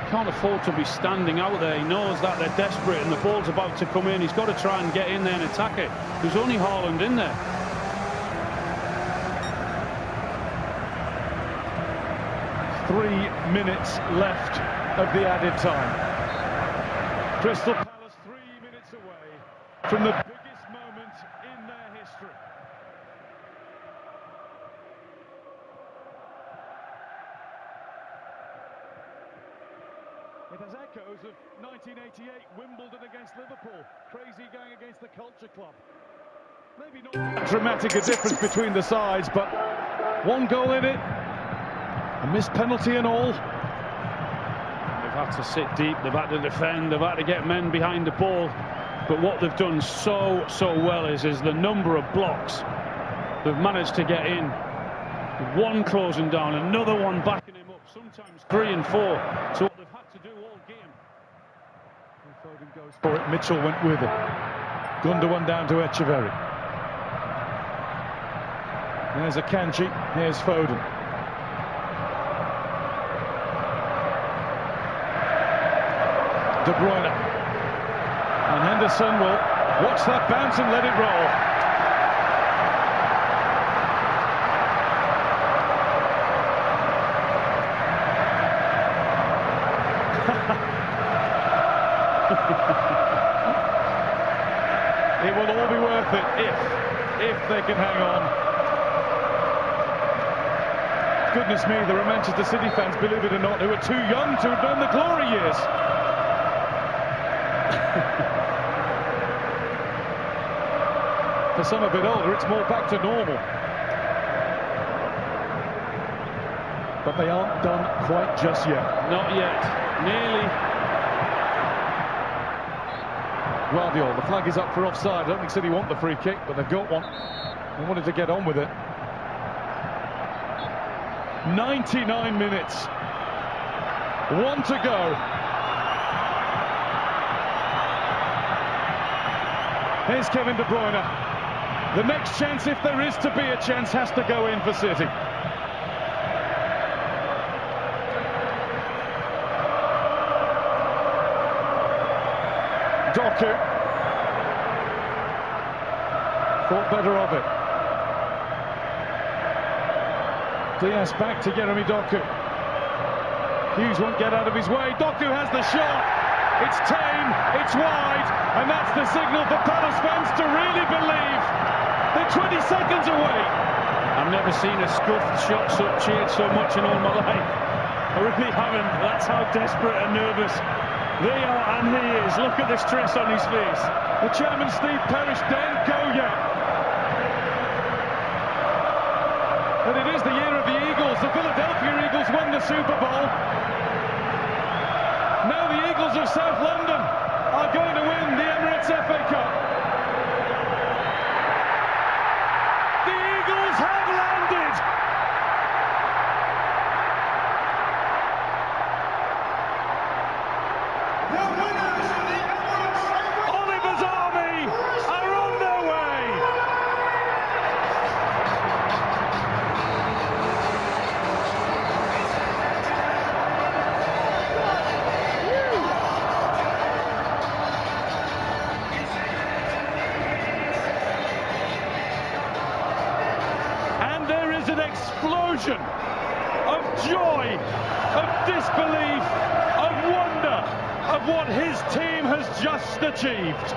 Speaker 3: Can't afford to be standing out there. He knows that they're desperate and the ball's about to come in. He's got to try and get in there and attack it. There's only Haaland in there.
Speaker 2: Three minutes left of the added time. Crystal Palace 3 minutes away from the biggest moment in their history. It has echoes of 1988 Wimbledon against Liverpool. Crazy going against the Culture Club. Maybe not dramatic a difference between the sides, but 1 goal in it. A missed penalty and all.
Speaker 3: They've had to sit deep, they've had to defend, they've had to get men behind the ball. But what they've done so well is the number of blocks they've managed to get in. 1 closing down, another one backing him up, sometimes 3 and 4. So what they've had to do all game.
Speaker 2: Foden goes for it, Mitchell went with him. Gundogan down to Echeverri. There's Akanji, here's Foden. De Bruyne. And Henderson will watch that bounce and let it roll. It will all be worth it if they can hang on. Goodness me, there are Manchester City fans, believe it or not, who are too young to have known the glory years. For some a bit older, it's more back to normal. But they aren't done quite just yet.
Speaker 3: Not yet. Nearly.
Speaker 2: Guardiola, the flag is up for offside. I don't think City want the free kick, but they've got one. They wanted to get on with it. 99 minutes. 1 to go. Here's Kevin De Bruyne. The next chance, if there is to be a chance, has to go in for City. Doku thought better of it. Diaz back to Jeremy Doku. Hughes won't get out of his way. Doku has the shot. It's tame, it's wide, and that's the signal for Palace fans to really believe they're 20 seconds away.
Speaker 3: I've never seen a scuffed shot cheered so much in all my life. I really haven't. That's how desperate and nervous they are, and he is. Look at the stress on his face.
Speaker 2: The chairman, Steve Parish, don't go yet. But it is the year of the Eagles. The Philadelphia Eagles won the Super Bowl. Now the Eagles of South London are going to win the Emirates FA Cup. The Eagles have landed. Oliver's Army are on their way. And there is an explosion of joy, of disbelief, of wonder, of what his team has just achieved.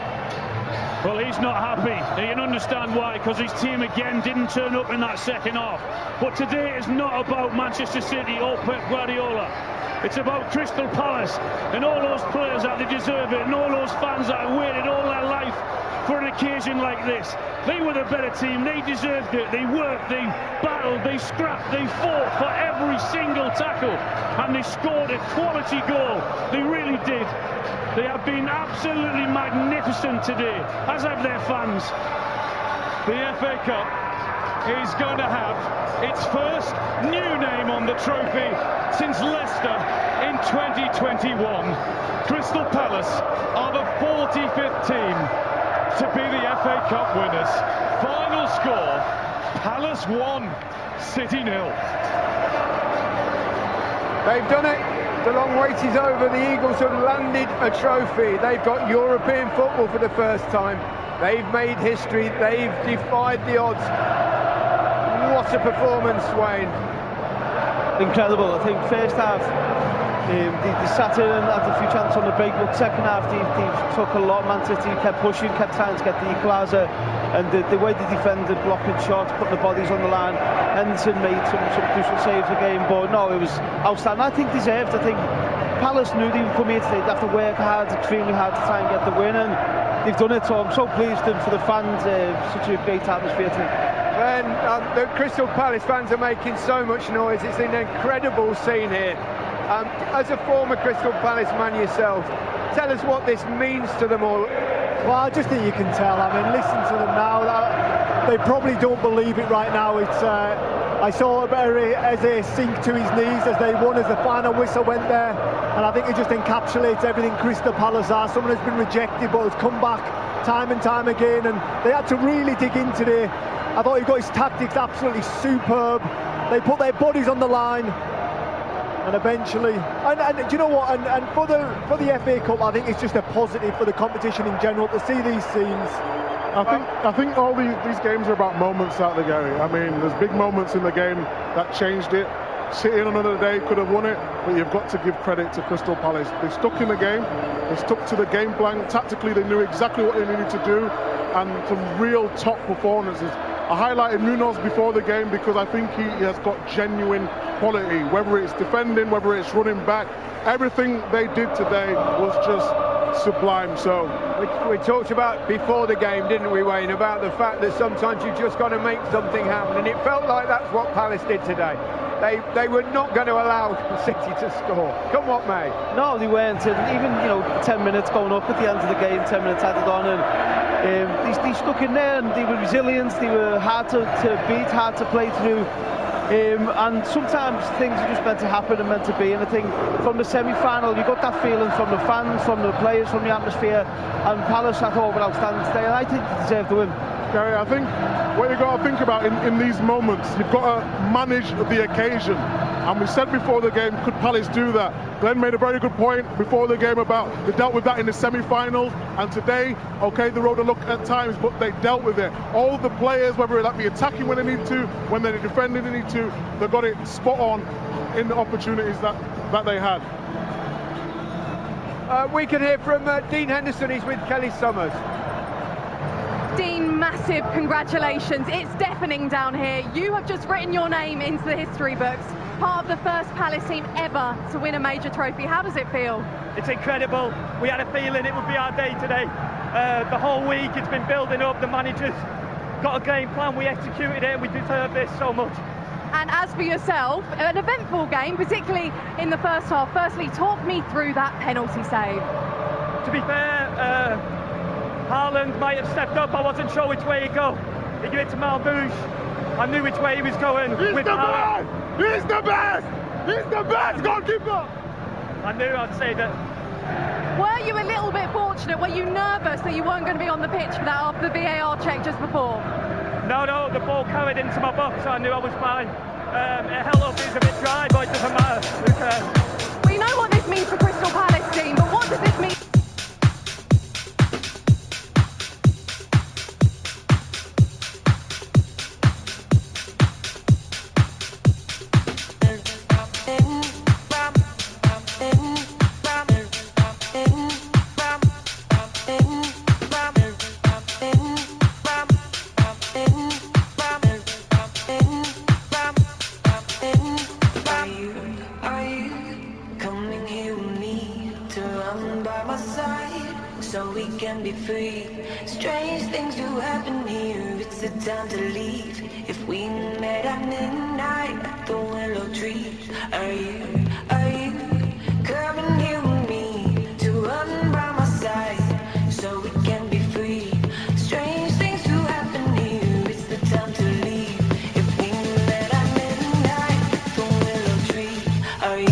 Speaker 3: Well, he's not happy. You can understand why, because his team again didn't turn up in that second half. But today is not about Manchester City or Pep Guardiola. It's about Crystal Palace and all those players that they deserve it, and all those fans that have waited all their life for an occasion like this. They were the better team, they deserved it, they worked, they battled, they scrapped, they fought for every single tackle, and they scored a quality goal. They really did. They have been absolutely magnificent today, as have their fans.
Speaker 2: The FA Cup is going to have its first new name on the trophy since Leicester in 2021. Crystal Palace are the 45th team to be the FA Cup winners. Final score, Palace 1, City 0.
Speaker 4: They've done it. The long wait is over. The Eagles have landed a trophy. They've got European football for the first time. They've made history. They've defied the odds. What a performance, Wayne.
Speaker 5: Incredible. I think first half they sat in and had a few chances on the break, but second half they took a lot. Man City kept pushing, kept trying to get the equaliser, and the way they defended, blocking shots, putting the bodies on the line. Henderson made some crucial saves again, but no, it was outstanding. I think deserved. I think Palace knew they would come here today. They'd have to work hard, extremely hard to try and get the win, and they've done it. So I'm so pleased, and for the fans, such a great atmosphere today.
Speaker 4: And the Crystal Palace fans are making so much noise. It's an incredible scene here. As a former Crystal Palace man yourself, tell us what this means to them all.
Speaker 7: Well, I just think you can tell. I mean, listen to them now. They probably don't believe it right now. It's I saw Eze sink to his knees as they won, as the final whistle went there, and I think it just encapsulates everything Crystal Palace are. Someone has been rejected but has come back time and time again, and they had to really dig in today. I thought he got his tactics absolutely superb. They put their bodies on the line, and eventually, and do you know what? And for the FA Cup, I think it's just a positive for the competition in general to see these scenes.
Speaker 6: I think all these games are about moments out there, Gary. I mean, there's big moments in the game that changed it. City on another day could have won it, but you've got to give credit to Crystal Palace. They stuck in the game, they stuck to the game plan. Tactically, they knew exactly what they needed to do, and some real top performances. I highlighted Nunes before the game because I think he has got genuine quality, whether it's defending, whether it's running back. Everything they did today was just sublime. So
Speaker 4: we talked about before the game, didn't we, Wayne, about the fact that sometimes you just got to make something happen, and it felt like that's what Palace did today. They were not going to allow City to score, come what may.
Speaker 5: No, they weren't. And even 10 minutes going up at the end of the game, 10 minutes added on, and they stuck in there, and they were resilient. They were hard to beat, hard to play through. And sometimes things are just meant to happen and meant to be, and I think from the semi-final you got that feeling from the fans, from the players, from the atmosphere, and Palace I thought were outstanding today, and I think they deserve the win.
Speaker 6: Gary, I think what you've got to think about in these moments, you've got to manage the occasion. And we said before the game, could Palace do that? Glenn made a very good point before the game about they dealt with that in the semi-finals. And today, okay, they rode a look at times, but they dealt with it. All the players, whether that be attacking when they need to, when they're defending they need to, they got it spot on in the opportunities that they had.
Speaker 4: We can hear from Dean Henderson. He's with Kelly Summers.
Speaker 9: Dean, massive congratulations. It's deafening down here. You have just written your name into the history books. Part of the first Palace team ever to win a major trophy. How does it feel?
Speaker 10: It's incredible. We had a feeling it would be our day today. The whole week it's been building up. The manager's got a game plan. We executed it and we deserve this so much.
Speaker 9: And as for yourself, an eventful game, particularly in the first half. Firstly, talk me through that penalty save.
Speaker 10: To be fair, Haaland might have stepped up. I wasn't sure which way he'd go. He gave it to Marmouche. I knew which way he was going.
Speaker 6: He's the best! He's the best! He's the best goalkeeper!
Speaker 10: I knew I'd say that.
Speaker 9: Were you a little bit fortunate? Were you nervous that you weren't going to be on the pitch for that after the VAR check just before?
Speaker 10: No, the ball carried into my box, so I knew I was fine. It held up, it was a bit dry, but it doesn't matter. Who cares?
Speaker 9: We know what this means for Crystal Palace team, but what does this mean?
Speaker 11: So we can be free. Strange things do happen here. It's the time to leave. If we met at midnight at the willow tree, are you coming here with me to run by my side? So we can be free. Strange things do happen here. It's the time to leave. If we met at midnight at the willow tree, are you?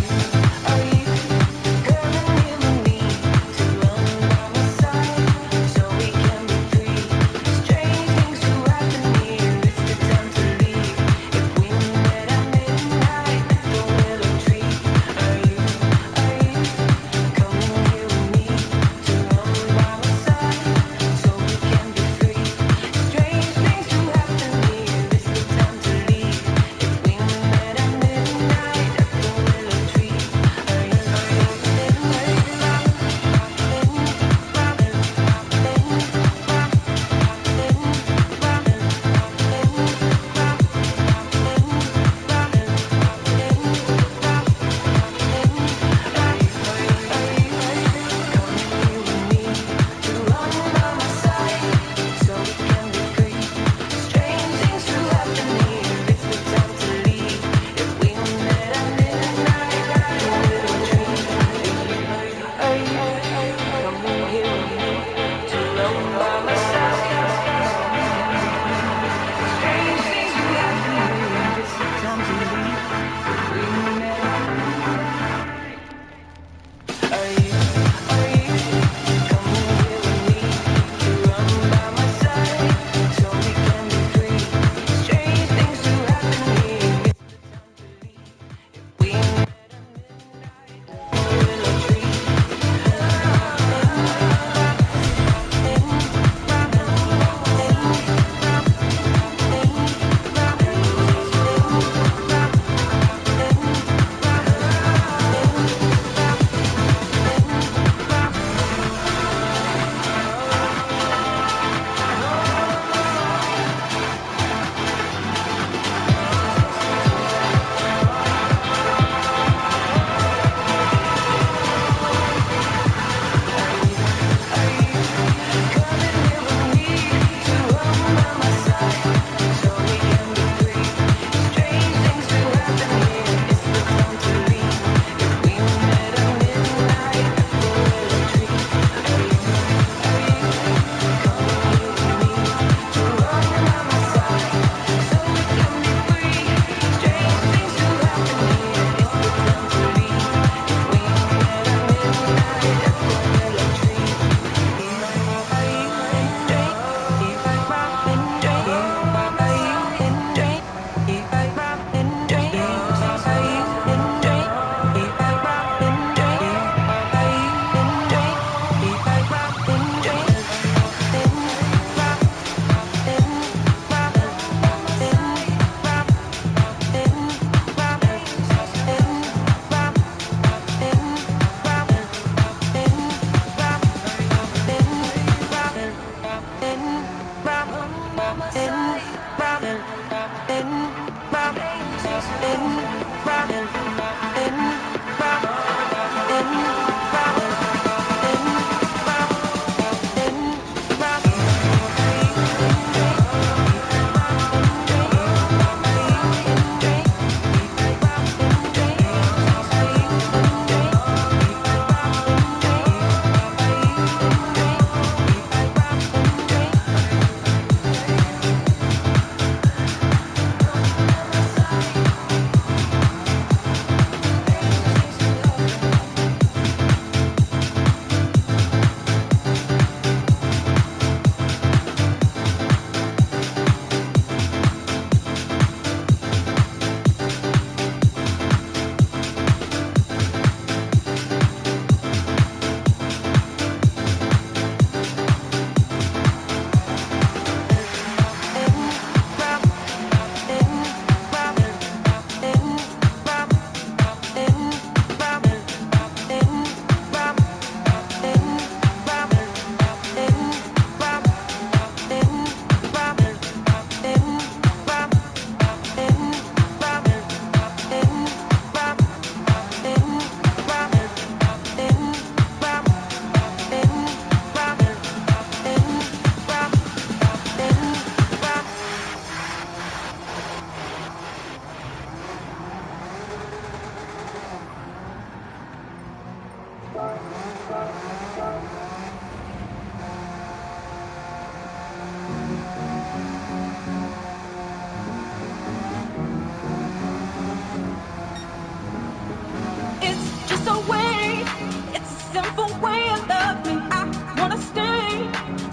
Speaker 11: wanna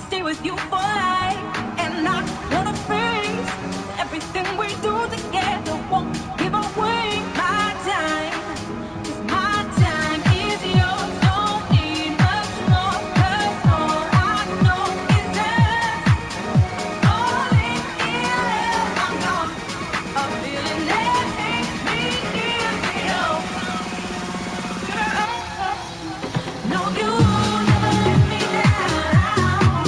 Speaker 11: stay with you for life, and I wanna face everything we do together. Won't give away my time, 'cause my time is yours. Don't need much more, 'cause all I know is that all in love. I'm gone, a feeling that makes me feel. No, you never let me down.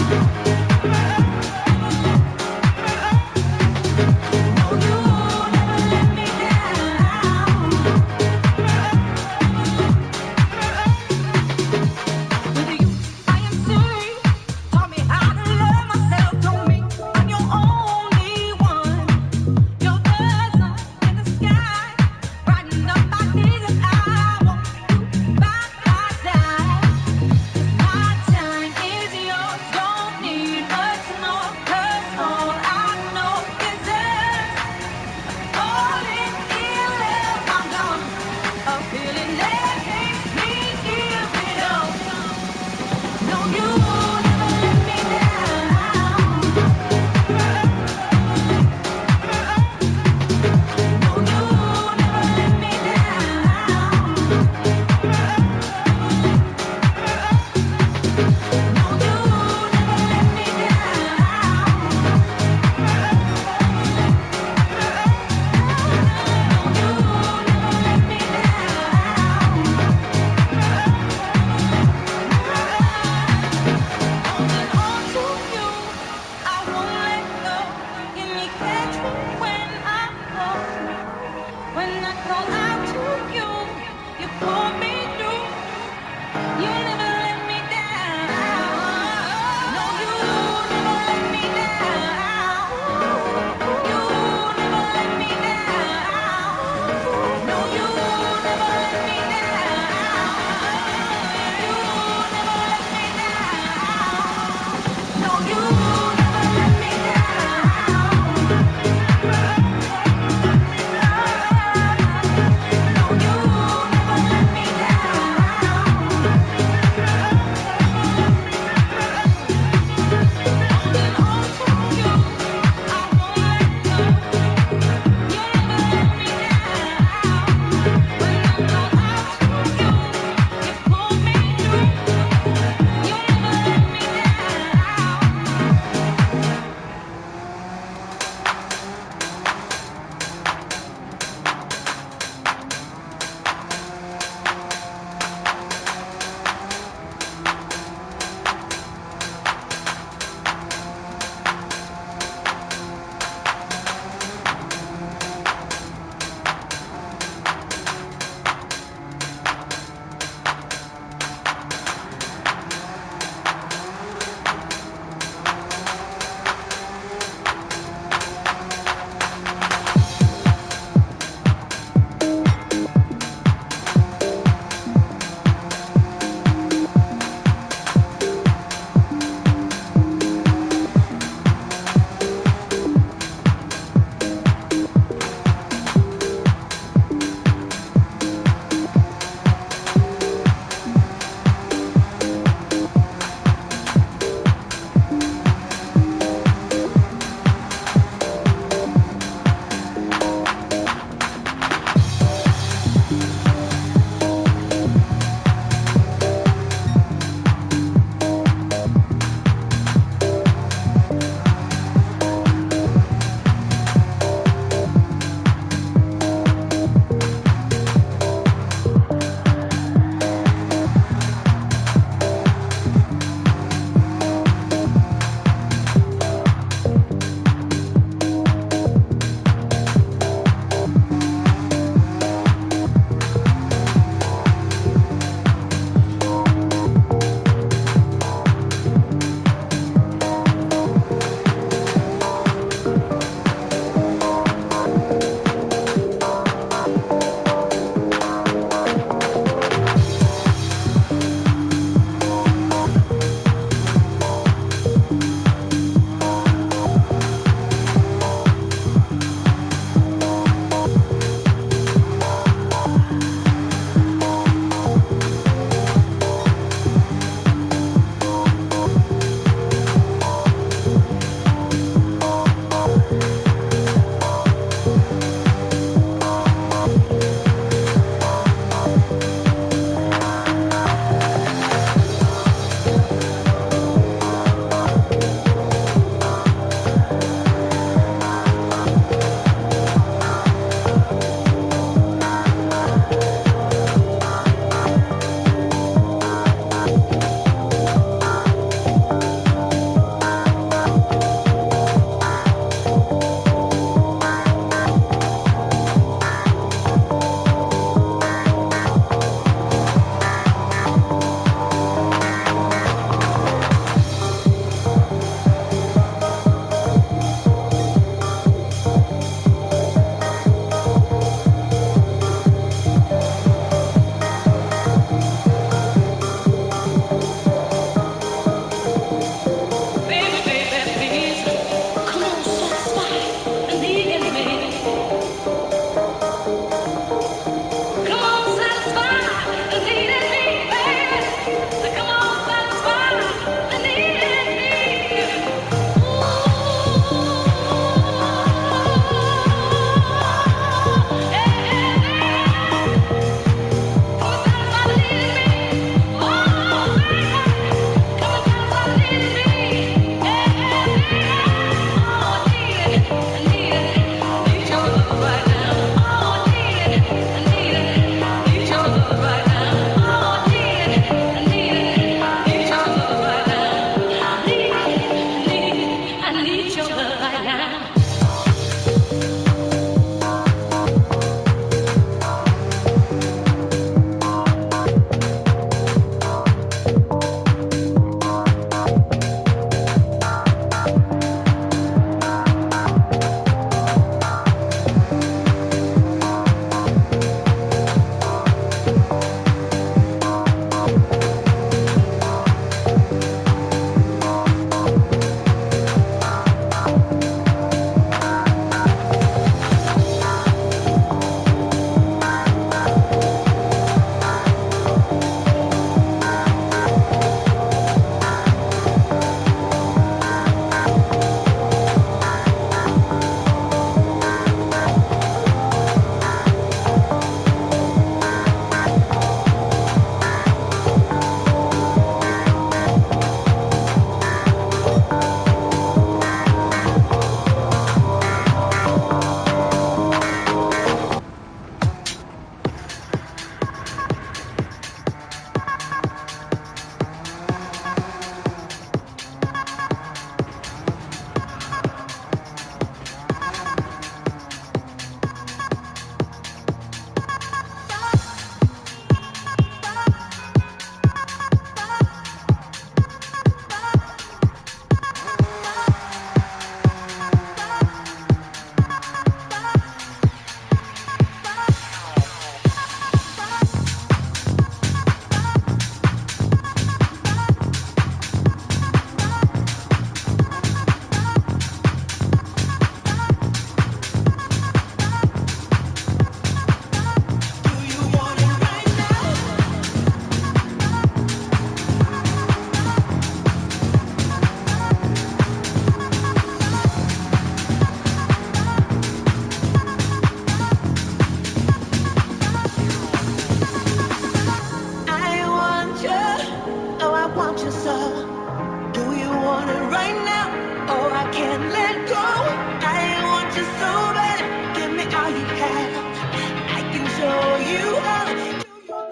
Speaker 11: you up.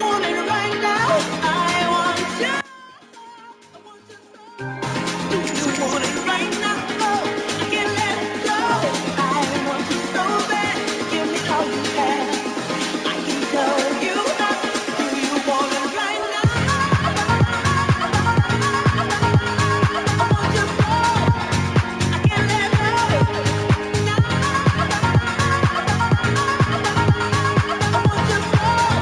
Speaker 11: Want it right now. I want you. Do you want it right now? Oh, I can't let it go. I want you so bad. Give me all you have. I can tell you up. Do you want it right now? I want you so. I can't let go. I want you so.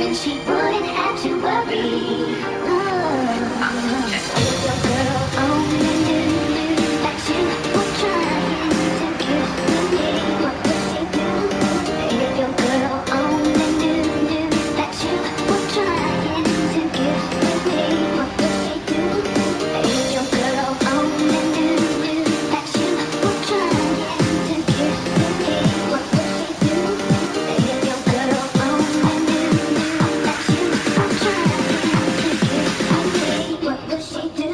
Speaker 11: and she wouldn't have to worry. If your girl only knew that you were trying to get with me, what would she do? If your girl only knew that you were trying to get with me, what would she do? If your girl only knew that you were trying to get with me, what would she do? If your girl only knew that you were trying to get with me, what would she do?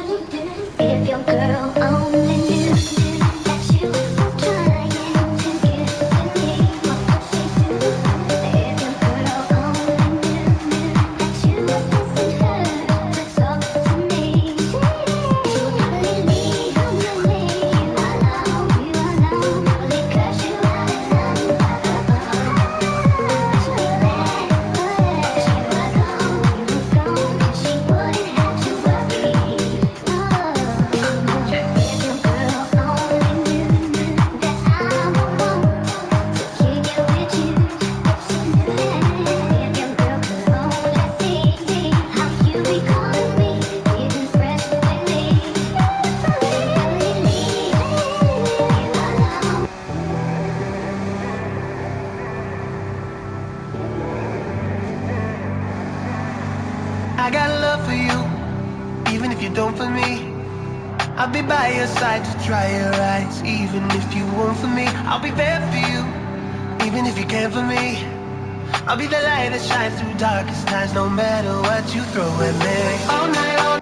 Speaker 11: If your girl only knew that you were trying to get with me, what would she do? If your girl only knew that you listened her to talk to me, she would probably leave you alone, probably curse you out and she wouldn't have to worry. If your girl only knew that I would want to kick it with you, if she knew that. If your girl could only see how you be calling me, getting fresh with me, probably leave you alone.
Speaker 12: I got love for you, even if you don't for me. I'll be by your side to dry your eyes, even if you won't for me. I'll be there for you, even if you can't for me. I'll be the light that shines through darkest times, no matter what you throw at me. All night long.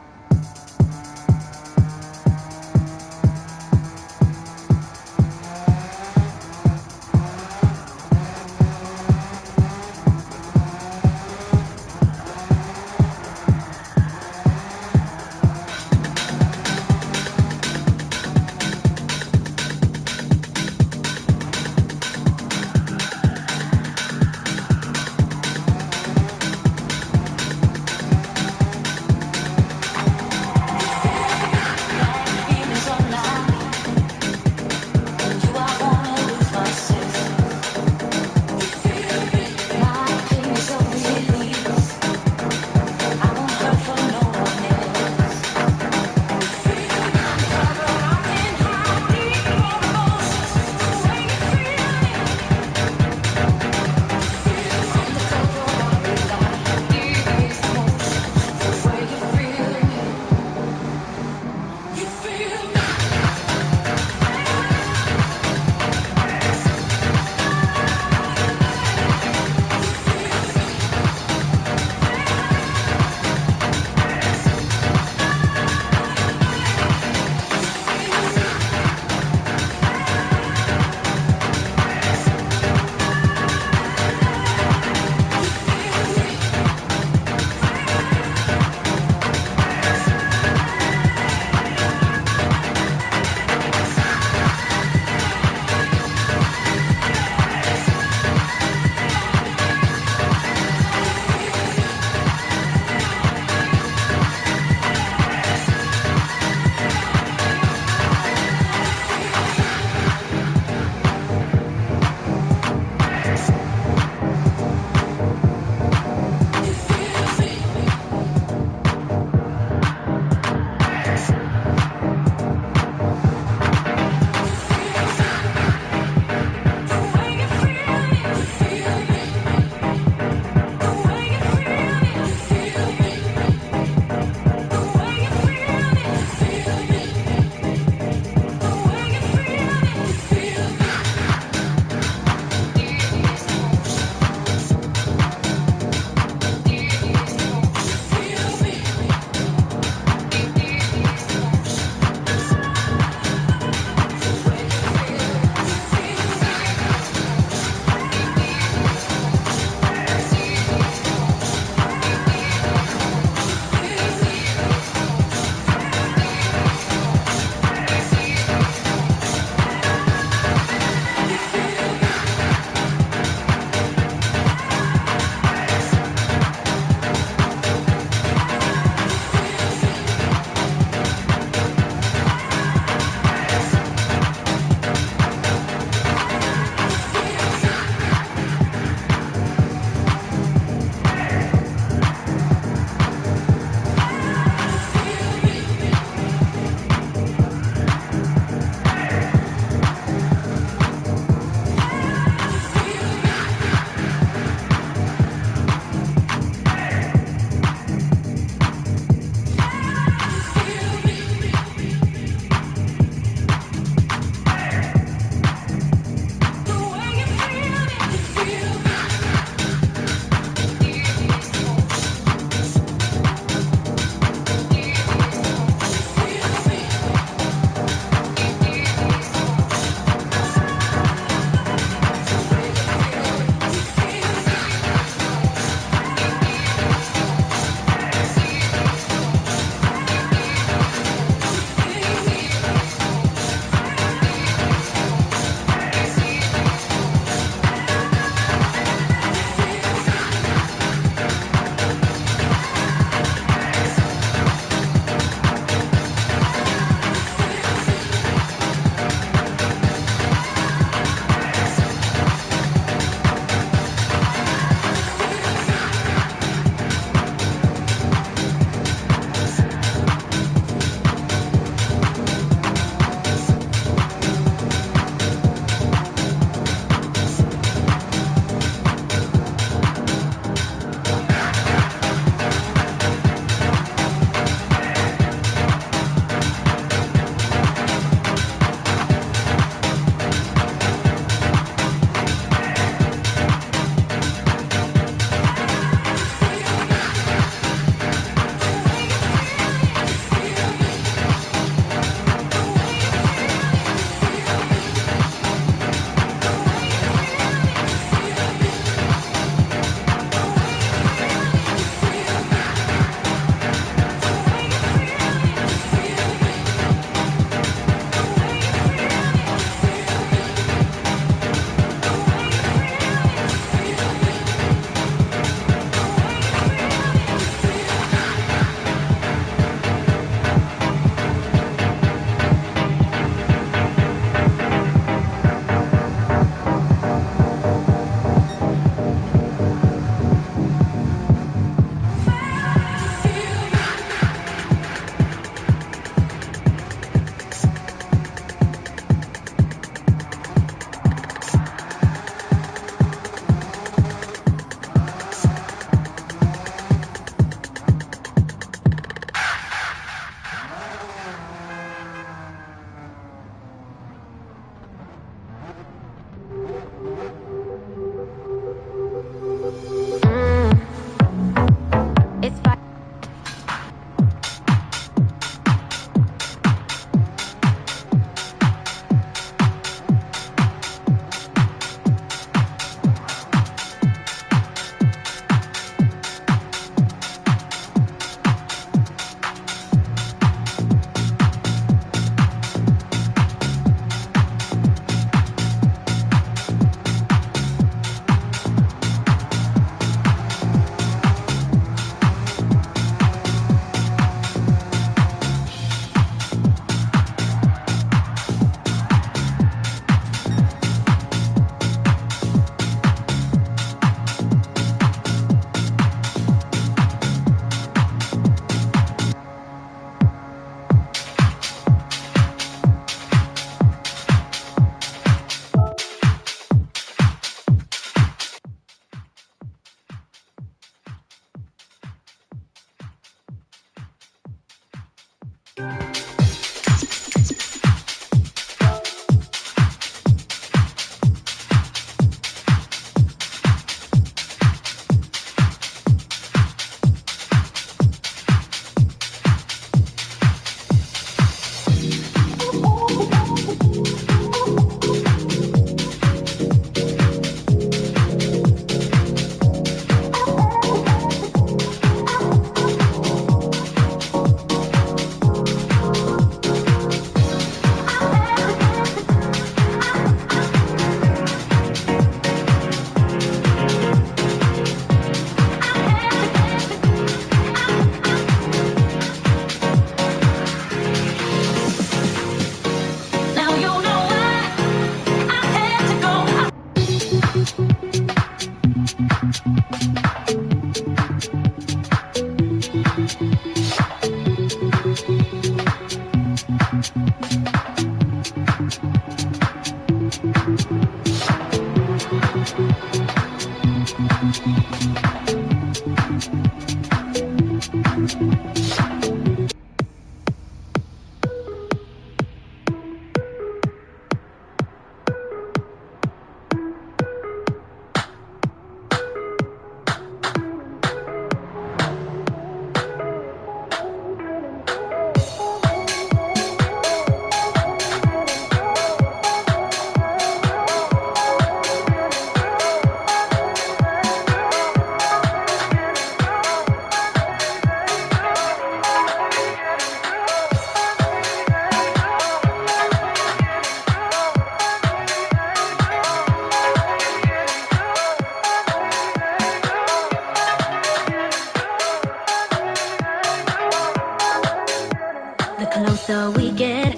Speaker 11: The closer we get,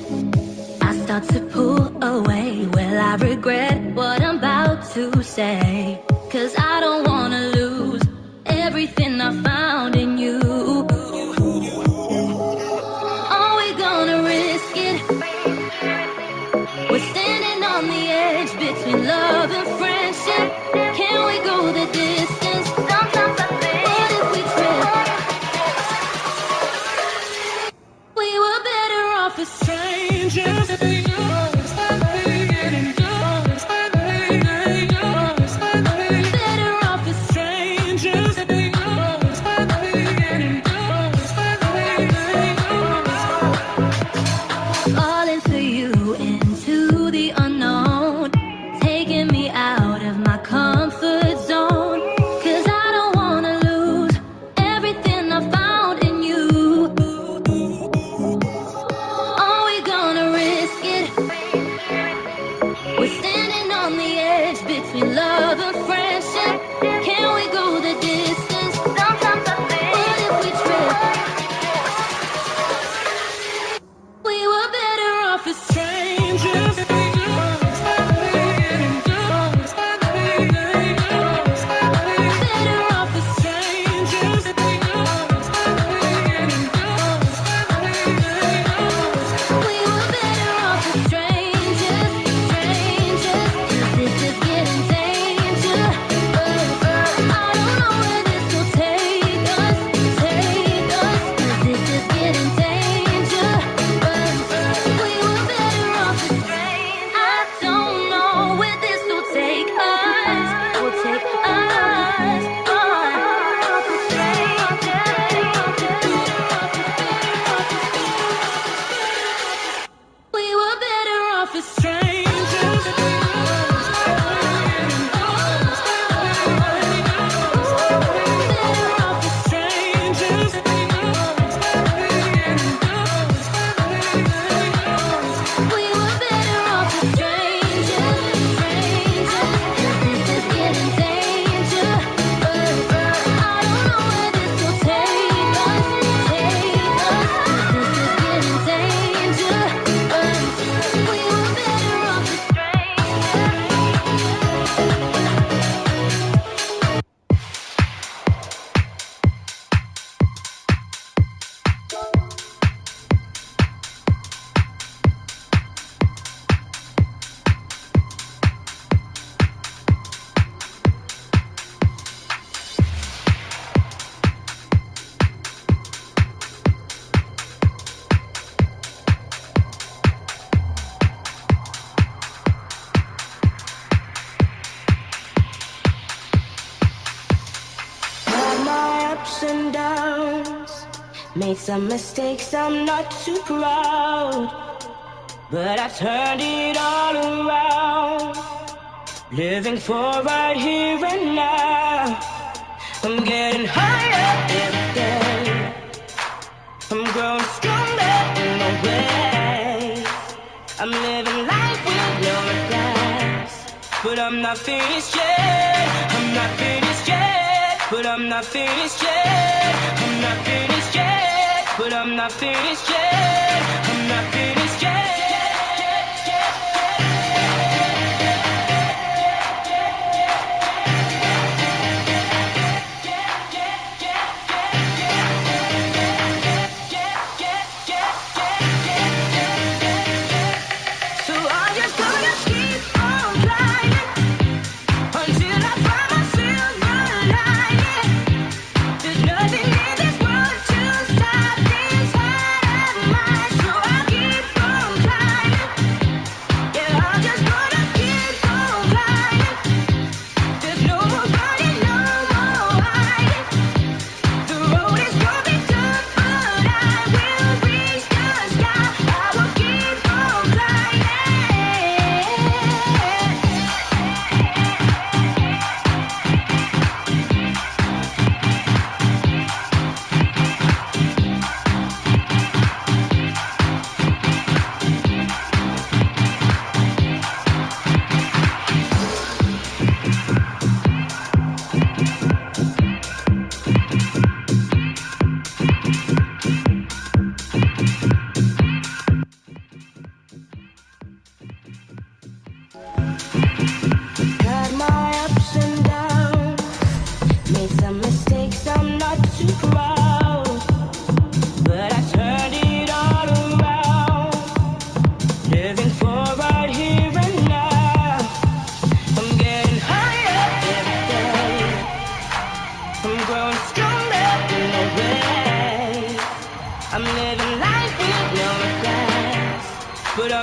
Speaker 11: I start to pull away. Will I regret what I'm about to say? 'Cause I don't wanna lose everything I found in you. Are we gonna risk it? We're standing on the edge between love and friendship. Can we go the distance? Sometimes I think, what if we trip? We were better off as strangers. Better off as strangers. Falling for you into the unknown, taking me out of my comfort zone. 'Cause I don't wanna lose everything I found in you. Are we gonna risk it? We're standing on the edge between love and friendship. Can we go the distance? Sometimes I think, what if we trip? We were better off as strangers. Better off as strangers. We were better off as strangers, strangers. 'Cause this is getting dangerous. I don't know where this will take us, take us. 'Cause this is getting dangerous. We were better off as strangers. I don't know where this will take us, will take us. We were better off as strangers. Better off as strangers. We were better off as strangers, strangers. 'Cause this is getting dangerous. I don't know where this will take us, take us. 'Cause this is getting dangerous. We were better off as
Speaker 13: Had my ups and downs, made some mistakes, I'm not too proud, but I turned it all around. Living for right here and now. I'm getting higher every day. I'm growing stronger in my ways. I'm living life with no regrets, but I'm not finished yet. I'm not finished yet, but I'm not finished yet. I'm not finished yet, but I'm not finished yet. I'm not finished yet. So are you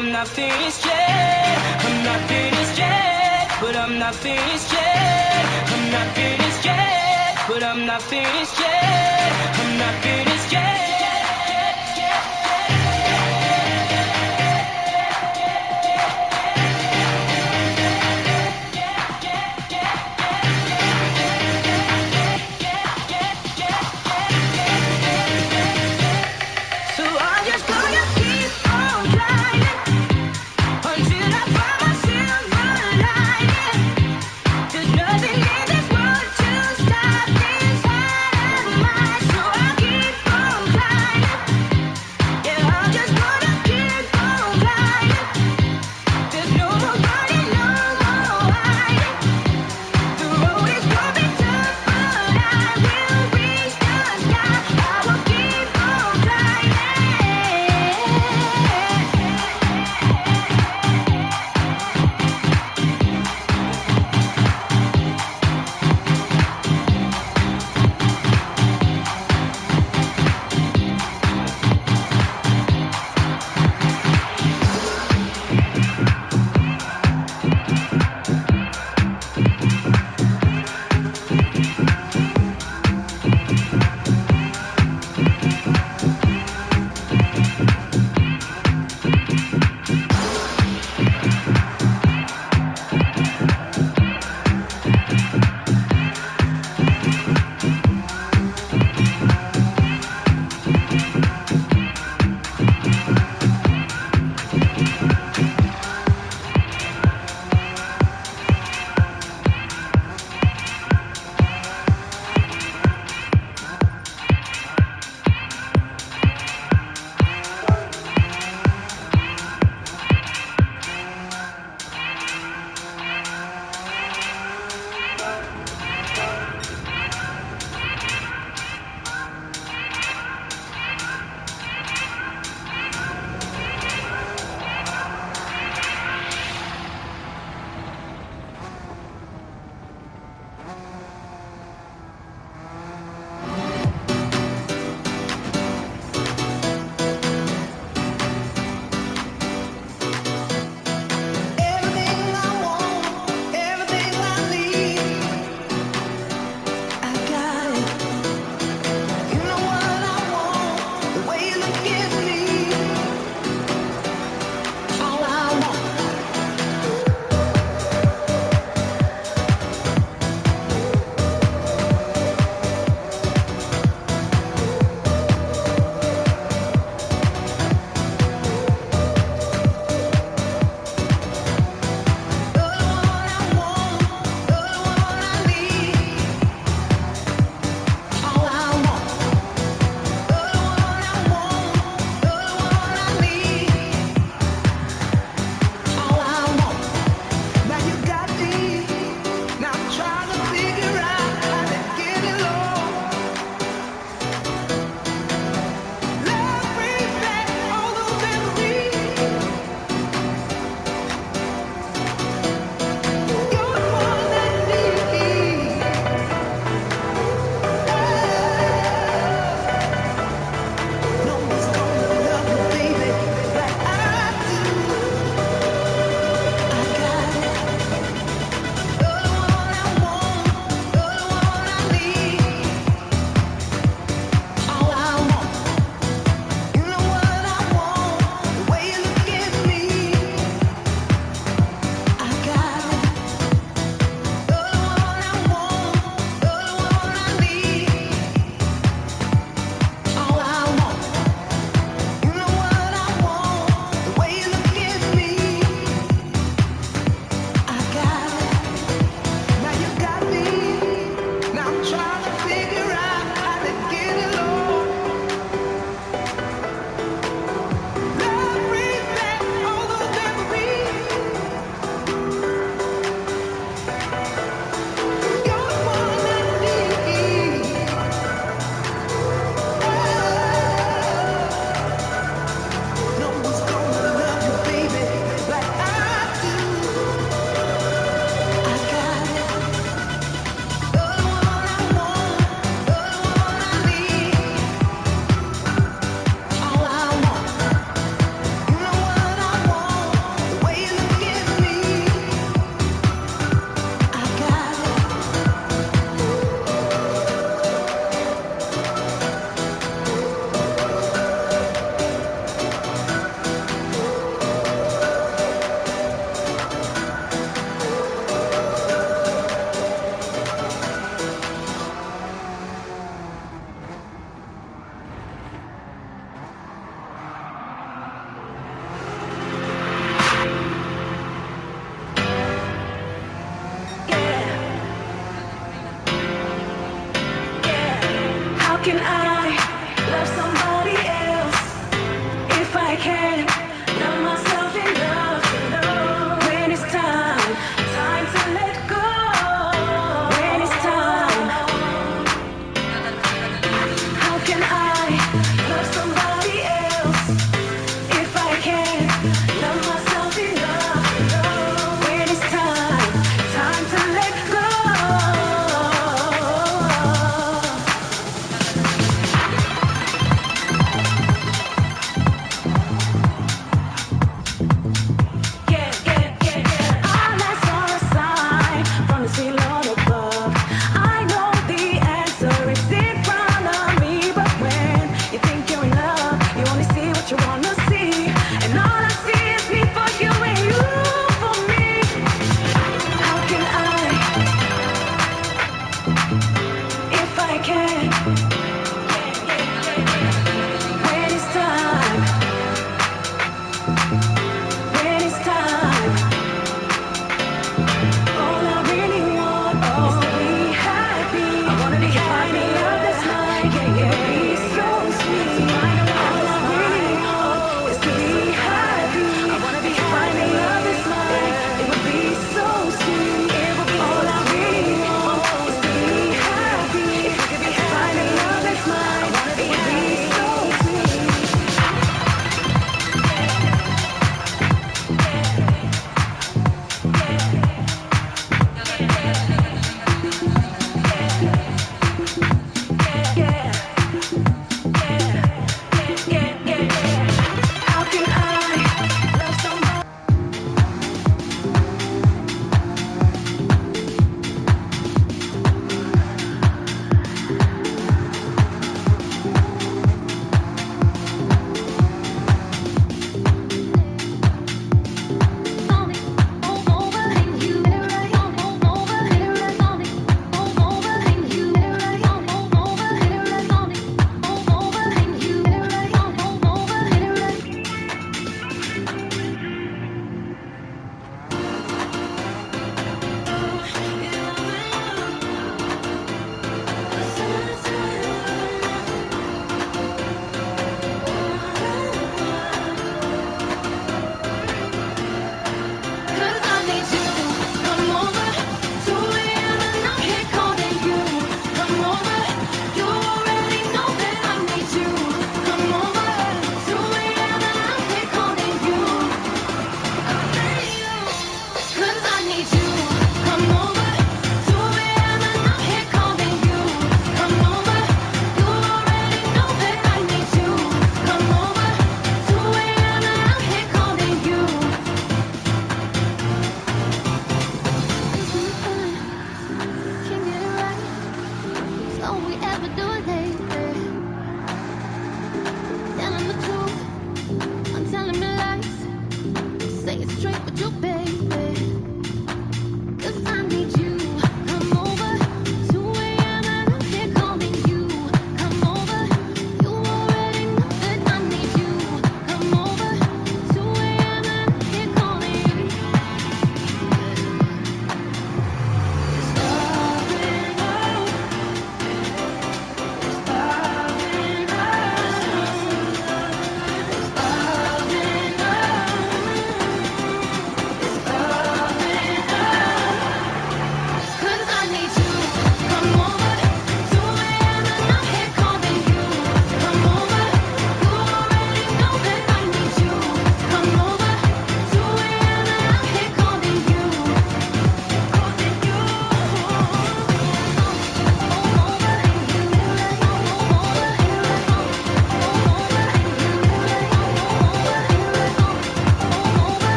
Speaker 13: I'm not finished yet. I'm not finished yet, but I'm not finished yet. I'm not finished yet, but I'm not finished yet. I'm not finished yet. So I'm just gonna keep on trying until I find